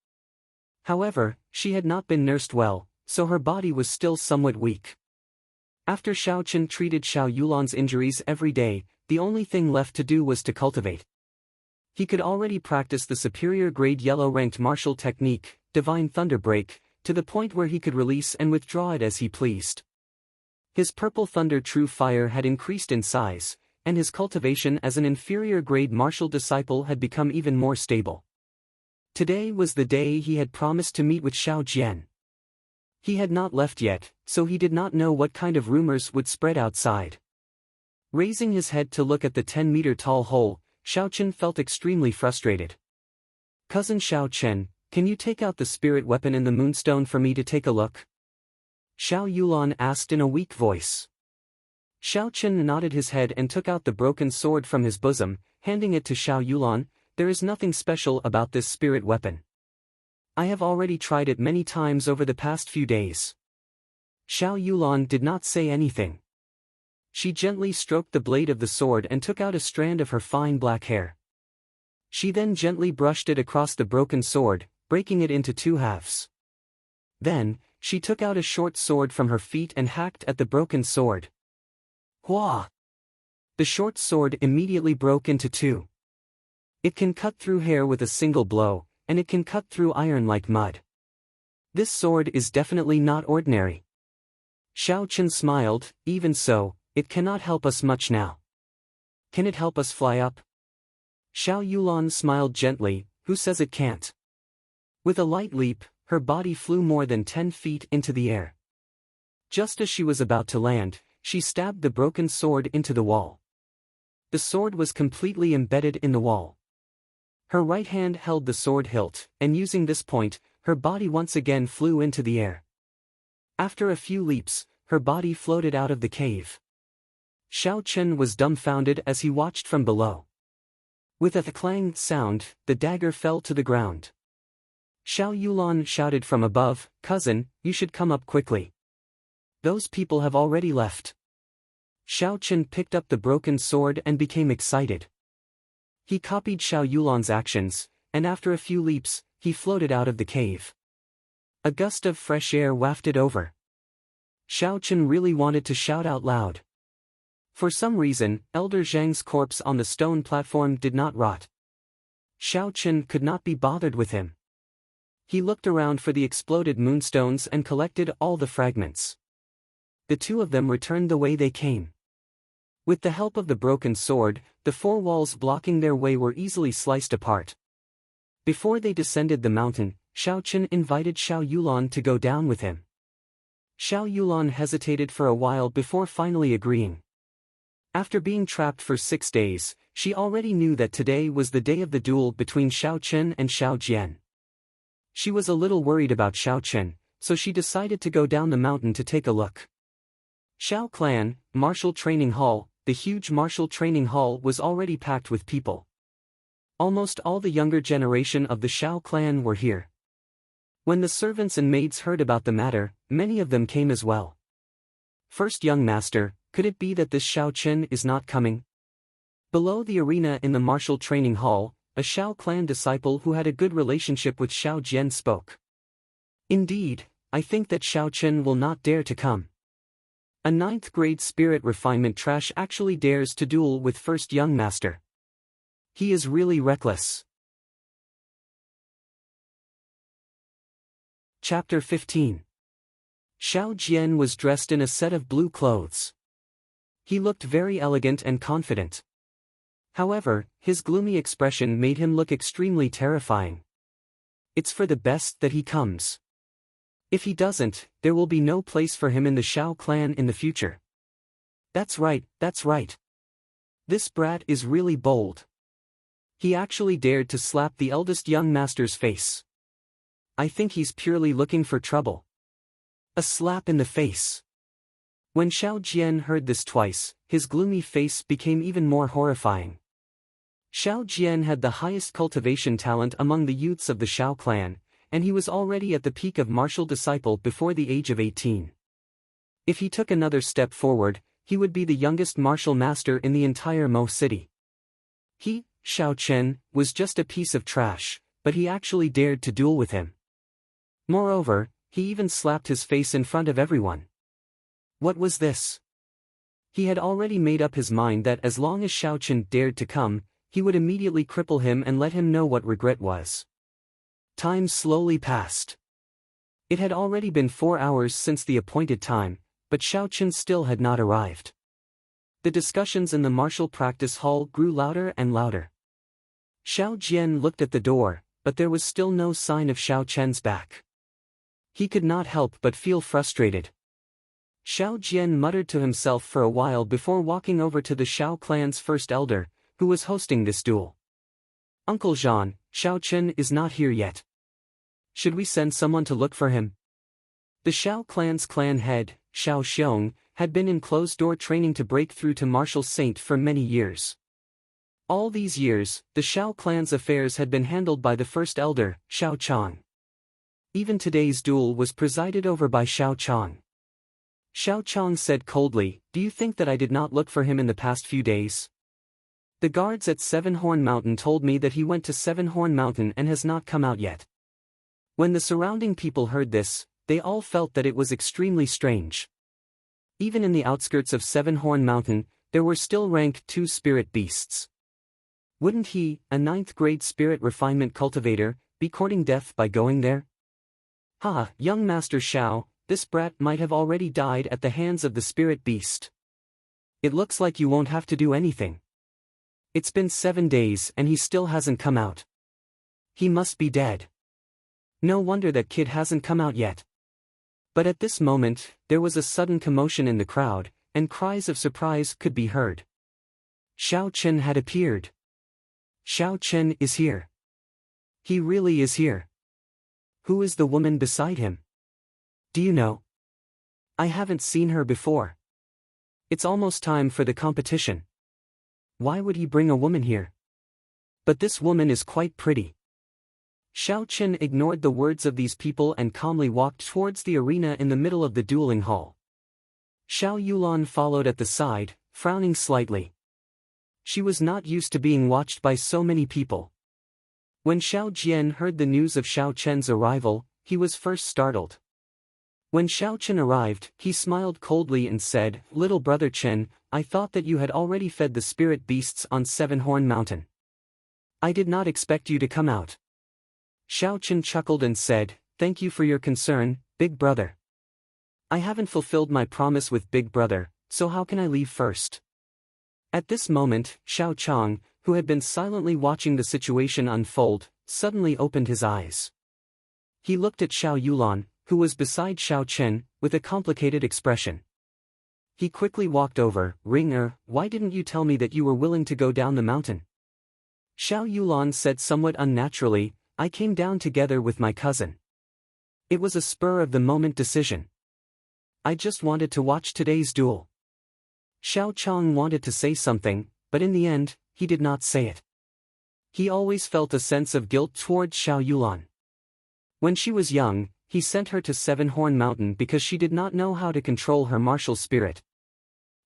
However, she had not been nursed well, so her body was still somewhat weak. After Xiao Chen treated Xiao Yulan's injuries every day, the only thing left to do was to cultivate. He could already practice the superior grade yellow-ranked martial technique, Divine Thunder Break, to the point where he could release and withdraw it as he pleased. His Purple Thunder True Fire had increased in size, and his cultivation as an inferior grade martial disciple had become even more stable. Today was the day he had promised to meet with Xiao Jian. He had not left yet, so he did not know what kind of rumors would spread outside. Raising his head to look at the 10-meter-tall hole, Xiao Chen felt extremely frustrated. "Cousin Xiao Chen, can you take out the spirit weapon in the moonstone for me to take a look?" Xiao Yulan asked in a weak voice. Xiao Chen nodded his head and took out the broken sword from his bosom, handing it to Xiao Yulan. "There is nothing special about this spirit weapon. I have already tried it many times over the past few days." Xiao Yulan did not say anything. She gently stroked the blade of the sword and took out a strand of her fine black hair. She then gently brushed it across the broken sword, breaking it into 2 halves. Then, she took out a short sword from her feet and hacked at the broken sword. Hua! The short sword immediately broke into 2. It can cut through hair with a single blow, and it can cut through iron like mud. This sword is definitely not ordinary. Xiao Chen smiled. "Even so, it cannot help us much now. Can it help us fly up?" Xiao Yulan smiled gently. "Who says it can't?" With a light leap, her body flew more than 10 feet into the air. Just as she was about to land, she stabbed the broken sword into the wall. The sword was completely embedded in the wall. Her right hand held the sword hilt, and using this point, her body once again flew into the air. After a few leaps, her body floated out of the cave. Xiao Chen was dumbfounded as he watched from below. With a clang sound, the dagger fell to the ground. Xiao Yulan shouted from above, "Cousin, you should come up quickly. Those people have already left." Xiao Chen picked up the broken sword and became excited. He copied Xiao Yulan's actions, and after a few leaps, he floated out of the cave. A gust of fresh air wafted over. Xiao Chen really wanted to shout out loud. For some reason, Elder Zhang's corpse on the stone platform did not rot. Xiao Chen could not be bothered with him. He looked around for the exploded moonstones and collected all the fragments. The two of them returned the way they came. With the help of the broken sword, the 4 walls blocking their way were easily sliced apart. Before they descended the mountain, Xiao Chen invited Xiao Yulan to go down with him. Xiao Yulan hesitated for a while before finally agreeing. After being trapped for 6 days, she already knew that today was the day of the duel between Xiao Chen and Xiao Jian. She was a little worried about Xiao Chen, so she decided to go down the mountain to take a look. Shao Clan, Martial Training Hall. The huge martial training hall was already packed with people. Almost all the younger generation of the Shao clan were here. When the servants and maids heard about the matter, many of them came as well. First young master, could it be that this Shao Chen is not coming? Below the arena in the martial training hall, a Shao clan disciple who had a good relationship with Shao Jian spoke. Indeed, I think that Shao Chen will not dare to come. A 9th grade spirit refinement trash actually dares to duel with first young master. He is really reckless. Chapter 15. Shao Jian was dressed in a set of blue clothes. He looked very elegant and confident. However, his gloomy expression made him look extremely terrifying. It's for the best that he comes. If he doesn't, there will be no place for him in the Shao clan in the future. That's right, that's right. This brat is really bold. He actually dared to slap the eldest young master's face. I think he's purely looking for trouble. A slap in the face. When Shao Jian heard this twice, his gloomy face became even more horrifying. Shao Jian had the highest cultivation talent among the youths of the Shao clan, and he was already at the peak of martial disciple before the age of 18. If he took another step forward, he would be the youngest martial master in the entire Mo city. He, Shao Chen, was just a piece of trash, but he actually dared to duel with him. Moreover, he even slapped his face in front of everyone. What was this? He had already made up his mind that as long as Shao Chen dared to come, he would immediately cripple him and let him know what regret was. Time slowly passed. It had already been 4 hours since the appointed time, but Shao Chen still had not arrived. The discussions in the martial practice hall grew louder and louder. Shao Jian looked at the door, but there was still no sign of Shao Chen's back. He could not help but feel frustrated. Shao Jian muttered to himself for a while before walking over to the Shao clan's first elder, who was hosting this duel. Uncle Jean, Shao Chen is not here yet. Should we send someone to look for him? The Shao clan's clan head, Shao Xiong, had been in closed-door training to break through to martial saint for many years. All these years, the Shao clan's affairs had been handled by the first elder, Shao Chang. Even today's duel was presided over by Shao Chang. Shao Chang said coldly, "Do you think that I did not look for him in the past few days? The guards at Seven Horn Mountain told me that he went to Seven Horn Mountain and has not come out yet." When the surrounding people heard this, they all felt that it was extremely strange. Even in the outskirts of Seven Horn Mountain, there were still rank 2 spirit beasts. Wouldn't he, a 9th grade spirit refinement cultivator, be courting death by going there? Ha, young Master Shao, this brat might have already died at the hands of the spirit beast. It looks like you won't have to do anything. It's been 7 days and he still hasn't come out. He must be dead. No wonder that kid hasn't come out yet. But at this moment, there was a sudden commotion in the crowd, and cries of surprise could be heard. Shao Chen had appeared. Shao Chen is here. He really is here. Who is the woman beside him? Do you know? I haven't seen her before. It's almost time for the competition. Why would he bring a woman here? But this woman is quite pretty. Shao Chen ignored the words of these people and calmly walked towards the arena in the middle of the dueling hall. Xiao Yulan followed at the side, frowning slightly. She was not used to being watched by so many people. When Shao Jian heard the news of Shao Chen's arrival, he was first startled. When Shao Chen arrived, he smiled coldly and said, "Little brother Chen, I thought that you had already fed the spirit beasts on Seven Horn Mountain. I did not expect you to come out." Shao Chen chuckled and said, "Thank you for your concern, big brother. I haven't fulfilled my promise with big brother, so how can I leave first?" At this moment, Shao Chang, who had been silently watching the situation unfold, suddenly opened his eyes. He looked at Xiao Yulan, who was beside Shao Chen, with a complicated expression. He quickly walked over. "Ringer, why didn't you tell me that you were willing to go down the mountain?" Xiao Yulan said somewhat unnaturally, "I came down together with my cousin." It was a spur-of-the-moment decision. I just wanted to watch today's duel. Xiao Chang wanted to say something, but in the end, he did not say it. He always felt a sense of guilt towards Xiao Yulan. When she was young, he sent her to Seven Horn Mountain because she did not know how to control her martial spirit.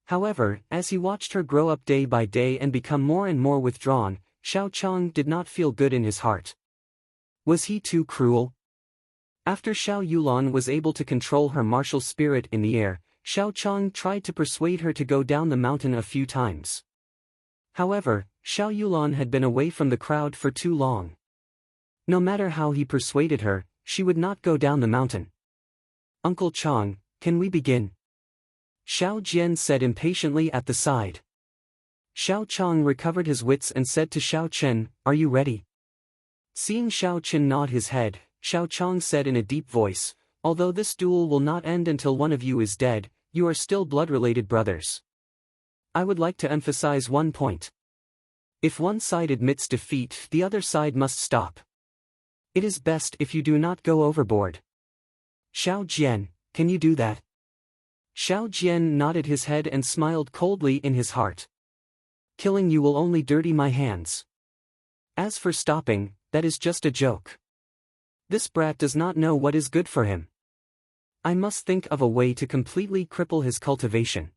However, as he watched her grow up day by day and become more and more withdrawn, Xiao Chang did not feel good in his heart. Was he too cruel? After Xiao Yulan was able to control her martial spirit in the air, Xiao Chang tried to persuade her to go down the mountain a few times. However, Xiao Yulan had been away from the crowd for too long. No matter how he persuaded her, she would not go down the mountain. "Uncle Chang, can we begin?" Xiao Jian said impatiently at the side. Xiao Chang recovered his wits and said to Xiao Chen, "Are you ready?" Seeing Xiao Chen nod his head, Xiao Chang said in a deep voice, "Although this duel will not end until one of you is dead, you are still blood-related brothers. I would like to emphasize one point. If one side admits defeat, the other side must stop. It is best if you do not go overboard. Xiao Jian, can you do that?" Xiao Jian nodded his head and smiled coldly in his heart. "Killing you will only dirty my hands. As for stopping, that is just a joke. This brat does not know what is good for him. I must think of a way to completely cripple his cultivation."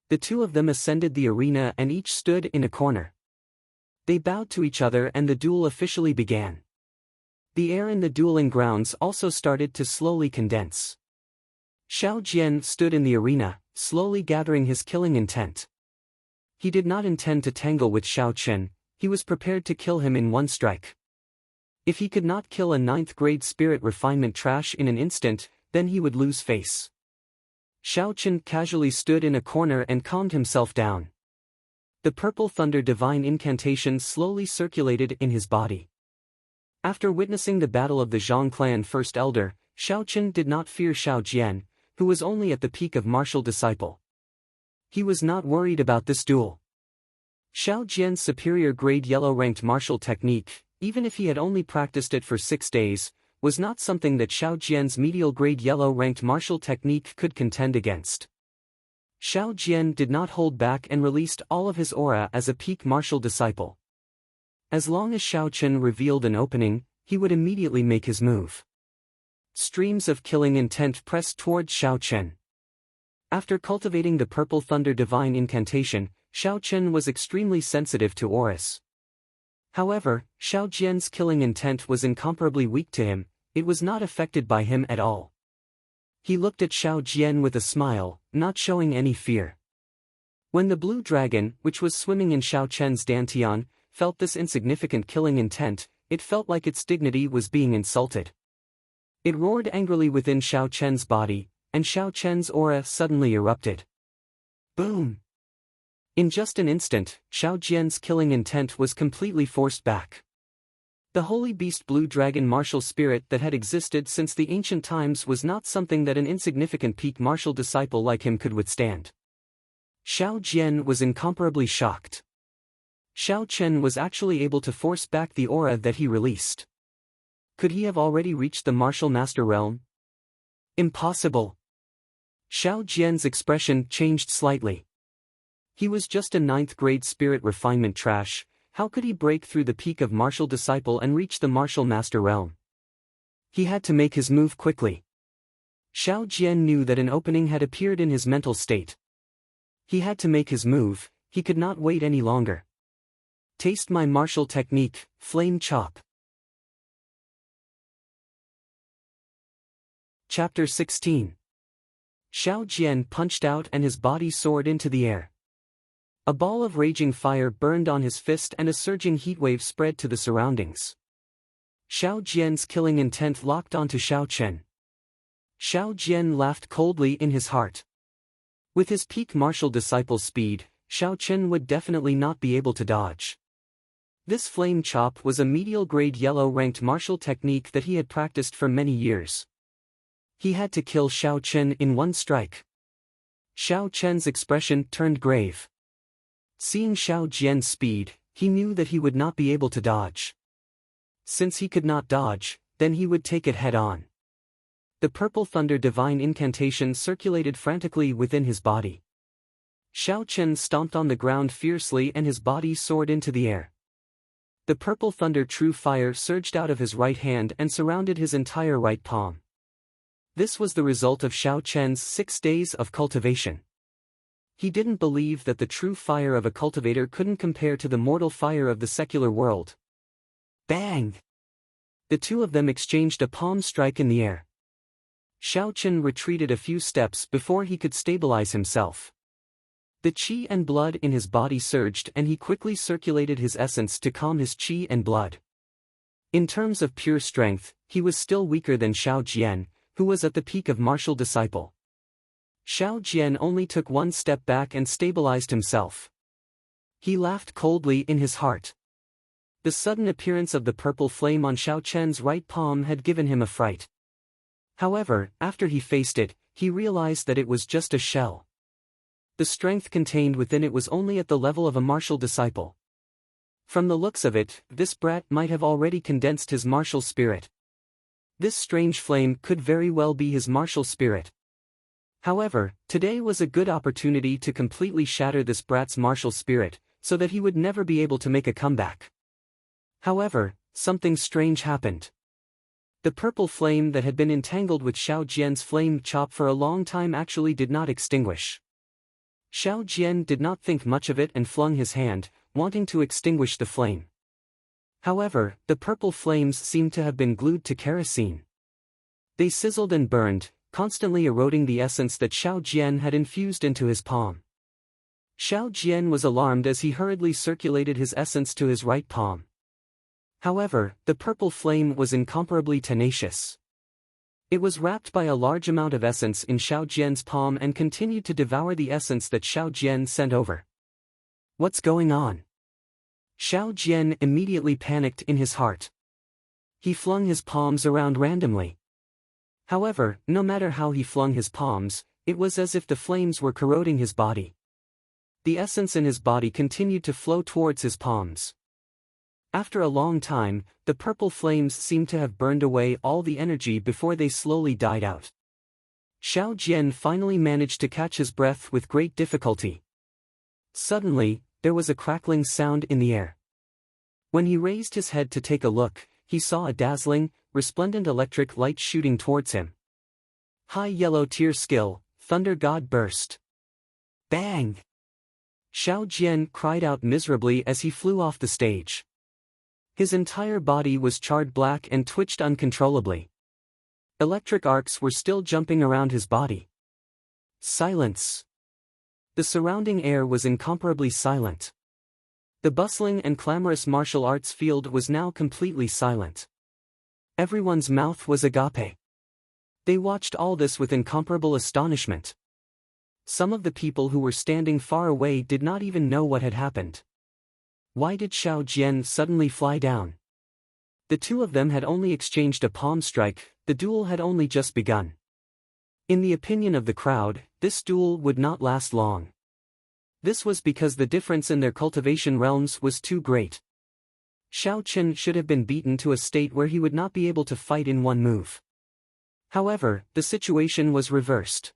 The two of them ascended the arena and each stood in a corner. They bowed to each other and the duel officially began. The air in the dueling grounds also started to slowly condense. Xiao Jian stood in the arena, slowly gathering his killing intent. He did not intend to tangle with Xiao Chen, he was prepared to kill him in one strike. If he could not kill a 9th-grade spirit refinement trash in an instant, then he would lose face. Xiao Chen casually stood in a corner and calmed himself down. The purple thunder divine incantation slowly circulated in his body. After witnessing the battle of the Zhang clan first elder, Xiao Chen did not fear Xiao Jian, who was only at the peak of martial disciple. He was not worried about this duel. Xiao Jian's superior grade yellow-ranked martial technique, even if he had only practiced it for 6 days, was not something that Xiao Jian's medial grade yellow-ranked martial technique could contend against. Xiao Jian did not hold back and released all of his aura as a peak martial disciple. As long as Xiao Chen revealed an opening, he would immediately make his move. Streams of killing intent pressed towards Xiao Chen. After cultivating the purple thunder divine incantation, Xiao Chen was extremely sensitive to auras. However, Xiao Jian's killing intent was incomparably weak to him, it was not affected by him at all. He looked at Xiao Jian with a smile, not showing any fear. When the blue dragon, which was swimming in Xiao Chen's dantian, felt this insignificant killing intent, it felt like its dignity was being insulted. It roared angrily within Xiao Chen's body, and Xiao Chen's aura suddenly erupted. Boom! In just an instant, Xiao Jian's killing intent was completely forced back. The holy beast blue dragon martial spirit that had existed since the ancient times was not something that an insignificant peak martial disciple like him could withstand. Xiao Jian was incomparably shocked. Xiao Chen was actually able to force back the aura that he released. Could he have already reached the martial master realm? Impossible. Xiao Jian's expression changed slightly. He was just a 9th-grade spirit refinement trash, how could he break through the peak of martial disciple and reach the martial master realm? He had to make his move quickly. Xiao Jian knew that an opening had appeared in his mental state. He had to make his move, he could not wait any longer. Taste my martial technique, Flame Chop. Chapter 16. Xiao Jian punched out and his body soared into the air. A ball of raging fire burned on his fist and a surging heatwave spread to the surroundings. Xiao Jian's killing intent locked onto Xiao Chen. Xiao Jian laughed coldly in his heart. With his peak martial disciple speed, Xiao Chen would definitely not be able to dodge. This flame chop was a medial grade yellow-ranked martial technique that he had practiced for many years. He had to kill Xiao Chen in one strike. Xiao Chen's expression turned grave. Seeing Xiao Jian's speed, he knew that he would not be able to dodge. Since he could not dodge, then he would take it head-on. The purple thunder divine incantation circulated frantically within his body. Xiao Chen stomped on the ground fiercely and his body soared into the air. The purple thunder true fire surged out of his right hand and surrounded his entire right palm. This was the result of Xiao Chen's 6 days of cultivation. He didn't believe that the true fire of a cultivator couldn't compare to the mortal fire of the secular world. Bang! The two of them exchanged a palm strike in the air. Xiao Chen retreated a few steps before he could stabilize himself. The qi and blood in his body surged and he quickly circulated his essence to calm his qi and blood. In terms of pure strength, he was still weaker than Xiao Jian, who was at the peak of martial disciple. Xiao Jian only took one step back and stabilized himself. He laughed coldly in his heart. The sudden appearance of the purple flame on Xiao Chen's right palm had given him a fright. However, after he faced it, he realized that it was just a shell. The strength contained within it was only at the level of a martial disciple. From the looks of it, this brat might have already condensed his martial spirit. This strange flame could very well be his martial spirit. However, today was a good opportunity to completely shatter this brat's martial spirit, so that he would never be able to make a comeback. However, something strange happened. The purple flame that had been entangled with Xiao Jian's flame chop for a long time actually did not extinguish. Xiao Jian did not think much of it and flung his hand, wanting to extinguish the flame. However, the purple flames seemed to have been glued to kerosene. They sizzled and burned, constantly eroding the essence that Xiao Jian had infused into his palm. Xiao Jian was alarmed as he hurriedly circulated his essence to his right palm. However, the purple flame was incomparably tenacious. It was wrapped by a large amount of essence in Xiao Jian's palm and continued to devour the essence that Xiao Jian sent over. What's going on? Xiao Jian immediately panicked in his heart. He flung his palms around randomly. However, no matter how he flung his palms, it was as if the flames were corroding his body. The essence in his body continued to flow towards his palms. After a long time, the purple flames seemed to have burned away all the energy before they slowly died out. Xiao Jian finally managed to catch his breath with great difficulty. Suddenly, there was a crackling sound in the air. When he raised his head to take a look, he saw a dazzling, resplendent electric light shooting towards him. High yellow tier skill, Thunder God Burst. Bang! Xiao Jian cried out miserably as he flew off the stage. His entire body was charred black and twitched uncontrollably. Electric arcs were still jumping around his body. Silence. The surrounding air was incomparably silent. The bustling and clamorous martial arts field was now completely silent. Everyone's mouth was agape. They watched all this with incomparable astonishment. Some of the people who were standing far away did not even know what had happened. Why did Xiao Jian suddenly fly down? The two of them had only exchanged a palm strike, the duel had only just begun. In the opinion of the crowd, this duel would not last long. This was because the difference in their cultivation realms was too great. Xiao Chen should have been beaten to a state where he would not be able to fight in one move. However, the situation was reversed.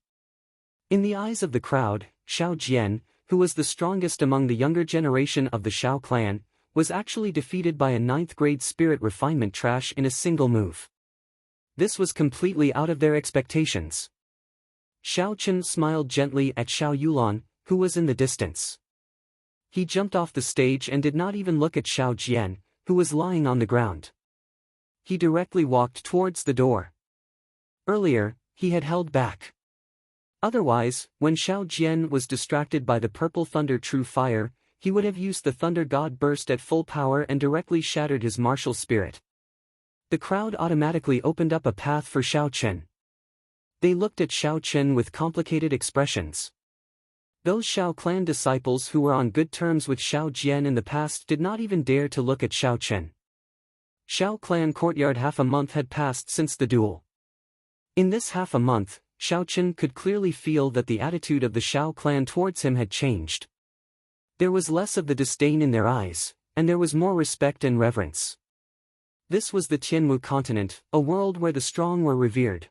In the eyes of the crowd, Xiao Jian, who was the strongest among the younger generation of the Xiao clan, was actually defeated by a 9th-grade spirit refinement trash in a single move. This was completely out of their expectations. Xiao Chen smiled gently at Xiao Yulan, who was in the distance. He jumped off the stage and did not even look at Xiao Jian, who was lying on the ground. He directly walked towards the door. Earlier, he had held back. Otherwise, when Xiao Jian was distracted by the purple thunder true fire, he would have used the Thunder God Burst at full power and directly shattered his martial spirit. The crowd automatically opened up a path for Xiao Chen. They looked at Xiao Chen with complicated expressions. Those Xiao clan disciples who were on good terms with Xiao Jian in the past did not even dare to look at Xiao Chen. Xiao clan courtyard. Half a month had passed since the duel. In this half a month, Xiao Chen could clearly feel that the attitude of the Xiao clan towards him had changed. There was less of the disdain in their eyes, and there was more respect and reverence. This was the Tianwu continent, a world where the strong were revered.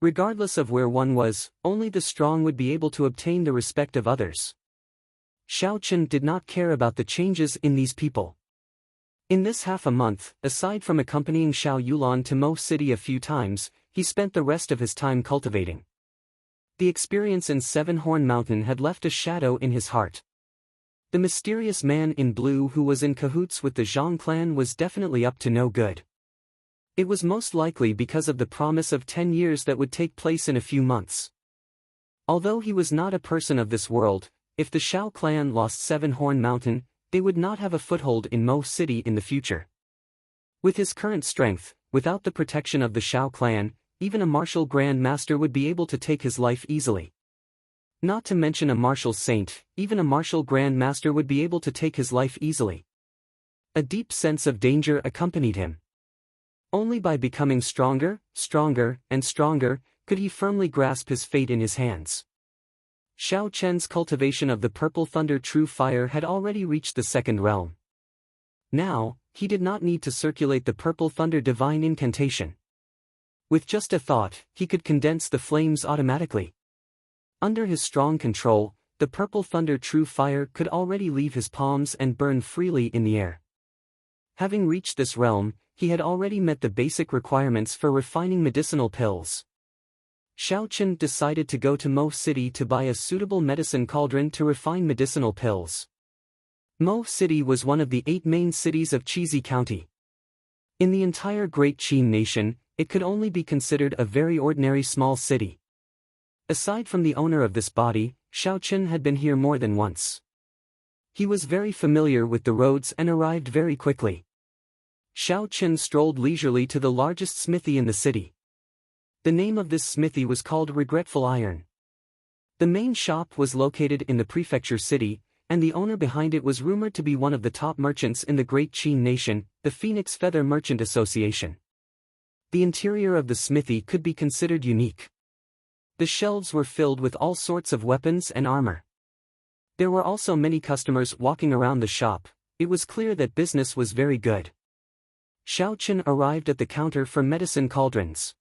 Regardless of where one was, only the strong would be able to obtain the respect of others. Xiao Chen did not care about the changes in these people. In this half a month, aside from accompanying Xiao Yulan to Mo City a few times, he spent the rest of his time cultivating. The experience in Seven Horn Mountain had left a shadow in his heart. The mysterious man in blue who was in cahoots with the Zhang clan was definitely up to no good. It was most likely because of the promise of 10 years that would take place in a few months. Although he was not a person of this world, if the Shao clan lost Seven Horn Mountain, they would not have a foothold in Mo City in the future. With his current strength, without the protection of the Shao clan, even a martial Grand Master would be able to take his life easily. Not to mention a martial saint, even a martial Grand Master would be able to take his life easily. A deep sense of danger accompanied him. Only by becoming stronger, and stronger, could he firmly grasp his fate in his hands. Xiao Chen's cultivation of the Purple Thunder True Fire had already reached the second realm. Now, he did not need to circulate the Purple Thunder Divine Incantation. With just a thought, he could condense the flames automatically. Under his strong control, the Purple Thunder True Fire could already leave his palms and burn freely in the air. Having reached this realm, he had already met the basic requirements for refining medicinal pills. Xiao Chen decided to go to Mo City to buy a suitable medicine cauldron to refine medicinal pills. Mo City was one of the 8 main cities of Chizi County. In the entire Great Qin nation, it could only be considered a very ordinary small city. Aside from the owner of this body, Xiao Chen had been here more than once. He was very familiar with the roads and arrived very quickly. Xiao Chen strolled leisurely to the largest smithy in the city. The name of this smithy was called Regretful Iron. The main shop was located in the prefecture city, and the owner behind it was rumored to be one of the top merchants in the Great Qin nation, the Phoenix Feather Merchant Association. The interior of the smithy could be considered unique. The shelves were filled with all sorts of weapons and armor. There were also many customers walking around the shop. It was clear that business was very good. Xiao Chen arrived at the counter for medicine cauldrons.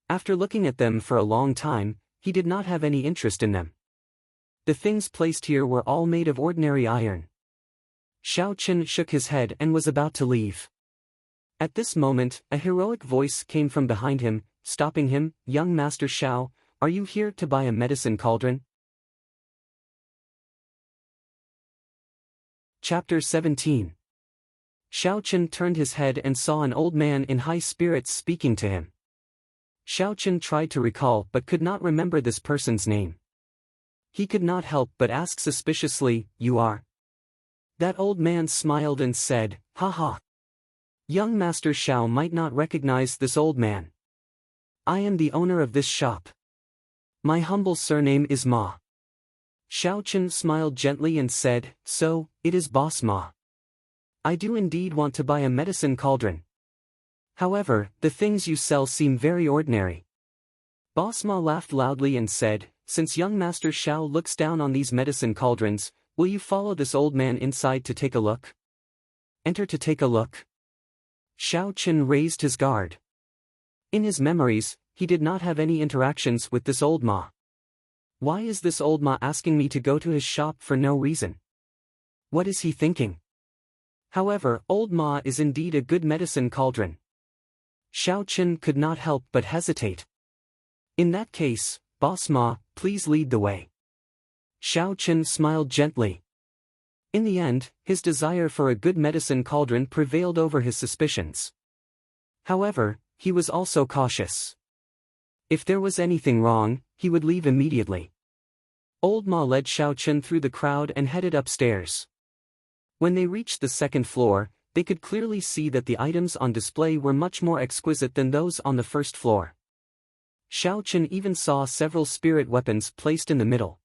After looking at them for a long time, he did not have any interest in them. The things placed here were all made of ordinary iron. Xiao Chen shook his head and was about to leave. At this moment, a heroic voice came from behind him, stopping him. "Young Master Xiao, are you here to buy a medicine cauldron?" Chapter 17. Xiao Chen turned his head and saw an old man in high spirits speaking to him. Xiao Chen tried to recall but could not remember this person's name. He could not help but ask suspiciously, "You are?" That old man smiled and said, "Ha ha. Young Master Xiao might not recognize this old man. I am the owner of this shop. My humble surname is Ma." Xiao Chen smiled gently and said, "So, it is Boss Ma. I do indeed want to buy a medicine cauldron. However, the things you sell seem very ordinary." Boss Ma laughed loudly and said, "Since young Master Xiao looks down on these medicine cauldrons, will you follow this old man inside to take a look?" "Enter to take a look." Xiao Chen raised his guard. In his memories, he did not have any interactions with this old Ma. Why is this old Ma asking me to go to his shop for no reason? What is he thinking? However, old Ma is indeed a good medicine cauldron. Xiao Chen could not help but hesitate. In that case, Boss Ma, please lead the way. Xiao Chen smiled gently. In the end, his desire for a good medicine cauldron prevailed over his suspicions. However, he was also cautious. If there was anything wrong, he would leave immediately. Old Ma led Xiao Chen through the crowd and headed upstairs. When they reached the second floor, they could clearly see that the items on display were much more exquisite than those on the first floor. Xiao Chen even saw several spirit weapons placed in the middle.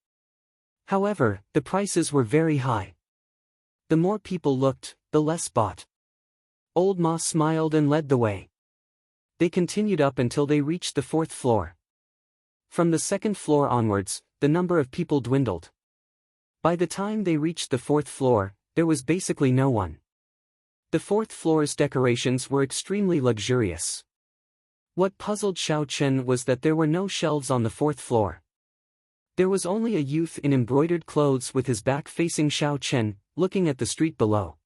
However, the prices were very high. The more people looked, the less bought. Old Ma smiled and led the way. They continued up until they reached the fourth floor. From the second floor onwards, the number of people dwindled. By the time they reached the fourth floor, there was basically no one. The fourth floor's decorations were extremely luxurious. What puzzled Xiao Chen was that there were no shelves on the fourth floor. There was only a youth in embroidered clothes with his back facing Xiao Chen, looking at the street below.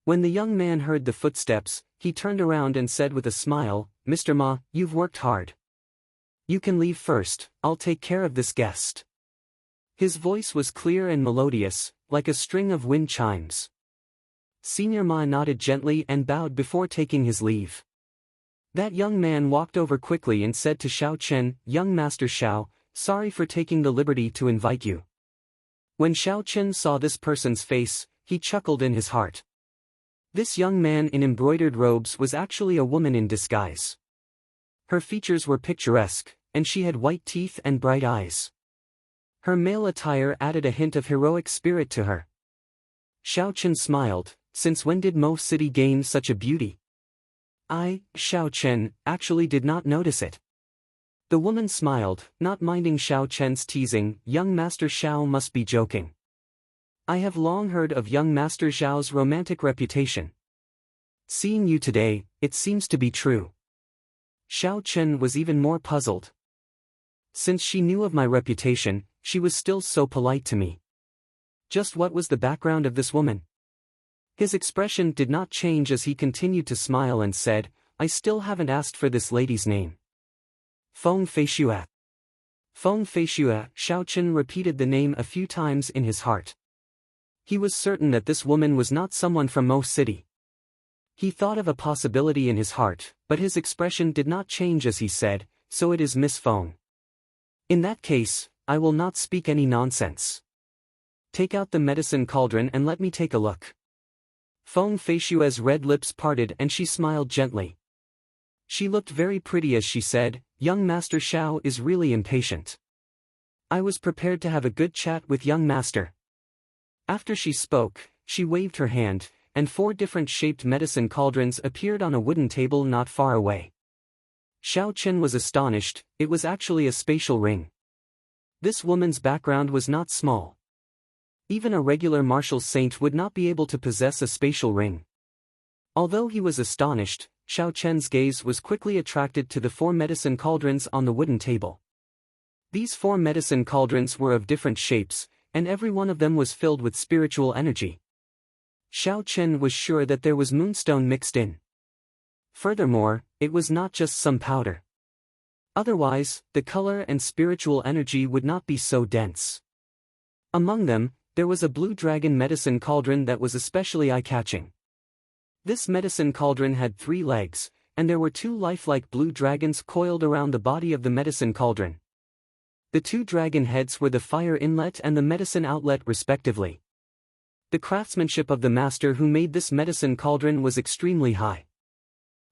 When the young man heard the footsteps, he turned around and said with a smile, "Mr. Ma, you've worked hard. You can leave first, I'll take care of this guest." His voice was clear and melodious, like a string of wind chimes. Senior Ma nodded gently and bowed before taking his leave. That young man walked over quickly and said to Xiao Chen, "Young Master Xiao, sorry for taking the liberty to invite you." When Xiao Chen saw this person's face, he chuckled in his heart. This young man in embroidered robes was actually a woman in disguise. Her features were picturesque, and she had white teeth and bright eyes. Her male attire added a hint of heroic spirit to her. Xiao Chen smiled, "Since when did Mo City gain such a beauty?" "I, Xiao Chen, actually did not notice it." The woman smiled, not minding Xiao Chen's teasing. "Young Master Xiao must be joking. I have long heard of young Master Xiao's romantic reputation. Seeing you today, it seems to be true." Xiao Chen was even more puzzled. Since she knew of my reputation, she was still so polite to me. Just what was the background of this woman? His expression did not change as he continued to smile and said, "I still haven't asked for this lady's name." Feng Feishue. Feng Feishue. Xiao Chen repeated the name a few times in his heart. He was certain that this woman was not someone from Mo City. He thought of a possibility in his heart, but his expression did not change as he said, "So it is Miss Feng. In that case, I will not speak any nonsense. Take out the medicine cauldron and let me take a look." Feng Feishue's red lips parted and she smiled gently. She looked very pretty as she said, "Young Master Xiao is really impatient. I was prepared to have a good chat with young master." After she spoke, she waved her hand, and 4 different-shaped medicine cauldrons appeared on a wooden table not far away. Xiao Chen was astonished, it was actually a spatial ring. This woman's background was not small. Even a regular martial saint would not be able to possess a spatial ring. Although he was astonished, Xiao Chen's gaze was quickly attracted to the 4 medicine cauldrons on the wooden table. These 4 medicine cauldrons were of different shapes, and every one of them was filled with spiritual energy. Xiao Chen was sure that there was moonstone mixed in. Furthermore, it was not just some powder. Otherwise, the color and spiritual energy would not be so dense. Among them, there was a blue dragon medicine cauldron that was especially eye-catching. This medicine cauldron had 3 legs, and there were 2 lifelike blue dragons coiled around the body of the medicine cauldron. The 2 dragon heads were the fire inlet and the medicine outlet respectively. The craftsmanship of the master who made this medicine cauldron was extremely high.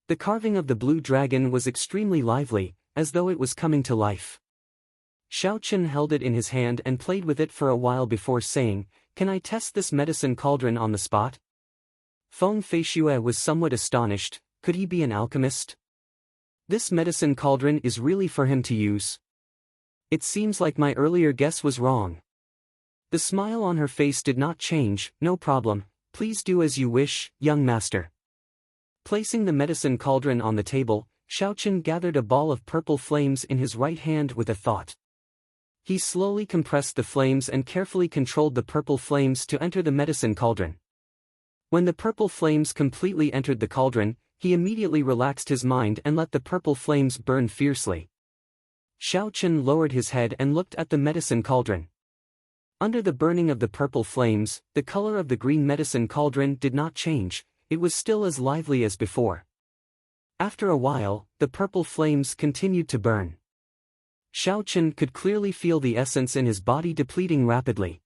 The carving of the blue dragon was extremely lively, as though it was coming to life. Xiao Chen held it in his hand and played with it for a while before saying, "Can I test this medicine cauldron on the spot?" Feng Feishue was somewhat astonished. Could he be an alchemist? This medicine cauldron is really for him to use. It seems like my earlier guess was wrong. The smile on her face did not change. "No problem, please do as you wish, young master." Placing the medicine cauldron on the table, Xiao Chen gathered a ball of purple flames in his right hand with a thought. He slowly compressed the flames and carefully controlled the purple flames to enter the medicine cauldron. When the purple flames completely entered the cauldron, he immediately relaxed his mind and let the purple flames burn fiercely. Xiao Chen lowered his head and looked at the medicine cauldron. Under the burning of the purple flames, the color of the green medicine cauldron did not change, it was still as lively as before. After a while, the purple flames continued to burn. Xiao Chen could clearly feel the essence in his body depleting rapidly.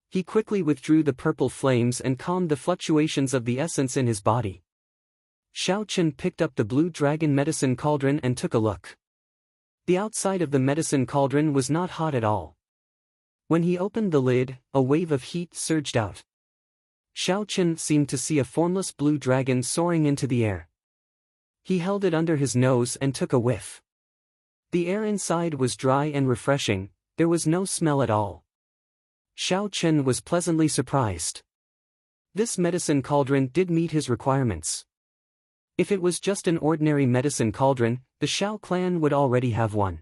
He quickly withdrew the purple flames and calmed the fluctuations of the essence in his body. Xiao Chen picked up the blue dragon medicine cauldron and took a look. The outside of the medicine cauldron was not hot at all. When he opened the lid, a wave of heat surged out. Xiao Chen seemed to see a formless blue dragon soaring into the air. He held it under his nose and took a whiff. The air inside was dry and refreshing, there was no smell at all. Xiao Chen was pleasantly surprised. This medicine cauldron did meet his requirements. If it was just an ordinary medicine cauldron, the Shao clan would already have one.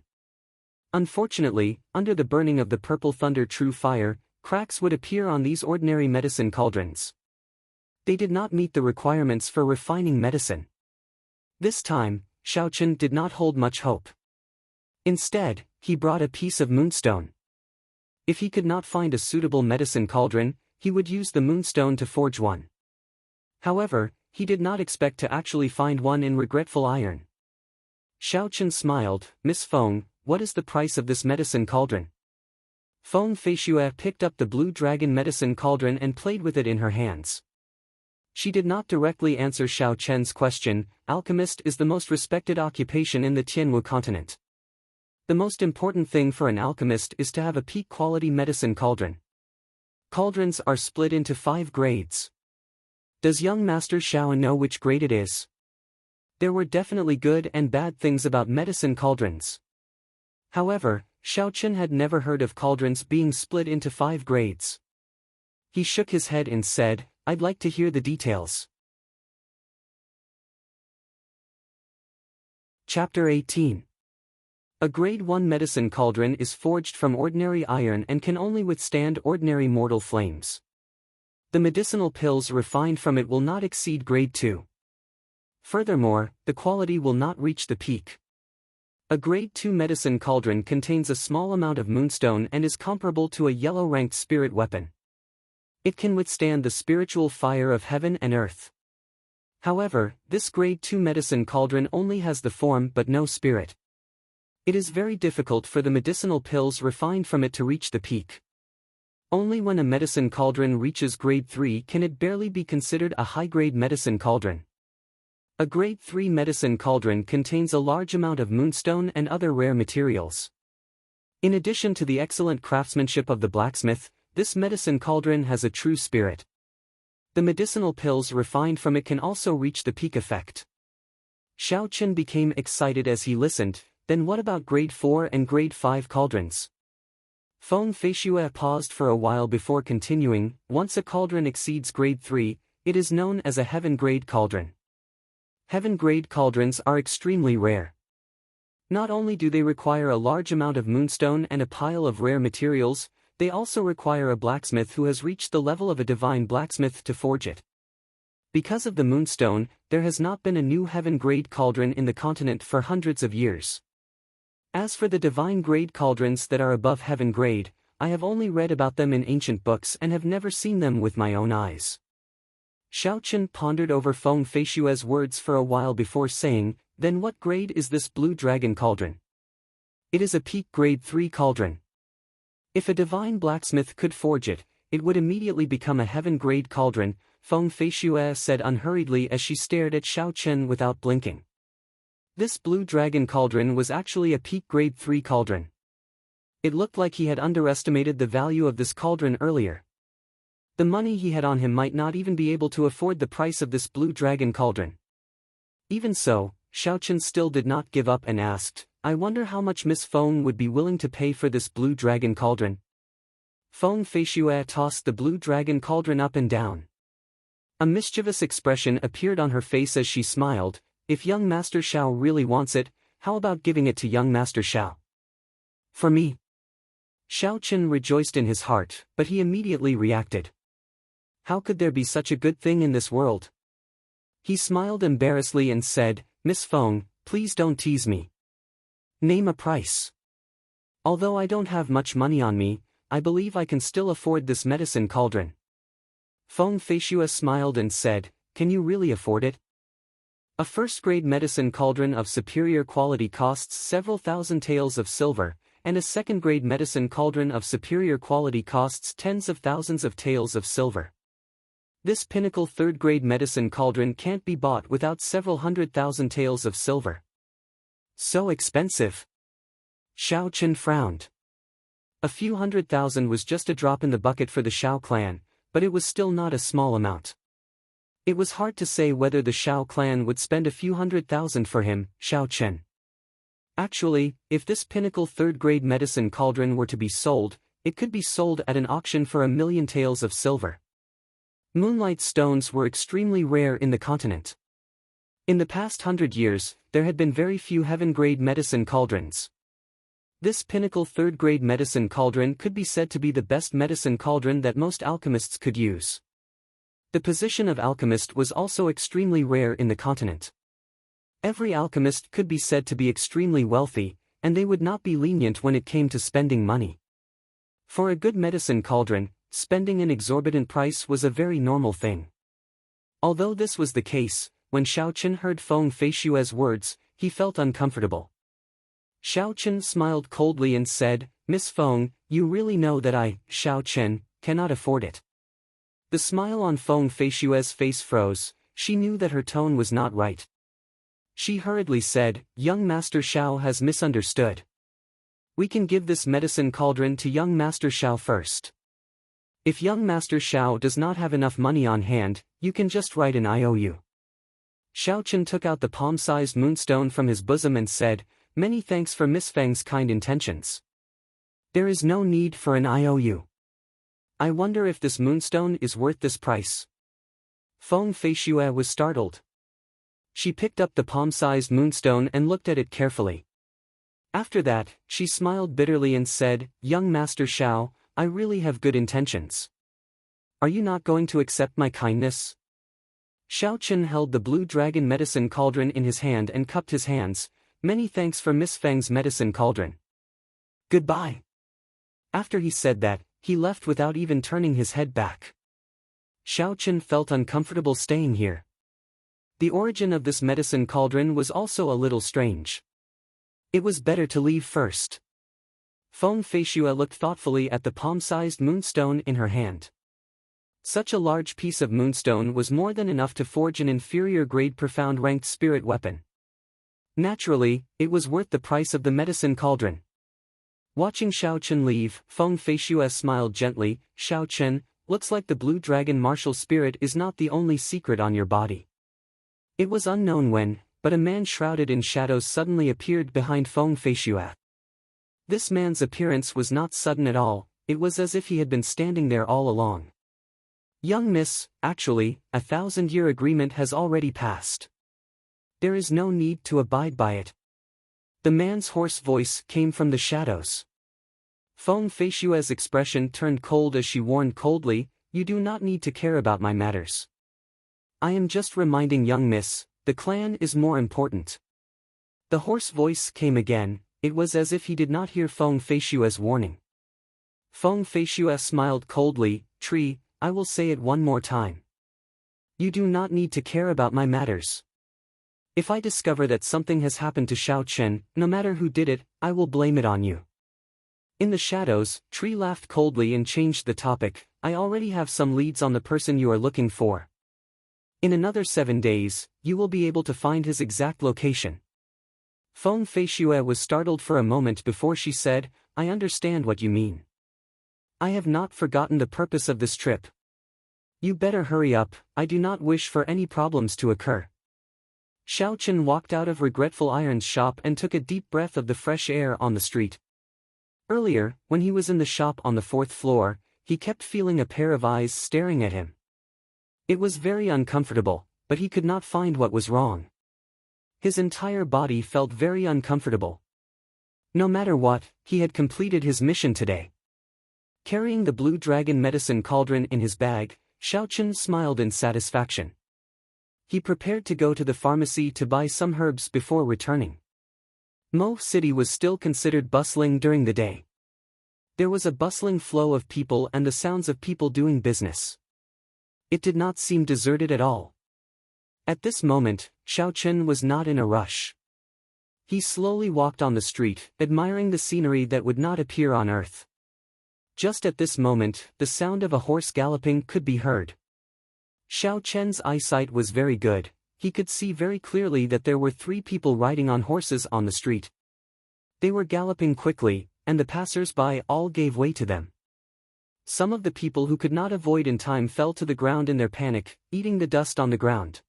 Unfortunately, under the burning of the purple thunder true fire, cracks would appear on these ordinary medicine cauldrons. They did not meet the requirements for refining medicine. This time, Shaochen did not hold much hope. Instead, he brought a piece of moonstone. If he could not find a suitable medicine cauldron, he would use the moonstone to forge one. However, he did not expect to actually find one in regretful iron. Shaochen smiled. "Miss Feng, what is the price of this medicine cauldron?" Feng Feishue picked up the blue dragon medicine cauldron and played with it in her hands. She did not directly answer Xiao Chen's question. Alchemist is the most respected occupation in the Tianwu continent. The most important thing for an alchemist is to have a peak-quality medicine cauldron. Cauldrons are split into 5 grades. Does young Master Xiao know which grade it is? There were definitely good and bad things about medicine cauldrons. However, Xiao Chen had never heard of cauldrons being split into 5 grades. He shook his head and said, "I'd like to hear the details." Chapter 18. A Grade 1 medicine cauldron is forged from ordinary iron and can only withstand ordinary mortal flames. The medicinal pills refined from it will not exceed Grade 2. Furthermore, the quality will not reach the peak. A Grade 2 medicine cauldron contains a small amount of moonstone and is comparable to a yellow-ranked spirit weapon. It can withstand the spiritual fire of heaven and earth. However, this Grade 2 medicine cauldron only has the form but no spirit. It is very difficult for the medicinal pills refined from it to reach the peak. Only when a medicine cauldron reaches Grade 3 can it barely be considered a high-grade medicine cauldron. A Grade 3 medicine cauldron contains a large amount of moonstone and other rare materials. In addition to the excellent craftsmanship of the blacksmith, this medicine cauldron has a true spirit. The medicinal pills refined from it can also reach the peak effect. Xiao Chen became excited as he listened. Then what about Grade 4 and Grade 5 cauldrons? Feng Feishue paused for a while before continuing. Once a cauldron exceeds Grade 3, it is known as a heaven-grade cauldron. Heaven-grade cauldrons are extremely rare. Not only do they require a large amount of moonstone and a pile of rare materials, they also require a blacksmith who has reached the level of a divine blacksmith to forge it. Because of the moonstone, there has not been a new heaven-grade cauldron in the continent for hundreds of years. As for the divine-grade cauldrons that are above heaven-grade, I have only read about them in ancient books and have never seen them with my own eyes. Xiao Chen pondered over Feng Feishue's words for a while before saying, "Then what grade is this blue dragon cauldron?" "It is a peak Grade 3 cauldron. If a divine blacksmith could forge it, it would immediately become a heaven-grade cauldron," Feng Feishue said unhurriedly as she stared at Xiao Chen without blinking. This blue dragon cauldron was actually a peak Grade 3 cauldron. It looked like he had underestimated the value of this cauldron earlier. The money he had on him might not even be able to afford the price of this blue dragon cauldron. Even so, Xiao Chen still did not give up and asked, "I wonder how much Miss Feng would be willing to pay for this blue dragon cauldron?" Feng Feishue tossed the blue dragon cauldron up and down. A mischievous expression appeared on her face as she smiled. "If young Master Xiao really wants it, how about giving it to young Master Xiao?" "For me?" Xiao Chen rejoiced in his heart, but he immediately reacted. How could there be such a good thing in this world? He smiled embarrassedly and said, "Miss Feng, please don't tease me. Name a price. Although I don't have much money on me, I believe I can still afford this medicine cauldron." Feng Feishue smiled and said, "Can you really afford it?" A first-grade medicine cauldron of superior quality costs several thousand taels of silver, and a second-grade medicine cauldron of superior quality costs tens of thousands of taels of silver. This pinnacle third-grade medicine cauldron can't be bought without several 100,000 taels of silver. So expensive. Xiao Chen frowned. A few 100,000 was just a drop in the bucket for the Shao clan, but it was still not a small amount. It was hard to say whether the Shao clan would spend a few 100,000 for him, Xiao Chen. Actually, if this pinnacle third-grade medicine cauldron were to be sold, it could be sold at an auction for 1,000,000 taels of silver. Moonlight stones were extremely rare in the continent. In the past 100 years, there had been very few heaven-grade medicine cauldrons. This pinnacle third-grade medicine cauldron could be said to be the best medicine cauldron that most alchemists could use. The position of alchemist was also extremely rare in the continent. Every alchemist could be said to be extremely wealthy, and they would not be lenient when it came to spending money. For a good medicine cauldron, spending an exorbitant price was a very normal thing. Although this was the case, when Xiao Chen heard Feng Feishue's words, he felt uncomfortable. Xiao Chen smiled coldly and said, "Miss Feng, you really know that I, Xiao Chen, cannot afford it." The smile on Feng Feishue's face froze. She knew that her tone was not right. She hurriedly said, "Young Master Xiao has misunderstood. We can give this medicine cauldron to young Master Xiao first. If young Master Xiao does not have enough money on hand, you can just write an IOU." Xiao Chen took out the palm-sized moonstone from his bosom and said, "Many thanks for Miss Feng's kind intentions. There is no need for an IOU. I wonder if this moonstone is worth this price." Feng Feishue was startled. She picked up the palm-sized moonstone and looked at it carefully. After that, she smiled bitterly and said, "Young Master Xiao, I really have good intentions. Are you not going to accept my kindness?" Xiao Chen held the blue dragon medicine cauldron in his hand and cupped his hands. "Many thanks for Miss Feng's medicine cauldron. Goodbye." After he said that, he left without even turning his head back. Xiao Chen felt uncomfortable staying here. The origin of this medicine cauldron was also a little strange. It was better to leave first. Feng Feishue looked thoughtfully at the palm-sized moonstone in her hand. Such a large piece of moonstone was more than enough to forge an inferior-grade profound-ranked spirit weapon. Naturally, it was worth the price of the medicine cauldron. Watching Xiao Chen leave, Feng Feishue smiled gently. "Xiao Chen, looks like the blue dragon martial spirit is not the only secret on your body." It was unknown when, but a man shrouded in shadows suddenly appeared behind Feng Feishue. This man's appearance was not sudden at all, it was as if he had been standing there all along. "Young miss, actually, a 1,000-year agreement has already passed. There is no need to abide by it." The man's hoarse voice came from the shadows. Feng Feishue's expression turned cold as she warned coldly, "You do not need to care about my matters. I am just reminding young miss, the clan is more important." The hoarse voice came again, it was as if he did not hear Feng Feishue's warning. Feng Feishue smiled coldly, "Tree, I will say it one more time. You do not need to care about my matters. If I discover that something has happened to Xiao Chen, no matter who did it, I will blame it on you." In the shadows, Tree laughed coldly and changed the topic. "I already have some leads on the person you are looking for. In another 7 days, you will be able to find his exact location." Feng Feishue was startled for a moment before she said, "I understand what you mean. I have not forgotten the purpose of this trip. You better hurry up, I do not wish for any problems to occur." Xiao Chen walked out of Regretful Iron's shop and took a deep breath of the fresh air on the street. Earlier, when he was in the shop on the 4th floor, he kept feeling a pair of eyes staring at him. It was very uncomfortable, but he could not find what was wrong. His entire body felt very uncomfortable. No matter what, he had completed his mission today. Carrying the blue dragon medicine cauldron in his bag, Xiao Chen smiled in satisfaction. He prepared to go to the pharmacy to buy some herbs before returning. Mo City was still considered bustling during the day. There was a bustling flow of people and the sounds of people doing business. It did not seem deserted at all. At this moment, Xiao Chen was not in a rush. He slowly walked on the street, admiring the scenery that would not appear on Earth. Just at this moment, the sound of a horse galloping could be heard. Xiao Chen's eyesight was very good, he could see very clearly that there were 3 people riding on horses on the street. They were galloping quickly, and the passers-by all gave way to them. Some of the people who could not avoid in time fell to the ground in their panic, eating the dust on the ground.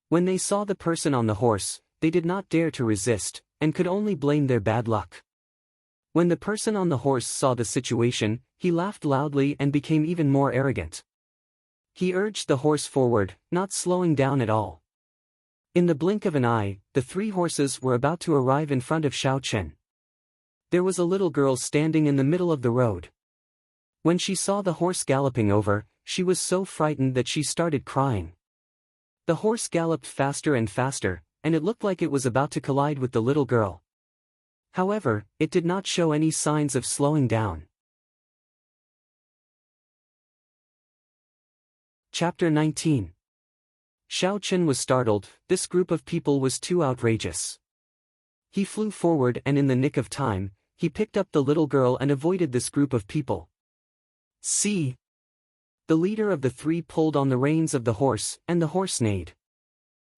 When they saw the person on the horse, they did not dare to resist, and could only blame their bad luck. When the person on the horse saw the situation, he laughed loudly and became even more arrogant. He urged the horse forward, not slowing down at all. In the blink of an eye, the three horses were about to arrive in front of Xiao Chen. There was a little girl standing in the middle of the road. When she saw the horse galloping over, she was so frightened that she started crying. The horse galloped faster and faster, and it looked like it was about to collide with the little girl. However, it did not show any signs of slowing down. Chapter 19. Xiao Chen was startled. This group of people was too outrageous. He flew forward and in the nick of time, he picked up the little girl and avoided this group of people. See! The leader of the three pulled on the reins of the horse, and the horse neighed.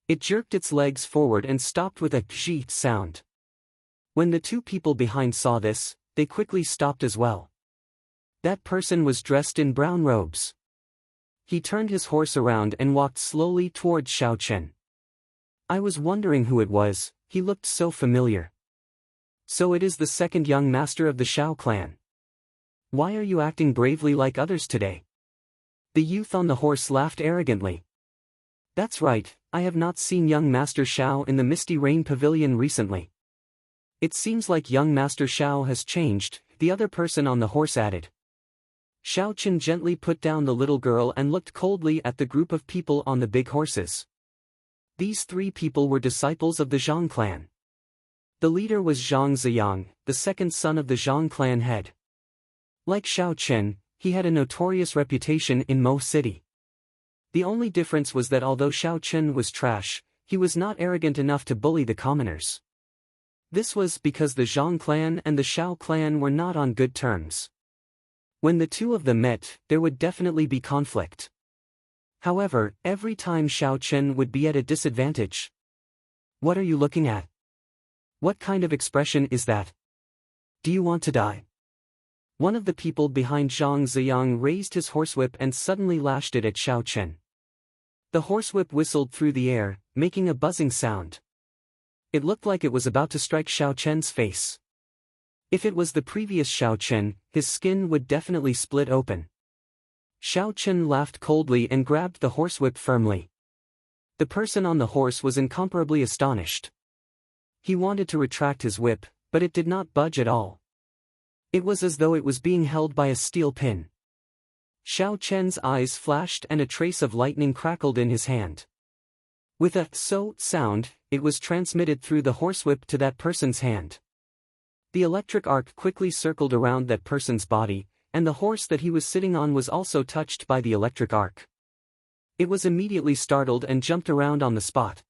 It jerked its legs forward and stopped with a kzhi sound. When the two people behind saw this, they quickly stopped as well. That person was dressed in brown robes. He turned his horse around and walked slowly towards Xiao Chen. I was wondering who it was, he looked so familiar. So it is the second young master of the Xiao clan. Why are you acting bravely like others today? The youth on the horse laughed arrogantly. That's right, I have not seen young Master Xiao in the Misty Rain Pavilion recently. It seems like young Master Xiao has changed, the other person on the horse added. Xiao Chen gently put down the little girl and looked coldly at the group of people on the big horses. These three people were disciples of the Zhang clan. The leader was Zhang Ziyang, the second son of the Zhang clan head. Like Xiao Chen, he had a notorious reputation in Mo City. The only difference was that although Xiao Chen was trash, he was not arrogant enough to bully the commoners. This was because the Zhang clan and the Xiao clan were not on good terms. When the two of them met, there would definitely be conflict. However, every time Xiao Chen would be at a disadvantage. What are you looking at? What kind of expression is that? Do you want to die? One of the people behind Zhang Ziyang raised his horsewhip and suddenly lashed it at Xiao Chen. The horsewhip whistled through the air, making a buzzing sound. It looked like it was about to strike Xiao Chen's face. If it was the previous Xiao Chen, his skin would definitely split open. Xiao Chen laughed coldly and grabbed the horsewhip firmly. The person on the horse was incomparably astonished. He wanted to retract his whip, but it did not budge at all. It was as though it was being held by a steel pin. Xiao Chen's eyes flashed and a trace of lightning crackled in his hand. With a "so" sound, it was transmitted through the horsewhip to that person's hand. The electric arc quickly circled around that person's body, and the horse that he was sitting on was also touched by the electric arc. It was immediately startled and jumped around on the spot.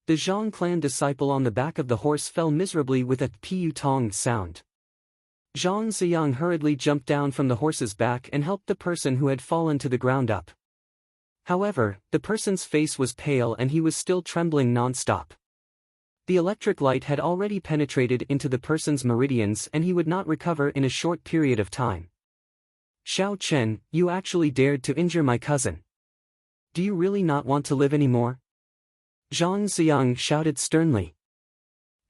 The Zhang clan disciple on the back of the horse fell miserably with a "piu tong" sound. Zhang Ziyang hurriedly jumped down from the horse's back and helped the person who had fallen to the ground up. However, the person's face was pale and he was still trembling non-stop. The electric light had already penetrated into the person's meridians and he would not recover in a short period of time. Xiao Chen, you actually dared to injure my cousin. Do you really not want to live anymore? Zhang Ziyang shouted sternly.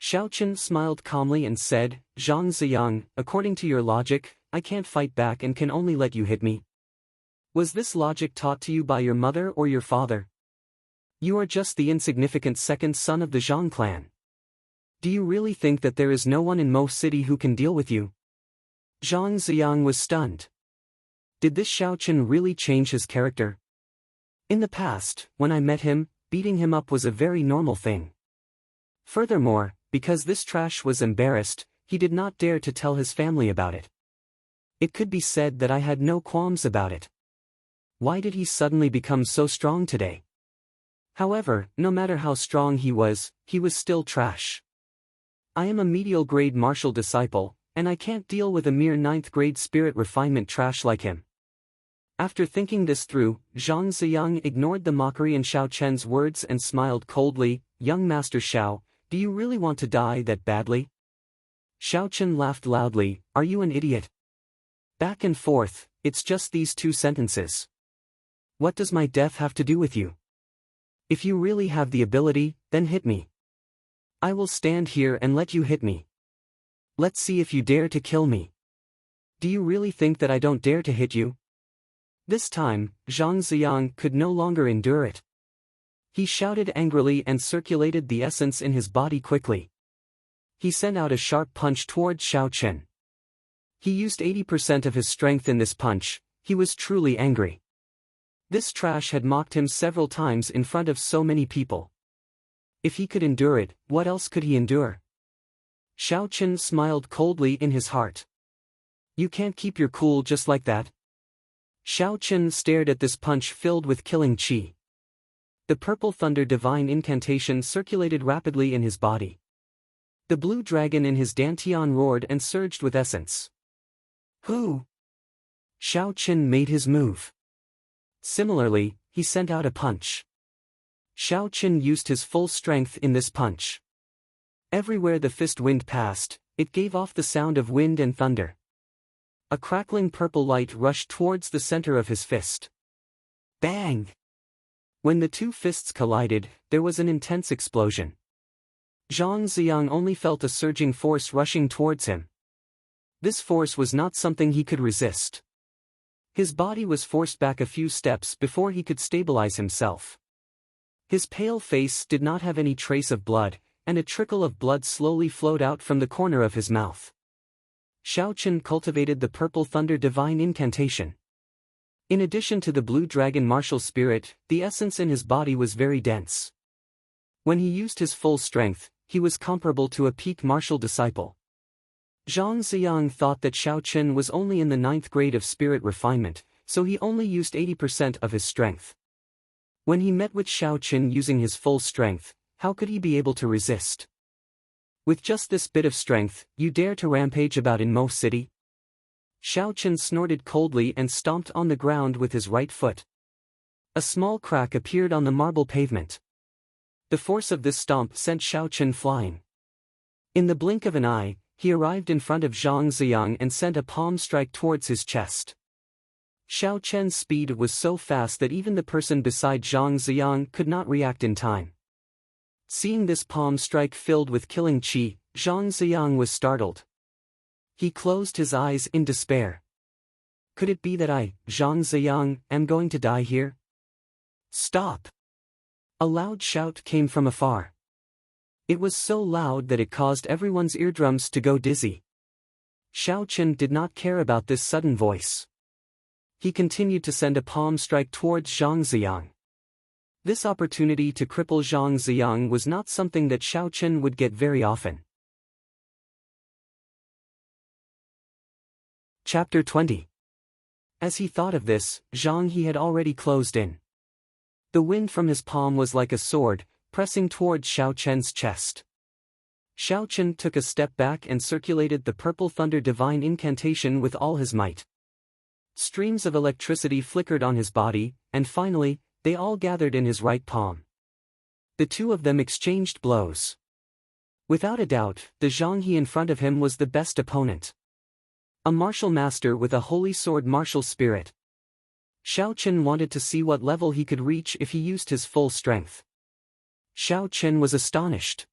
Xiao Chen smiled calmly and said, Zhang Ziyang, according to your logic, I can't fight back and can only let you hit me. Was this logic taught to you by your mother or your father? You are just the insignificant second son of the Zhang clan. Do you really think that there is no one in Mo City who can deal with you? Zhang Ziyang was stunned. Did this Xiao Chen really change his character? In the past, when I met him, beating him up was a very normal thing. Furthermore, because this trash was embarrassed, he did not dare to tell his family about it. It could be said that I had no qualms about it. Why did he suddenly become so strong today? However, no matter how strong he was still trash. I am a medial grade martial disciple, and I can't deal with a mere 9th grade spirit refinement trash like him. After thinking this through, Zhang Ziyang ignored the mockery in Xiao Chen's words and smiled coldly. Young Master Xiao, do you really want to die that badly? Xiao Chen laughed loudly, are you an idiot? Back and forth, it's just these 2 sentences. What does my death have to do with you? If you really have the ability, then hit me. I will stand here and let you hit me. Let's see if you dare to kill me. Do you really think that I don't dare to hit you? This time, Zhang Ziyang could no longer endure it. He shouted angrily and circulated the essence in his body quickly. He sent out a sharp punch towards Xiao Chen. He used 80% of his strength in this punch. He was truly angry. This trash had mocked him several times in front of so many people. If he could endure it, what else could he endure? Xiao Chen smiled coldly in his heart. You can't keep your cool just like that. Xiao Chen stared at this punch filled with killing qi. The purple thunder divine incantation circulated rapidly in his body. The blue dragon in his dantian roared and surged with essence. Who? Xiao Chen made his move. Similarly, he sent out a punch. Xiao Chen used his full strength in this punch. Everywhere the fist wind passed, it gave off the sound of wind and thunder. A crackling purple light rushed towards the center of his fist. Bang! When the two fists collided, there was an intense explosion. Zhang Ziyang only felt a surging force rushing towards him. This force was not something he could resist. His body was forced back a few steps before he could stabilize himself. His pale face did not have any trace of blood, and a trickle of blood slowly flowed out from the corner of his mouth. Xiao Chen cultivated the purple thunder divine incantation. In addition to the blue dragon martial spirit, the essence in his body was very dense. When he used his full strength, he was comparable to a peak martial disciple. Zhang Ziyang thought that Xiao Chen was only in the 9th grade of spirit refinement, so he only used 80% of his strength. When he met with Xiao Chen using his full strength, how could he be able to resist? With just this bit of strength, you dare to rampage about in Mo City? Xiao Chen snorted coldly and stomped on the ground with his right foot. A small crack appeared on the marble pavement. The force of this stomp sent Xiao Chen flying. In the blink of an eye, he arrived in front of Zhang Ziyang and sent a palm strike towards his chest. Xiao Chen's speed was so fast that even the person beside Zhang Ziyang could not react in time. Seeing this palm strike filled with killing qi, Zhang Ziyang was startled. He closed his eyes in despair. Could it be that I, Zhang Ziyang, am going to die here? Stop! A loud shout came from afar. It was so loud that it caused everyone's eardrums to go dizzy. Xiao Chen did not care about this sudden voice. He continued to send a palm strike towards Zhang Ziyang. This opportunity to cripple Zhang Ziyang was not something that Xiao Chen would get very often. Chapter 20. As he thought of this, Zhang He had already closed in. The wind from his palm was like a sword, pressing towards Xiao Chen's chest. Xiao Chen took a step back and circulated the purple thunder divine incantation with all his might. Streams of electricity flickered on his body, and finally, they all gathered in his right palm. The two of them exchanged blows. Without a doubt, the Zhang He in front of him was the best opponent. A martial master with a holy sword martial spirit. Xiao Chen wanted to see what level he could reach if he used his full strength. Xiao Chen was astonished.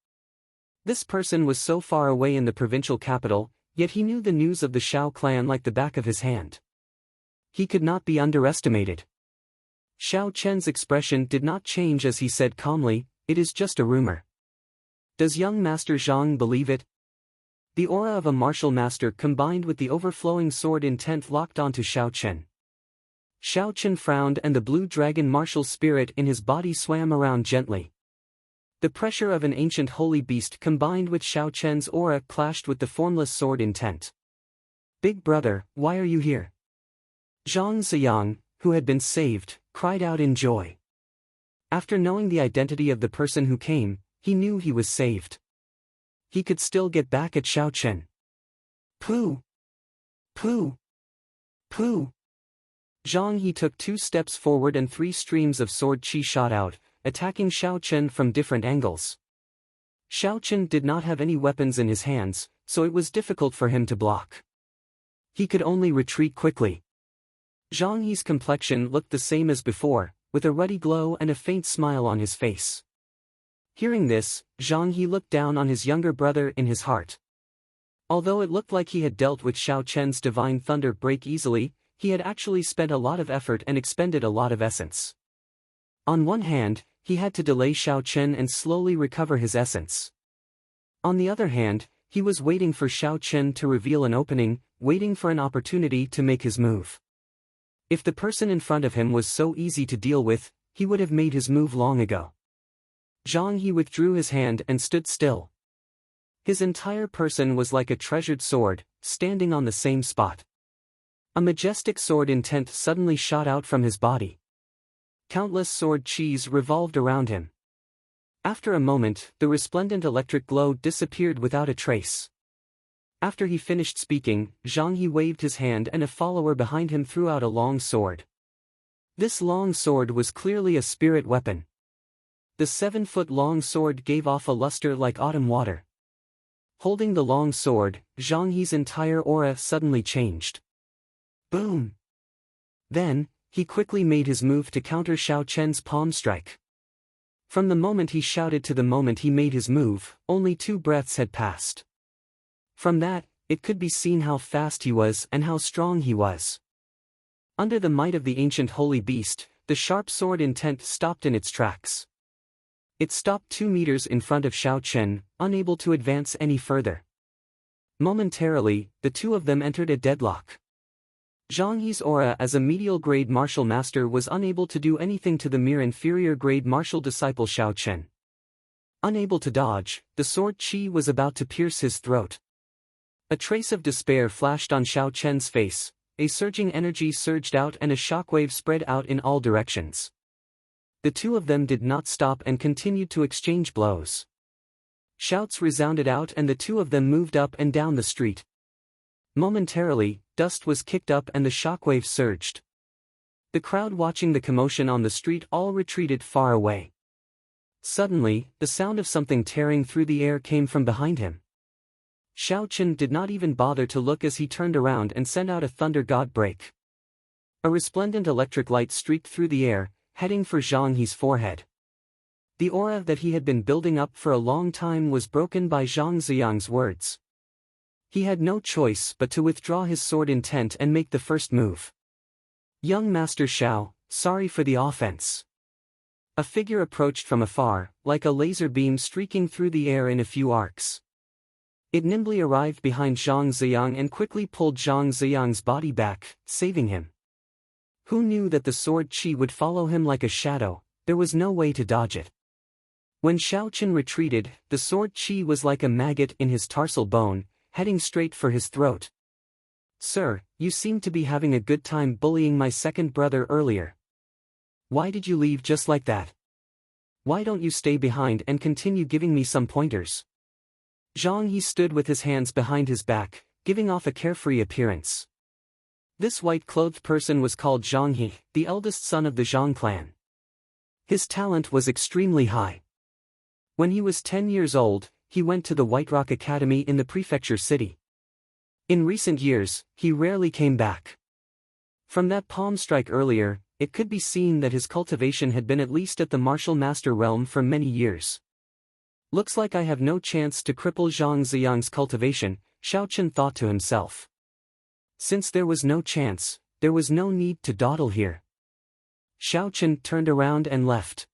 This person was so far away in the provincial capital, yet he knew the news of the Xiao clan like the back of his hand. He could not be underestimated. Xiao Chen's expression did not change as he said calmly, "It is just a rumor." Does young Master Zhang believe it? The aura of a martial master combined with the overflowing sword intent locked onto Xiao Chen. Xiao Chen frowned and the blue dragon martial spirit in his body swam around gently. The pressure of an ancient holy beast combined with Xiao Chen's aura clashed with the formless sword intent. "Big brother, why are you here?" Zhang Ziyang, who had been saved, cried out in joy. After knowing the identity of the person who came, he knew he was saved. He could still get back at Xiao Chen. Pooh! Pooh! Pooh! Zhang He took 2 steps forward and 3 streams of sword qi shot out, attacking Xiao Chen from different angles. Xiao Chen did not have any weapons in his hands, so it was difficult for him to block. He could only retreat quickly. Zhang He's complexion looked the same as before, with a ruddy glow and a faint smile on his face. Hearing this, Zhang He looked down on his younger brother in his heart. Although it looked like he had dealt with Xiao Chen's divine thunder break easily, he had actually spent a lot of effort and expended a lot of essence. On one hand, he had to delay Xiao Chen and slowly recover his essence. On the other hand, he was waiting for Xiao Chen to reveal an opening, waiting for an opportunity to make his move. If the person in front of him was so easy to deal with, he would have made his move long ago. Zhang He withdrew his hand and stood still. His entire person was like a treasured sword, standing on the same spot. A majestic sword intent suddenly shot out from his body. Countless sword qis revolved around him. After a moment, the resplendent electric glow disappeared without a trace. After he finished speaking, Zhang He waved his hand and a follower behind him threw out a long sword. This long sword was clearly a spirit weapon. The 7-foot-long sword gave off a luster like autumn water. Holding the long sword, Zhang He's entire aura suddenly changed. Boom! Then, he quickly made his move to counter Xiao Chen's palm strike. From the moment he shouted to the moment he made his move, only 2 breaths had passed. From that, it could be seen how fast he was and how strong he was. Under the might of the ancient holy beast, the sharp sword intent stopped in its tracks. It stopped 2 meters in front of Xiao Chen, unable to advance any further. Momentarily, the two of them entered a deadlock. Zhang He's aura as a medial grade martial master was unable to do anything to the mere inferior grade martial disciple Xiao Chen. Unable to dodge, the sword qi was about to pierce his throat. A trace of despair flashed on Xiao Chen's face, a surging energy surged out and a shockwave spread out in all directions. The two of them did not stop and continued to exchange blows. Shouts resounded out and the two of them moved up and down the street. Momentarily, dust was kicked up and the shockwave surged. The crowd watching the commotion on the street all retreated far away. Suddenly, the sound of something tearing through the air came from behind him. Xiao Chen did not even bother to look as he turned around and sent out a thunder god break. A resplendent electric light streaked through the air, heading for Zhang He's forehead. The aura that he had been building up for a long time was broken by Zhang Ziyang's words. He had no choice but to withdraw his sword intent and make the first move. Young Master Xiao, sorry for the offense. A figure approached from afar, like a laser beam streaking through the air in a few arcs. It nimbly arrived behind Zhang Ziyang and quickly pulled Zhang Ziyang's body back, saving him. Who knew that the sword qi would follow him like a shadow? There was no way to dodge it. When Xiao Chen retreated, the sword qi was like a maggot in his tarsal bone, heading straight for his throat. Sir, you seem to be having a good time bullying my second brother earlier. Why did you leave just like that? Why don't you stay behind and continue giving me some pointers? Zhang He stood with his hands behind his back, giving off a carefree appearance. This white-clothed person was called Zhang He, the eldest son of the Zhang clan. His talent was extremely high. When he was 10 years old, he went to the White Rock Academy in the prefecture city. In recent years, he rarely came back. From that palm strike earlier, it could be seen that his cultivation had been at least at the martial master realm for many years. Looks like I have no chance to cripple Zhang Ziyang's cultivation, Xiao Chen thought to himself. Since there was no chance, there was no need to dawdle here. Xiao Chen turned around and left.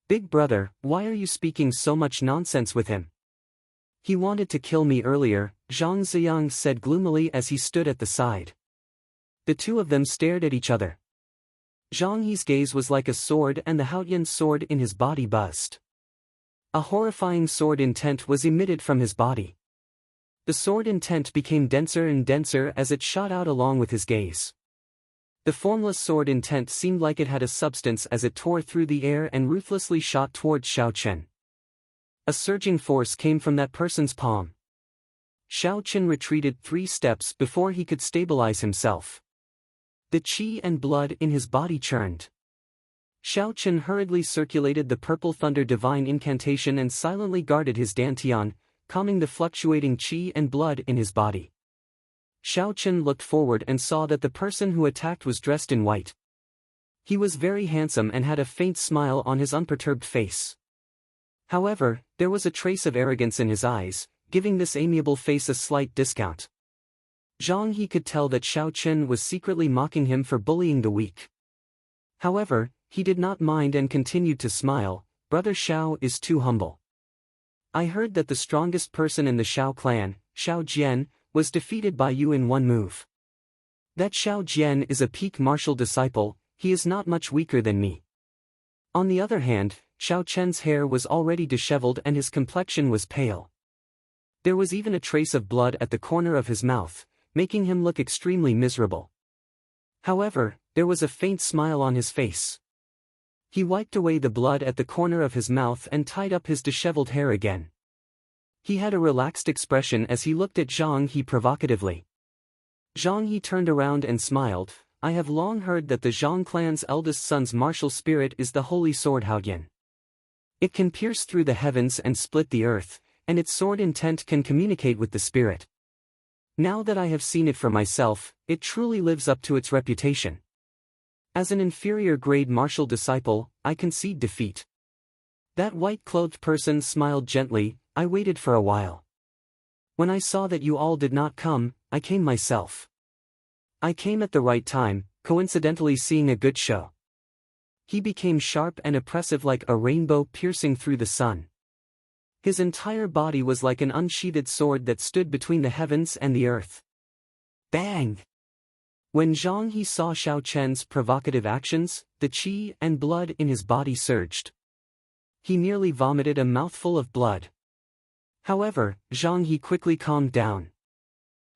Big brother, why are you speaking so much nonsense with him? He wanted to kill me earlier, Zhang Ziyang said gloomily as he stood at the side. The two of them stared at each other. Zhang He's gaze was like a sword and the Haotian sword in his body buzzed. A horrifying sword intent was emitted from his body. The sword intent became denser and denser as it shot out along with his gaze. The formless sword intent seemed like it had a substance as it tore through the air and ruthlessly shot towards Xiao Chen. A surging force came from that person's palm. Xiao Chen retreated 3 steps before he could stabilize himself. The qi and blood in his body churned. Xiao Chen hurriedly circulated the purple thunder divine incantation and silently guarded his dantian, calming the fluctuating qi and blood in his body. Xiao Chen looked forward and saw that the person who attacked was dressed in white. He was very handsome and had a faint smile on his unperturbed face. However, there was a trace of arrogance in his eyes, giving this amiable face a slight discount. Zhang He could tell that Xiao Chen was secretly mocking him for bullying the weak. However, he did not mind and continued to smile. Brother Xiao is too humble. I heard that the strongest person in the Xiao clan, Xiao Jian, was defeated by you in one move. That Xiao Jian is a peak martial disciple, he is not much weaker than me. On the other hand, Xiao Chen's hair was already disheveled and his complexion was pale. There was even a trace of blood at the corner of his mouth, making him look extremely miserable. However, there was a faint smile on his face. He wiped away the blood at the corner of his mouth and tied up his disheveled hair again. He had a relaxed expression as he looked at Zhang He provocatively. Zhang He turned around and smiled. I have long heard that the Zhang clan's eldest son's martial spirit is the holy sword Haoyan. It can pierce through the heavens and split the earth, and its sword intent can communicate with the spirit. Now that I have seen it for myself, it truly lives up to its reputation. As an inferior grade martial disciple, I concede defeat. That white-clothed person smiled gently. I waited for a while. When I saw that you all did not come, I came myself. I came at the right time, coincidentally seeing a good show. He became sharp and oppressive like a rainbow piercing through the sun. His entire body was like an unsheathed sword that stood between the heavens and the earth. Bang! When Zhang He saw Xiao Chen's provocative actions, the qi and blood in his body surged. He nearly vomited a mouthful of blood. However, Zhang He quickly calmed down.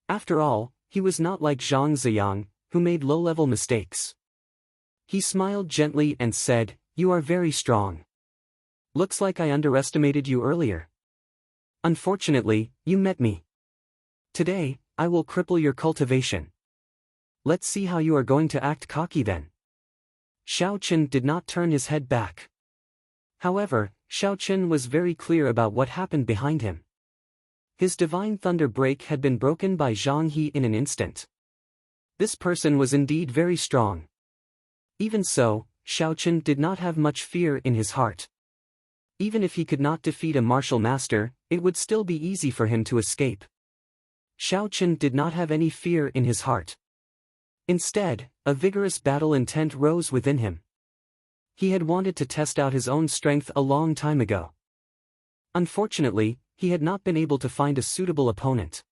After all, he was not like Zhang Ziyang, who made low-level mistakes. He smiled gently and said, "You are very strong. Looks like I underestimated you earlier. Unfortunately, you met me. Today, I will cripple your cultivation. Let's see how you are going to act cocky then." Xiao Chen did not turn his head back. However, Xiao Chen was very clear about what happened behind him. His divine thunder break had been broken by Zhang He in an instant. This person was indeed very strong. Even so, Xiao Chen did not have much fear in his heart. Even if he could not defeat a martial master, it would still be easy for him to escape. Xiao Chen did not have any fear in his heart. Instead, a vigorous battle intent rose within him. He had wanted to test out his own strength a long time ago. Unfortunately, he had not been able to find a suitable opponent.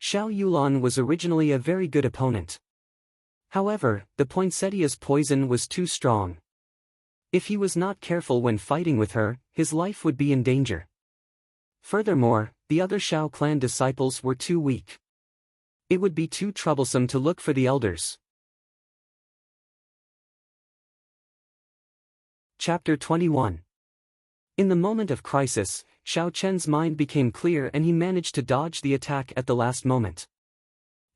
Xiao Yulan was originally a very good opponent. However, the poinsettia's poison was too strong. If he was not careful when fighting with her, his life would be in danger. Furthermore, the other Xiao clan disciples were too weak. It would be too troublesome to look for the elders. Chapter 21. In the moment of crisis, Xiao Chen's mind became clear and he managed to dodge the attack at the last moment.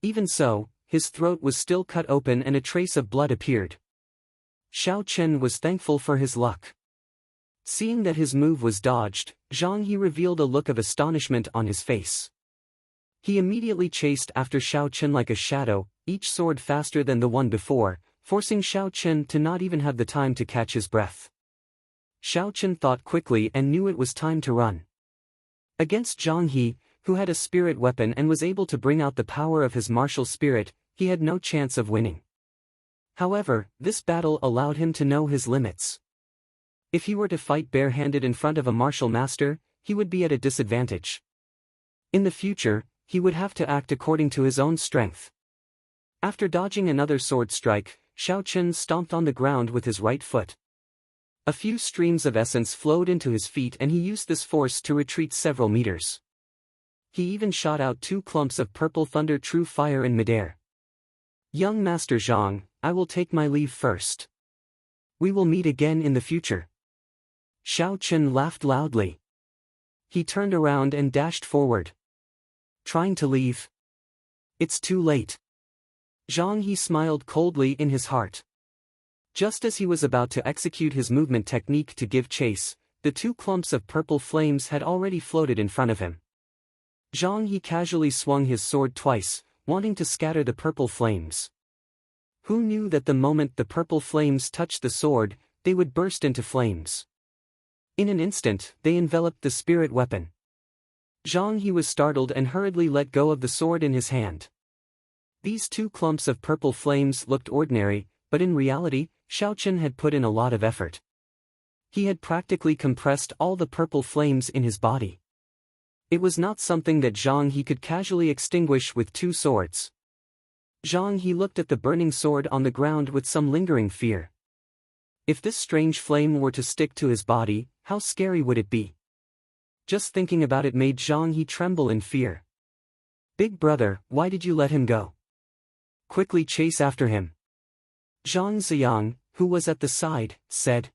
Even so, his throat was still cut open and a trace of blood appeared. Xiao Chen was thankful for his luck. Seeing that his move was dodged, Zhang He revealed a look of astonishment on his face. He immediately chased after Xiao Chen like a shadow, each sword faster than the one before, forcing Xiao Chen to not even have the time to catch his breath. Xiao Chen thought quickly and knew it was time to run. Against Zhang He, who had a spirit weapon and was able to bring out the power of his martial spirit, he had no chance of winning. However, this battle allowed him to know his limits. If he were to fight barehanded in front of a martial master, he would be at a disadvantage. In the future, he would have to act according to his own strength. After dodging another sword strike, Xiao Chen stomped on the ground with his right foot. A few streams of essence flowed into his feet and he used this force to retreat several meters. He even shot out 2 clumps of purple thunder true fire in midair. "Young Master Zhang, I will take my leave first. We will meet again in the future." Xiao Chen laughed loudly. He turned around and dashed forward. Trying to leave? It's too late. Zhang He smiled coldly in his heart. Just as he was about to execute his movement technique to give chase, the 2 clumps of purple flames had already floated in front of him. Zhang He casually swung his sword twice, wanting to scatter the purple flames. Who knew that the moment the purple flames touched the sword, they would burst into flames? In an instant, they enveloped the spirit weapon. Zhang He was startled and hurriedly let go of the sword in his hand. These 2 clumps of purple flames looked ordinary, but in reality, Xiaochen had put in a lot of effort. He had practically compressed all the purple flames in his body. It was not something that Zhang He could casually extinguish with 2 swords. Zhang He looked at the burning sword on the ground with some lingering fear. If this strange flame were to stick to his body, how scary would it be? Just thinking about it made Zhang He tremble in fear. "Big brother, why did you let him go? Quickly chase after him." Zhang Ziyang, who was at the side, said.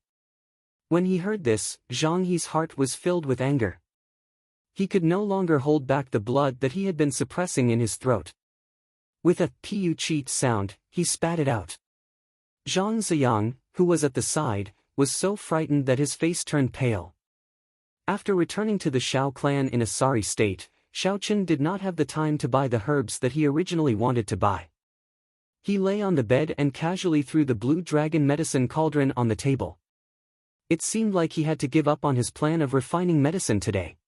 When he heard this, Zhang He's heart was filled with anger. He could no longer hold back the blood that he had been suppressing in his throat. With a pu-cheat sound, he spat it out. Zhang Ziyang, who was at the side, was so frightened that his face turned pale. After returning to the Shao clan in a sorry state, Xiaochen did not have the time to buy the herbs that he originally wanted to buy. He lay on the bed and casually threw the blue dragon medicine cauldron on the table. It seemed like he had to give up on his plan of refining medicine today.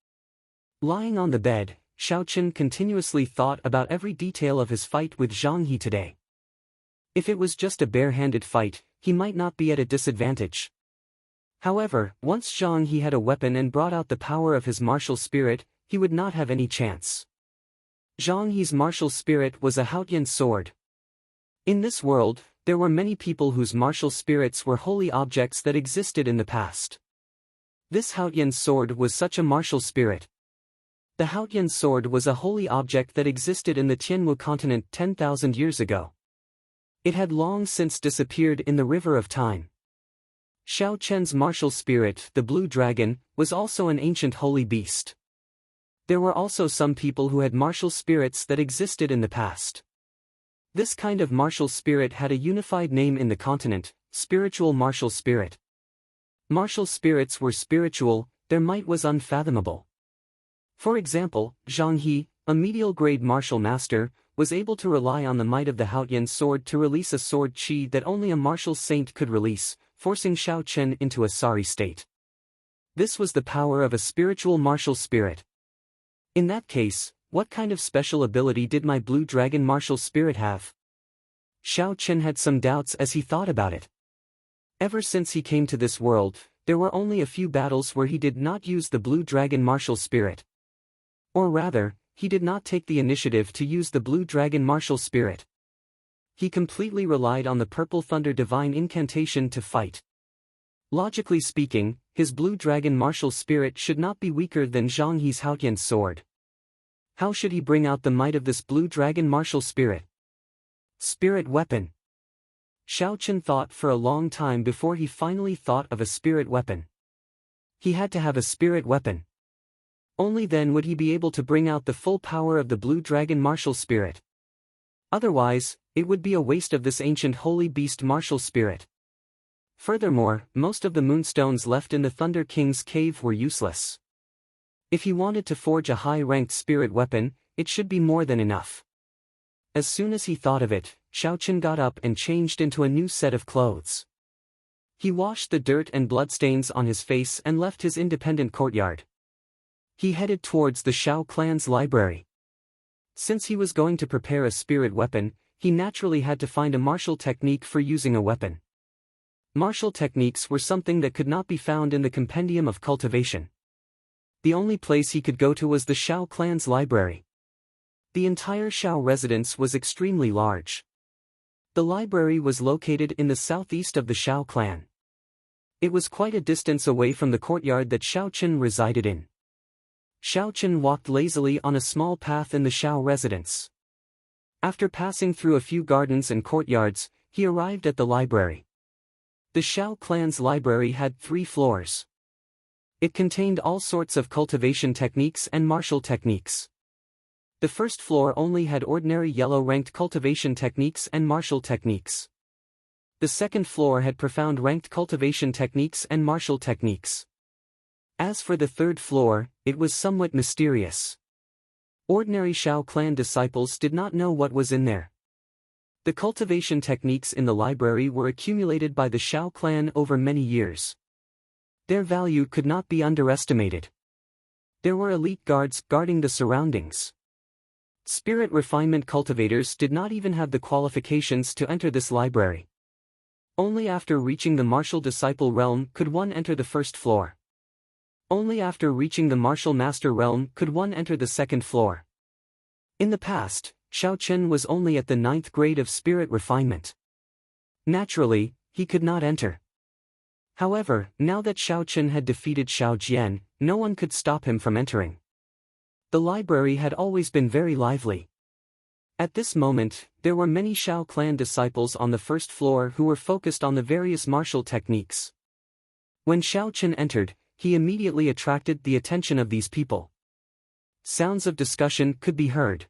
Lying on the bed, Xiaochen continuously thought about every detail of his fight with Zhang He today. If it was just a bare-handed fight, he might not be at a disadvantage. However, once Zhang He had a weapon and brought out the power of his martial spirit, he would not have any chance. Zhang He's martial spirit was a Haotian sword. In this world, there were many people whose martial spirits were holy objects that existed in the past. This Haotian sword was such a martial spirit. The Haotian sword was a holy object that existed in the Tianwu continent 10,000 years ago. It had long since disappeared in the river of time. Xiaochen's martial spirit, the blue dragon, was also an ancient holy beast. There were also some people who had martial spirits that existed in the past. This kind of martial spirit had a unified name in the continent, spiritual martial spirit. Martial spirits were spiritual, their might was unfathomable. For example, Zhang He, a medial-grade martial master, was able to rely on the might of the Haotian sword to release a sword chi that only a martial saint could release, forcing Xiaochen into a sorry state. This was the power of a spiritual martial spirit. In that case, what kind of special ability did my blue dragon martial spirit have? Xiaochen had some doubts as he thought about it. Ever since he came to this world, there were only a few battles where he did not use the blue dragon martial spirit. Or rather, he did not take the initiative to use the blue dragon martial spirit. He completely relied on the purple thunder divine incantation to fight. Logically speaking, his blue dragon martial spirit should not be weaker than Zhang He's Haotian sword. How should he bring out the might of this blue dragon martial spirit? Spirit weapon. Xiaochen thought for a long time before he finally thought of a spirit weapon. He had to have a spirit weapon. Only then would he be able to bring out the full power of the blue dragon martial spirit. Otherwise, it would be a waste of this ancient holy beast martial spirit. Furthermore, most of the moonstones left in the Thunder King's cave were useless. If he wanted to forge a high-ranked spirit weapon, it should be more than enough. As soon as he thought of it, Xiaochen got up and changed into a new set of clothes. He washed the dirt and bloodstains on his face and left his independent courtyard. He headed towards the Shao clan's library. Since he was going to prepare a spirit weapon, he naturally had to find a martial technique for using a weapon. Martial techniques were something that could not be found in the compendium of cultivation. The only place he could go to was the Shao clan's library. The entire Shao residence was extremely large. The library was located in the southeast of the Shao clan. It was quite a distance away from the courtyard that Xiaochen resided in. Xiaochen walked lazily on a small path in the Shao residence. After passing through a few gardens and courtyards, he arrived at the library. The Shao clan's library had 3 floors. It contained all sorts of cultivation techniques and martial techniques. The first floor only had ordinary yellow-ranked cultivation techniques and martial techniques. The second floor had profound ranked cultivation techniques and martial techniques. As for the third floor, it was somewhat mysterious. Ordinary Shao clan disciples did not know what was in there. The cultivation techniques in the library were accumulated by the Shao clan over many years. Their value could not be underestimated. There were elite guards guarding the surroundings. Spirit refinement cultivators did not even have the qualifications to enter this library. Only after reaching the martial disciple realm could one enter the first floor. Only after reaching the martial master realm could one enter the second floor. In the past, Xiaochen was only at the 9th grade of spirit refinement. Naturally, he could not enter. However, now that Xiaochen had defeated Xiao Jian, no one could stop him from entering. The library had always been very lively. At this moment, there were many Shao clan disciples on the first floor who were focused on the various martial techniques. When Xiaochen entered, he immediately attracted the attention of these people. Sounds of discussion could be heard.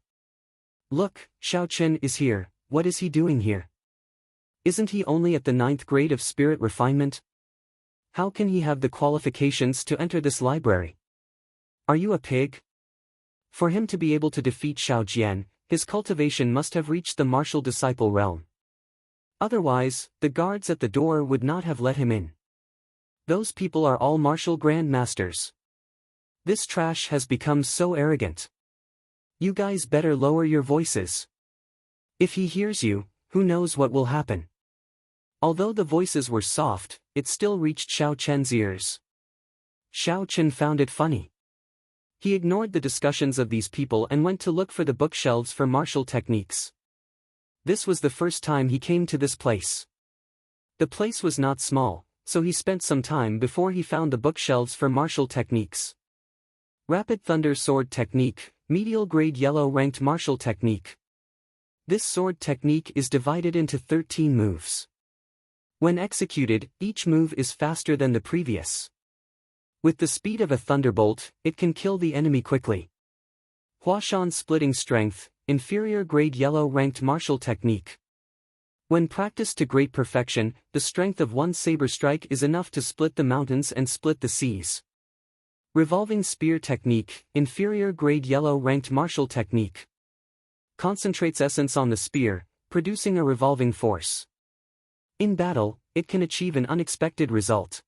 Look, Xiaochen is here, what is he doing here? Isn't he only at the 9th grade of spirit refinement? How can he have the qualifications to enter this library? Are you a pig? For him to be able to defeat Xiao Jian, his cultivation must have reached the martial disciple realm. Otherwise, the guards at the door would not have let him in. Those people are all martial grandmasters. This trash has become so arrogant. You guys better lower your voices. If he hears you, who knows what will happen? Although the voices were soft, it still reached Xiao Chen's ears. Xiao Chen found it funny. He ignored the discussions of these people and went to look for the bookshelves for martial techniques. This was the first time he came to this place. The place was not small, so he spent some time before he found the bookshelves for martial techniques. Rapid Thunder Sword Technique, Medial Grade Yellow Ranked Martial Technique. This sword technique is divided into 13 moves. When executed, each move is faster than the previous. With the speed of a thunderbolt, it can kill the enemy quickly. Huashan Splitting Strength, Inferior Grade Yellow Ranked Martial Technique. When practiced to great perfection, the strength of one saber strike is enough to split the mountains and split the seas. Revolving Spear Technique, Inferior Grade Yellow Ranked Martial Technique. Concentrates essence on the spear, producing a revolving force. In battle, it can achieve an unexpected result.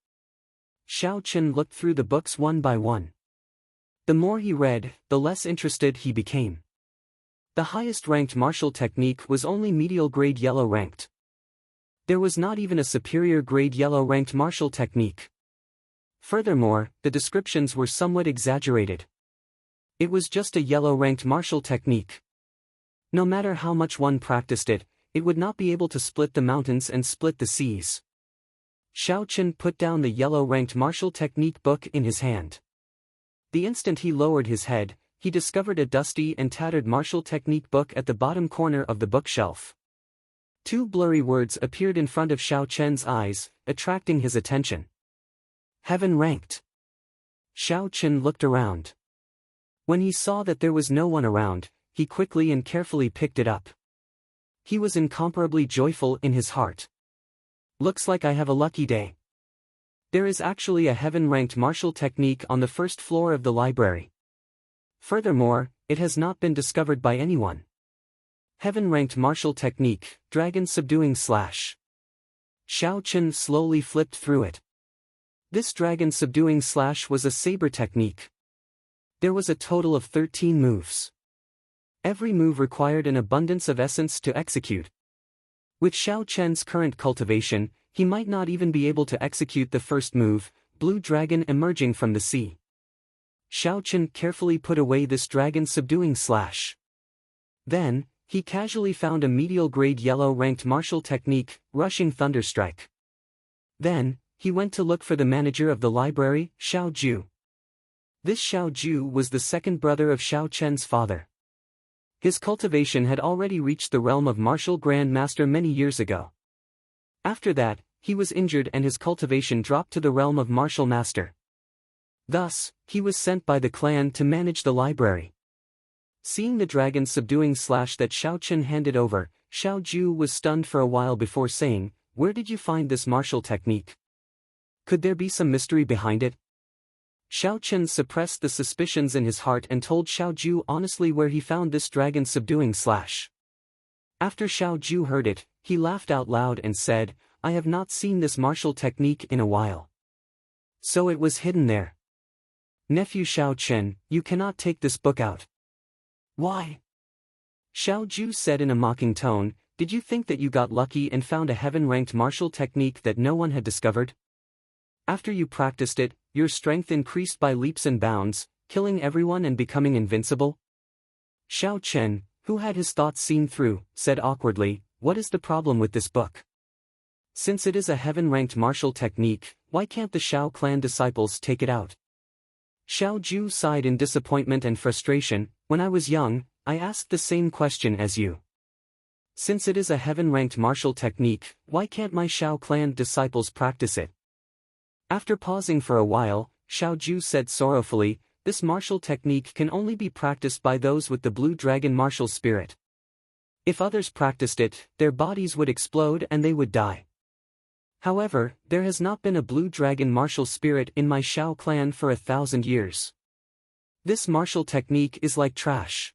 Xiao Chen looked through the books one by one. The more he read, the less interested he became. The highest ranked martial technique was only medial grade yellow ranked. There was not even a superior grade yellow ranked martial technique. Furthermore, the descriptions were somewhat exaggerated. It was just a yellow ranked martial technique. No matter how much one practiced it, it would not be able to split the mountains and split the seas. Xiao Chen put down the yellow-ranked martial technique book in his hand. The instant he lowered his head, he discovered a dusty and tattered martial technique book at the bottom corner of the bookshelf. Two blurry words appeared in front of Xiao Chen's eyes, attracting his attention. Heaven ranked. Xiao Chen looked around. When he saw that there was no one around, he quickly and carefully picked it up. He was incomparably joyful in his heart. Looks like I have a lucky day. There is actually a heaven-ranked martial technique on the first floor of the library. Furthermore, it has not been discovered by anyone. Heaven-ranked martial technique, Dragon Subduing Slash. Xiao Chen slowly flipped through it. This Dragon Subduing Slash was a saber technique. There was a total of 13 moves. Every move required an abundance of essence to execute. With Xiao Chen's current cultivation, he might not even be able to execute the first move, Blue Dragon emerging from the sea. Xiao Chen carefully put away this Dragon Subduing Slash. Then, he casually found a medial grade yellow ranked martial technique, Rushing Thunderstrike. Then, he went to look for the manager of the library, Xiao Ju. This Xiao Ju was the second brother of Xiao Chen's father. His cultivation had already reached the realm of martial Grand Master many years ago. After that, he was injured and his cultivation dropped to the realm of martial master. Thus, he was sent by the clan to manage the library. Seeing the Dragon Subduing Slash that Xiao Chen handed over, Xiao Ju was stunned for a while before saying, "Where did you find this martial technique? Could there be some mystery behind it?" Xiao Chen suppressed the suspicions in his heart and told Xiao Ju honestly where he found this Dragon Subduing Slash. After Xiao Ju heard it, he laughed out loud and said, "I have not seen this martial technique in a while. So it was hidden there. Nephew Xiao Chen, you cannot take this book out." "Why?" Xiao Ju said in a mocking tone, Did you think that you got lucky and found a heaven-ranked martial technique that no one had discovered? After you practiced it, your strength increased by leaps and bounds, killing everyone and becoming invincible? Xiao Chen, who had his thoughts seen through, said awkwardly, "What is the problem with this book? Since it is a heaven-ranked martial technique, why can't the Shao clan disciples take it out?" Xiao Ju sighed in disappointment and frustration. "When I was young, I asked the same question as you. Since it is a heaven-ranked martial technique, why can't my Shao clan disciples practice it?" After pausing for a while, Xiao Ju said sorrowfully, "This martial technique can only be practiced by those with the blue dragon martial spirit. If others practiced it, their bodies would explode and they would die. However, there has not been a blue dragon martial spirit in my Shao clan for 1,000 years. This martial technique is like trash.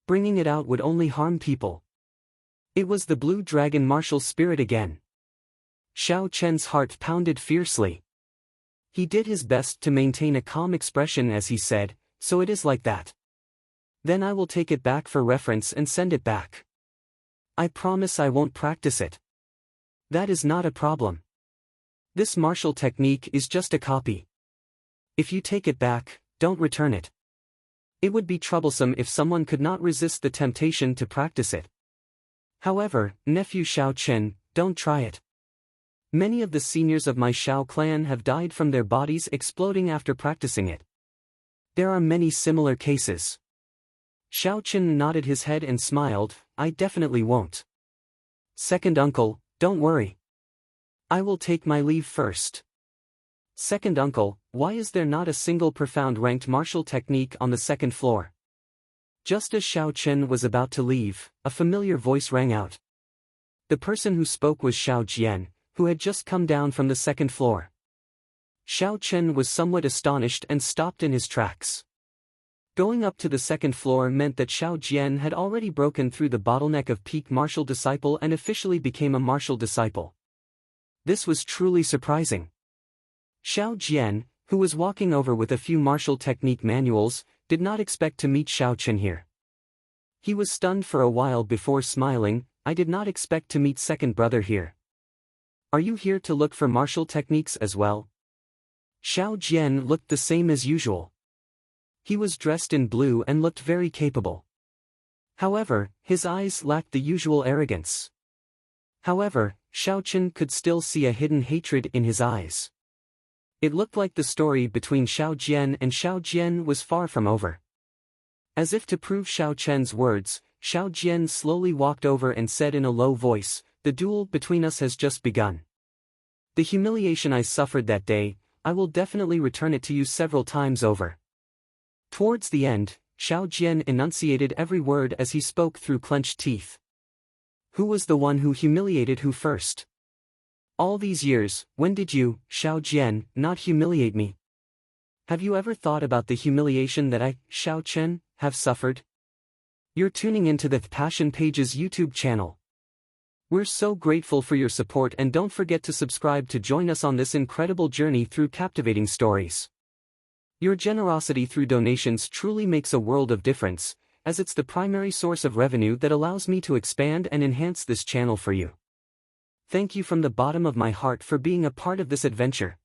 Bringing it out would only harm people." It was the blue dragon martial spirit again. Xiao Chen's heart pounded fiercely. He did his best to maintain a calm expression as he said, "So it is like that. Then I will take it back for reference and send it back. I promise I won't practice it. That is not a problem. This martial technique is just a copy. If you take it back, don't return it. It would be troublesome if someone could not resist the temptation to practice it. However, nephew Xiao Chen, don't try it. Many of the seniors of my Shao clan have died from their bodies exploding after practicing it. There are many similar cases." Xiao Chen nodded his head and smiled, "I definitely won't. Second uncle, don't worry. I will take my leave first." "Second uncle, why is there not a single profound ranked martial technique on the second floor?" Just as Xiao Chen was about to leave, a familiar voice rang out. The person who spoke was Xiao Jian, who had just come down from the second floor. Xiao Chen was somewhat astonished and stopped in his tracks. Going up to the second floor meant that Xiao Jian had already broken through the bottleneck of peak martial disciple and officially became a martial disciple. This was truly surprising. Xiao Jian, who was walking over with a few martial technique manuals, did not expect to meet Xiao Chen here. He was stunned for a while before smiling, "I did not expect to meet second brother here. Are you here to look for martial techniques as well?" Xiao Jian looked the same as usual. He was dressed in blue and looked very capable. However, his eyes lacked the usual arrogance. However, Xiao Chen could still see a hidden hatred in his eyes. It looked like the story between Xiao Jian and Xiao Jian was far from over. As if to prove Xiao Chen's words, Xiao Jian slowly walked over and said in a low voice, "The duel between us has just begun. The humiliation I suffered that day, I will definitely return it to you several times over." Towards the end, Xiao Jian enunciated every word as he spoke through clenched teeth. "Who was the one who humiliated who first? All these years, when did you, Xiao Jian, not humiliate me? Have you ever thought about the humiliation that I, Xiao Chen, have suffered?" You're tuning into the Passion Pages YouTube channel. We're so grateful for your support, and don't forget to subscribe to join us on this incredible journey through captivating stories. Your generosity through donations truly makes a world of difference, as it's the primary source of revenue that allows me to expand and enhance this channel for you. Thank you from the bottom of my heart for being a part of this adventure.